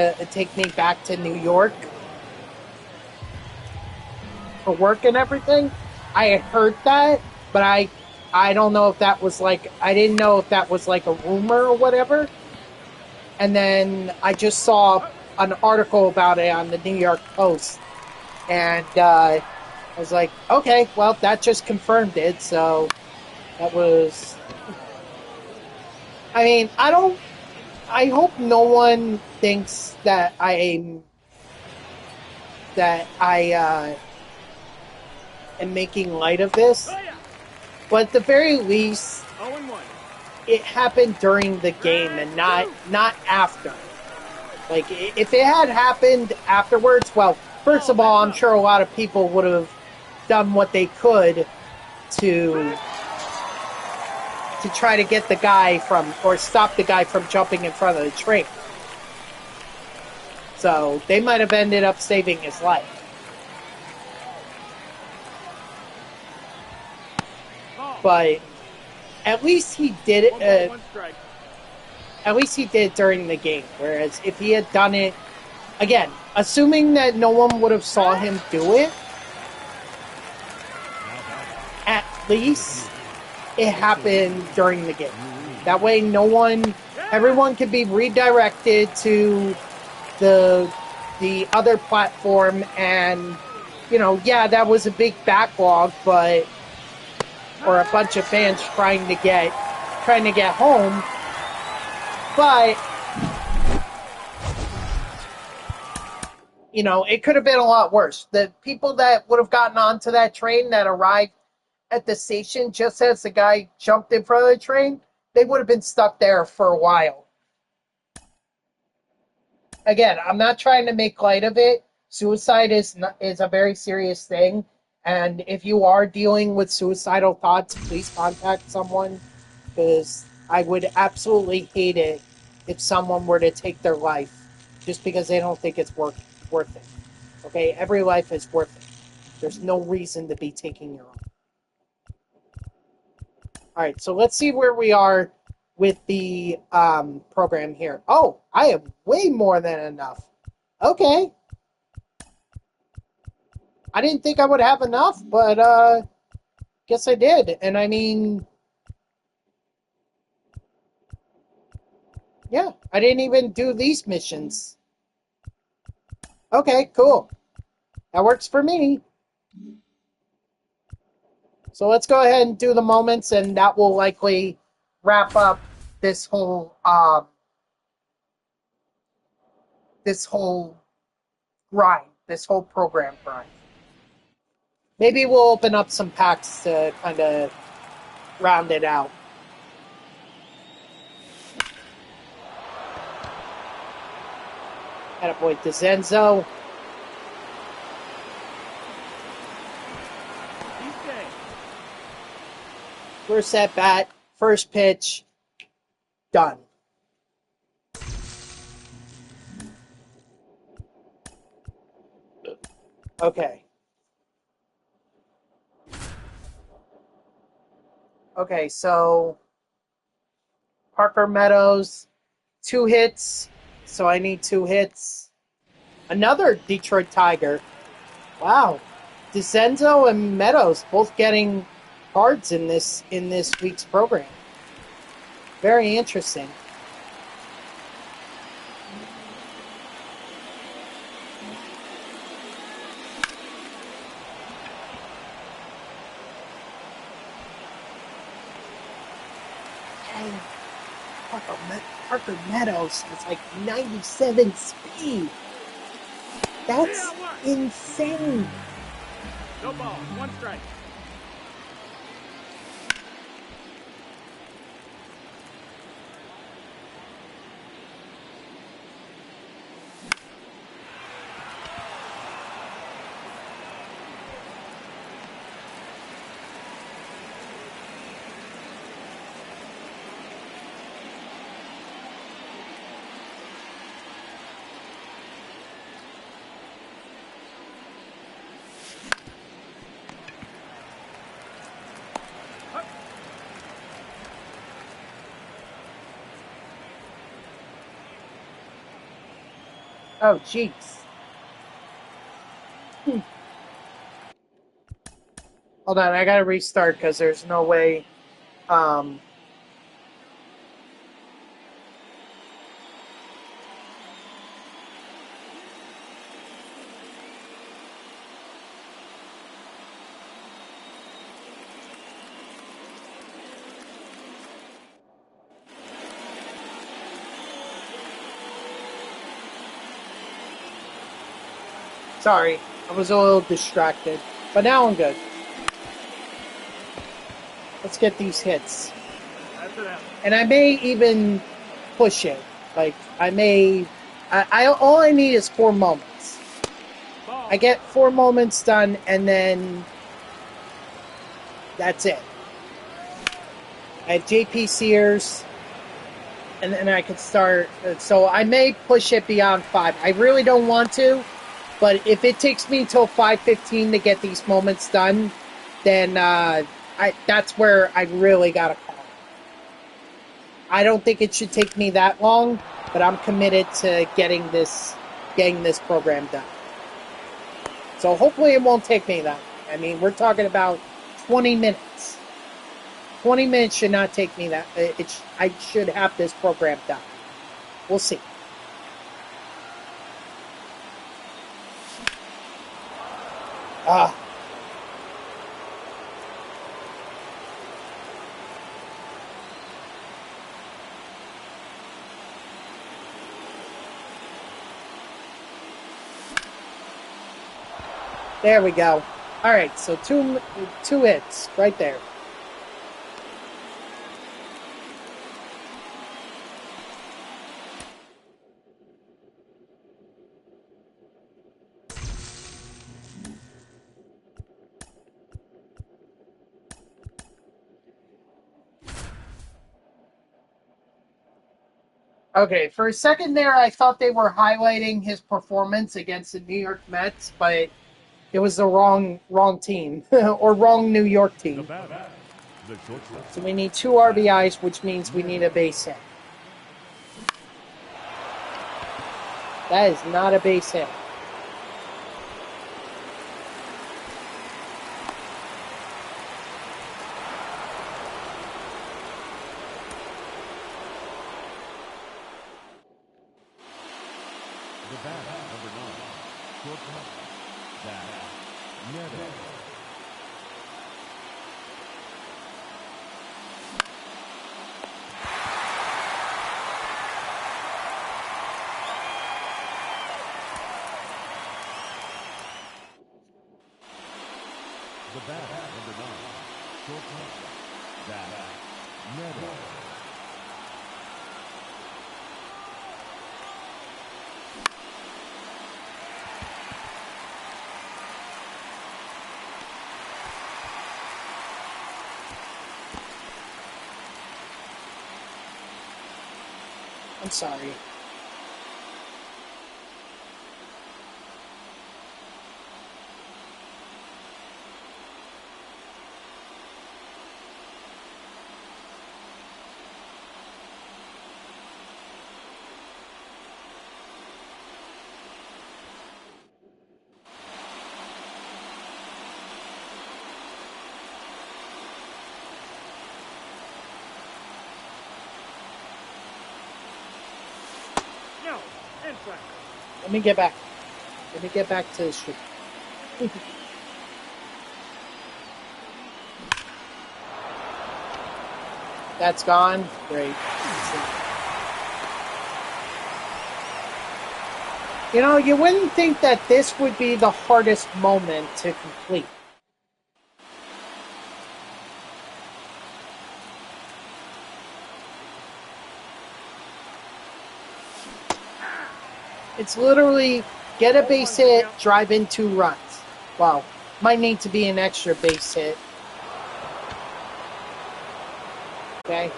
me back to New York for work and everything. I had heard that, but I don't know if that was like, I didn't know if that was like a rumor or whatever. And then I just saw an article about it on the New York Post, and I was like, okay, well, that just confirmed it. So that was, I mean, I hope no one thinks that I am making light of this, but at the very least, 0-1. it happened during the game and not after. Like, if it had happened afterwards, well, first of all, I'm sure a lot of people would have done what they could to try to get the guy from, or stop the guy from jumping in front of the train. So they might have ended up saving his life. But at least he did it. At least he did it during the game. Whereas if he had done it again, assuming that no one would have saw him do it, at least it happened during the game. That way, everyone could be redirected to the other platform, and yeah, that was a big backlog, or a bunch of fans trying to get home, but it could have been a lot worse. The people that would have gotten onto that train that arrived at the station just as the guy jumped in front of the train, they would have been stuck there for a while. Again, I'm not trying to make light of it. Suicide is a very serious thing, and if you are dealing with suicidal thoughts, please contact someone, because I would absolutely hate it if someone were to take their life just because they don't think it's worth it. Okay, every life is worth it. There's no reason to be taking your own. All right, so let's see where we are with the program here. Oh, I have way more than enough. Okay. I didn't think I would have enough, but guess I did. And I mean, yeah, I didn't even do these missions. Okay, cool. That works for me. So let's go ahead and do the moments, and that will likely wrap up this whole grind, this whole program grind. Maybe we'll open up some packs to kind of round it out. Attaboy DeZenzo. First at bat, first pitch, done. Okay. Okay, so Parker Meadows, 2 hits, so I need 2 hits. Another Detroit Tiger. Wow. DeCenzo and Meadows both getting cards in this week's program. Very interesting. Dang. Parker Meadows has like 97 speed. That's insane. No ball. One strike. Oh, jeez. Hold on, I gotta restart because there's no way. Sorry, I was a little distracted, but now I'm good. Let's get these hits. That's it out. And I may even push it. Like, all I need is 4 moments. Ball. I get 4 moments done, and then that's it. I have JP Sears, and then I could start. So I may push it beyond 5. I really don't want to, but if it takes me till 5:15 to get these moments done, then that's where I really gotta call it. I don't think it should take me that long, but I'm committed to getting this program done. So hopefully it won't take me that long. I mean, we're talking about 20 minutes. 20 minutes should not take me that. I should have this program done. We'll see. There we go. All right, so two hits right there. Okay, for a second there, I thought they were highlighting his performance against the New York Mets, but it was the wrong team or wrong New York The team. batter, the shortstop. So we need 2 RBIs, which means we need a base hit. That is not a base hit. The batter, number 9, shortstop. Zach Neto. The batter, number 9, shortstop. Zach Neto. I'm sorry. And strike. Let me get back. Let me get back to the street. That's gone. Great. You know, you wouldn't think that this would be the hardest moment to complete. It's literally get a base hit, drive in 2 runs. Well, might need to be an extra base hit. Okay.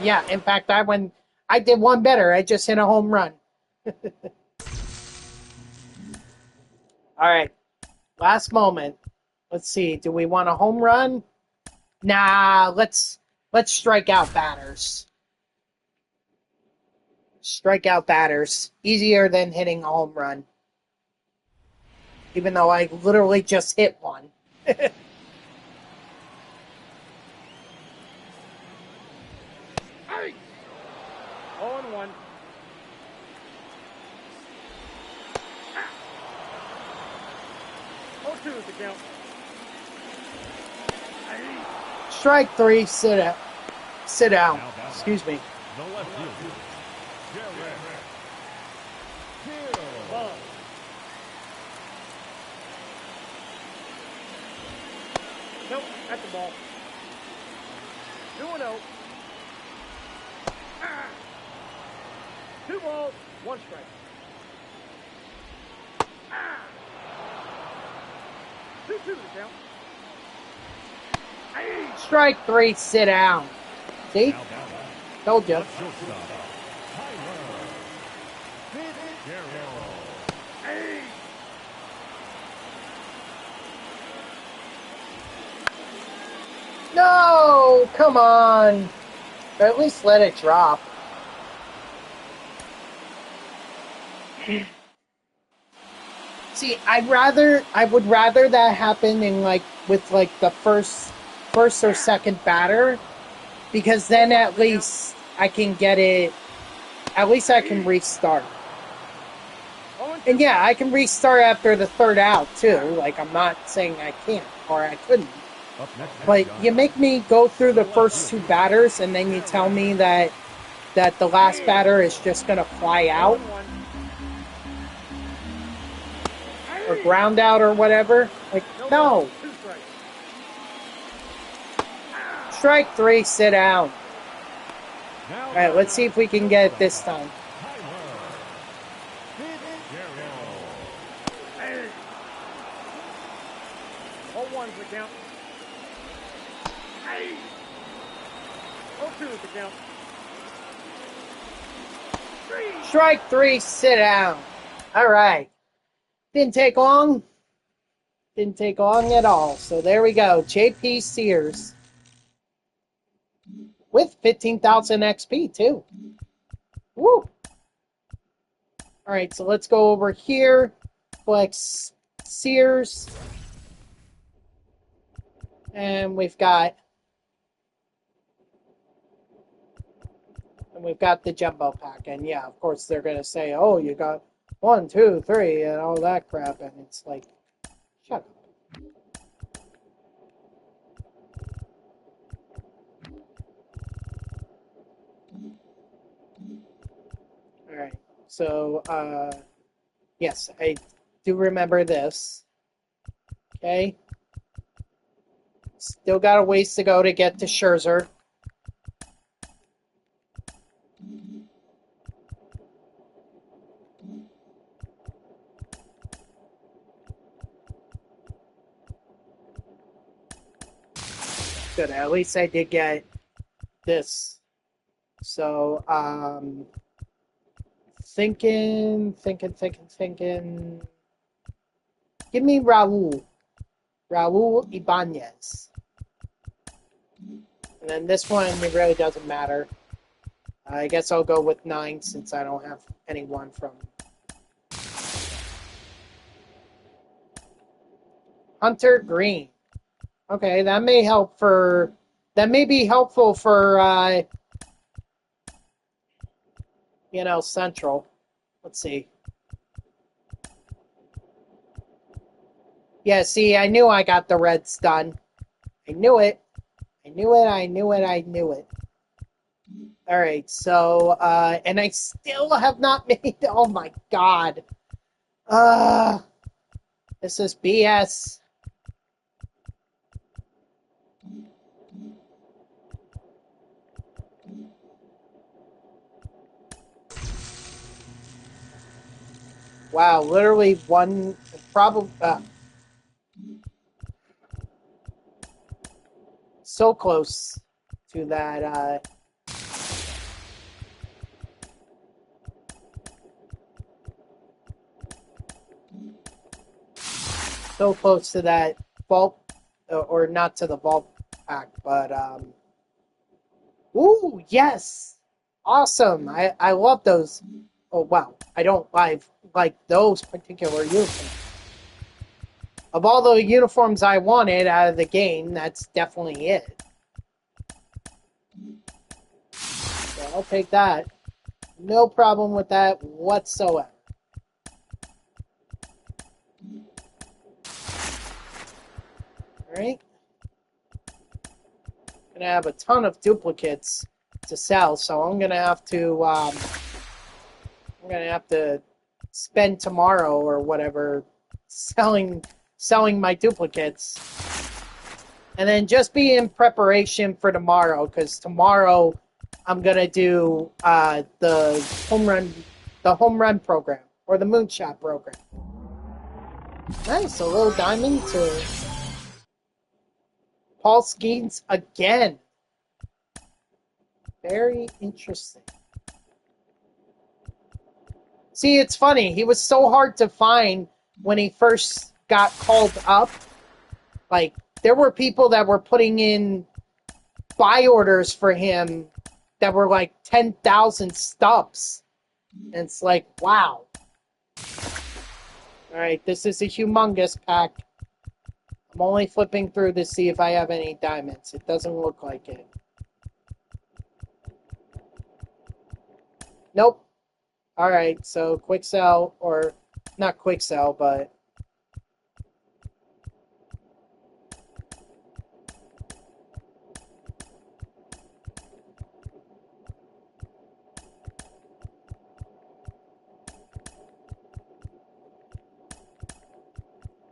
Yeah, in fact, I did one better. I just hit a home run. All right. Last moment. Let's see. Do we want a home run? Nah, let's strike out batters. Strike out batters. Easier than hitting a home run. Even though I literally just hit one. 0-1. Oh, 2 is the count. Strike 3, sit out. Sit down. Excuse me. The left fielder, Garrett. Ball. Nope, that's the ball. 2-0. 2 balls, 1 strike. 2-2 the count. Strike 3, sit down. See? Told you. No, come on. Or at least let it drop. See, I would rather that happen in with the first or second batter, because then at least I can get it. At least I can restart. And yeah, I can restart after the 3rd out too. Like, I'm not saying I can't or I couldn't. But you make me go through the first 2 batters, and then you tell me that the last batter is just gonna fly out or ground out or whatever. Like, no. Strike 3, sit down. All right, let's see if we can get it this time. 0-1 is the count. 0-2 is the count. Strike 3, sit down. All right. Didn't take long. Didn't take long at all. So there we go. JP Sears. With 15,000 XP too. Woo. All right, so let's go over here. Flex Sears. And we've got the jumbo pack. And yeah, of course they're gonna say, oh, you got 1, 2, 3, and all that crap, and it's like, shut up. All right, so yes, I do remember this. Okay, still got a ways to go to get to Scherzer. Good. At least I did get this. So, thinking. Give me Raul Ibanez. And then this one, it really doesn't matter. I guess I'll go with 9 since I don't have anyone from Hunter Green. Okay, that may be helpful for Central. Let's see. Yeah, see, I knew I got the Reds done. I knew it. I knew it. I knew it. I knew it. All right, so, and I still have not made, oh my God. This is BS. Wow, literally one, probably, so close to that, so close to that vault, or not to the vault pack, but, ooh, yes! Awesome! I love those. Oh, wow. I don't like those particular uniforms. Of all the uniforms I wanted out of the game, that's definitely it. So I'll take that. No problem with that whatsoever. Alright. Gonna have a ton of duplicates to sell, so I'm gonna have to spend tomorrow or whatever selling my duplicates. And then just be in preparation for tomorrow, because tomorrow I'm gonna do the home run program, or the moonshot program. Nice, a little diamond to Paul Skeens again. Very interesting. See, it's funny. He was so hard to find when he first got called up. Like, there were people that were putting in buy orders for him that were like 10,000 stubs. And it's like, wow. Alright, this is a humongous pack. I'm only flipping through to see if I have any diamonds. It doesn't look like it. Nope. Alright, so quick sell, or not quick sell, but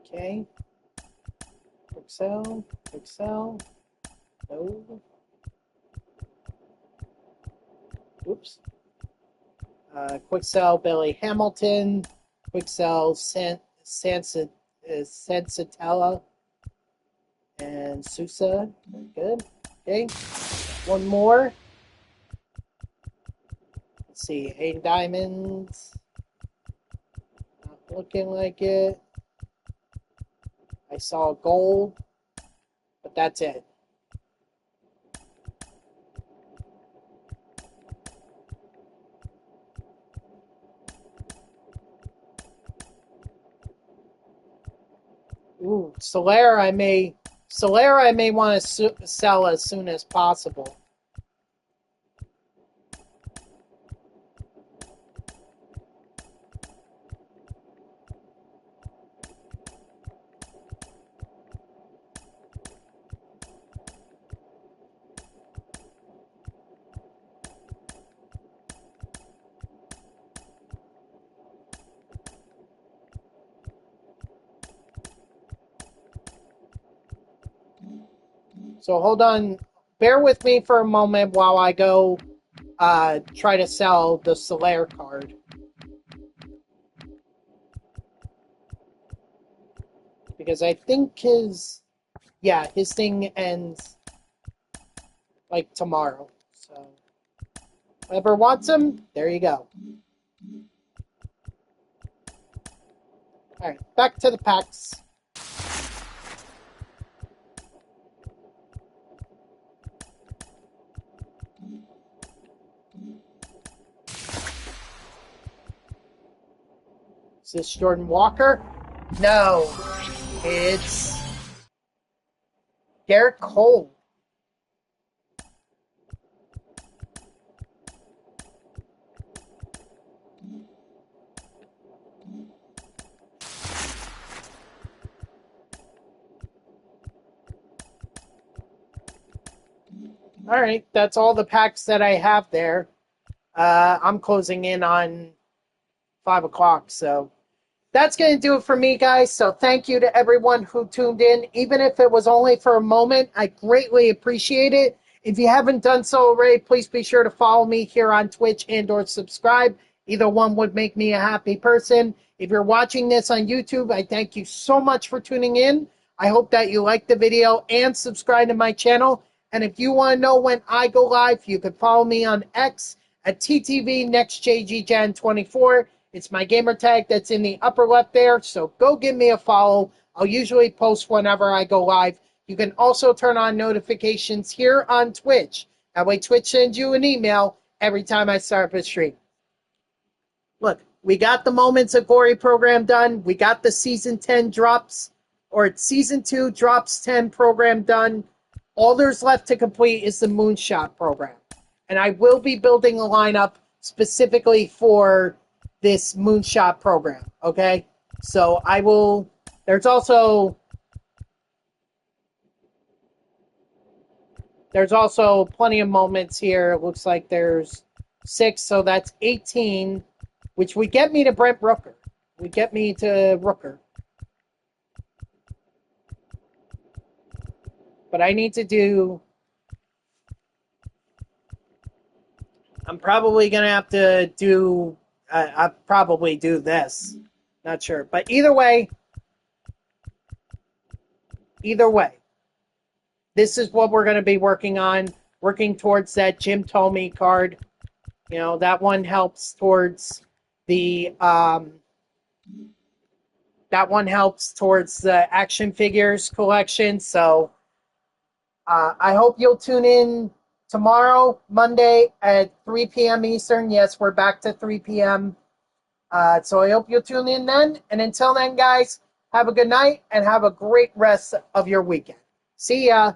okay. Quick sell, quick sell. No. Oops. Quick sell Billy Hamilton. Quick sell Sensatella and Sousa. Good. Okay. One more. Let's see. 8 diamonds. Not looking like it. I saw gold, but that's it. Ooh, Solaire I may want to sell as soon as possible. So hold on, bear with me for a moment while I go try to sell the Solaire card. Because I think his thing ends like tomorrow. So whoever wants him, there you go. Alright, back to the packs. Is this Jordan Walker? No. It's Garrett Cole. All right, that's all the packs that I have there. I'm closing in on 5 o'clock, so that's going to do it for me, guys. So thank you to everyone who tuned in. Even if it was only for a moment, I greatly appreciate it. If you haven't done so already, please be sure to follow me here on Twitch and or subscribe. Either one would make me a happy person. If you're watching this on YouTube, I thank you so much for tuning in. I hope that you like the video and subscribe to my channel. And if you want to know when I go live, you can follow me on X at TTV NextJGGen24. It's my gamer tag that's in the upper left there, so go give me a follow. I'll usually post whenever I go live. You can also turn on notifications here on Twitch. That way Twitch sends you an email every time I start up a stream. Look, we got the Moments of Glory program done. We got the Season 10 drops, or Season 2 drops 10 program done. All there's left to complete is the Moonshot program. And I will be building a lineup specifically for this Moonshot program, okay? So I will, there's also plenty of moments here. It looks like there's 6, so that's 18, which would get me to Brent Rooker. Would get me to Rooker. But I need to do, I'm probably going to have to do, I'll probably do this. Not sure. But either way, this is what we're going to be working on. Working towards that Jim Tomey card. You know, that one helps towards the, action figures collection. So, I hope you'll tune in tomorrow, Monday at 3 p.m. Eastern. Yes, we're back to 3 p.m. So I hope you'll tune in then. And until then, guys, have a good night and have a great rest of your weekend. See ya.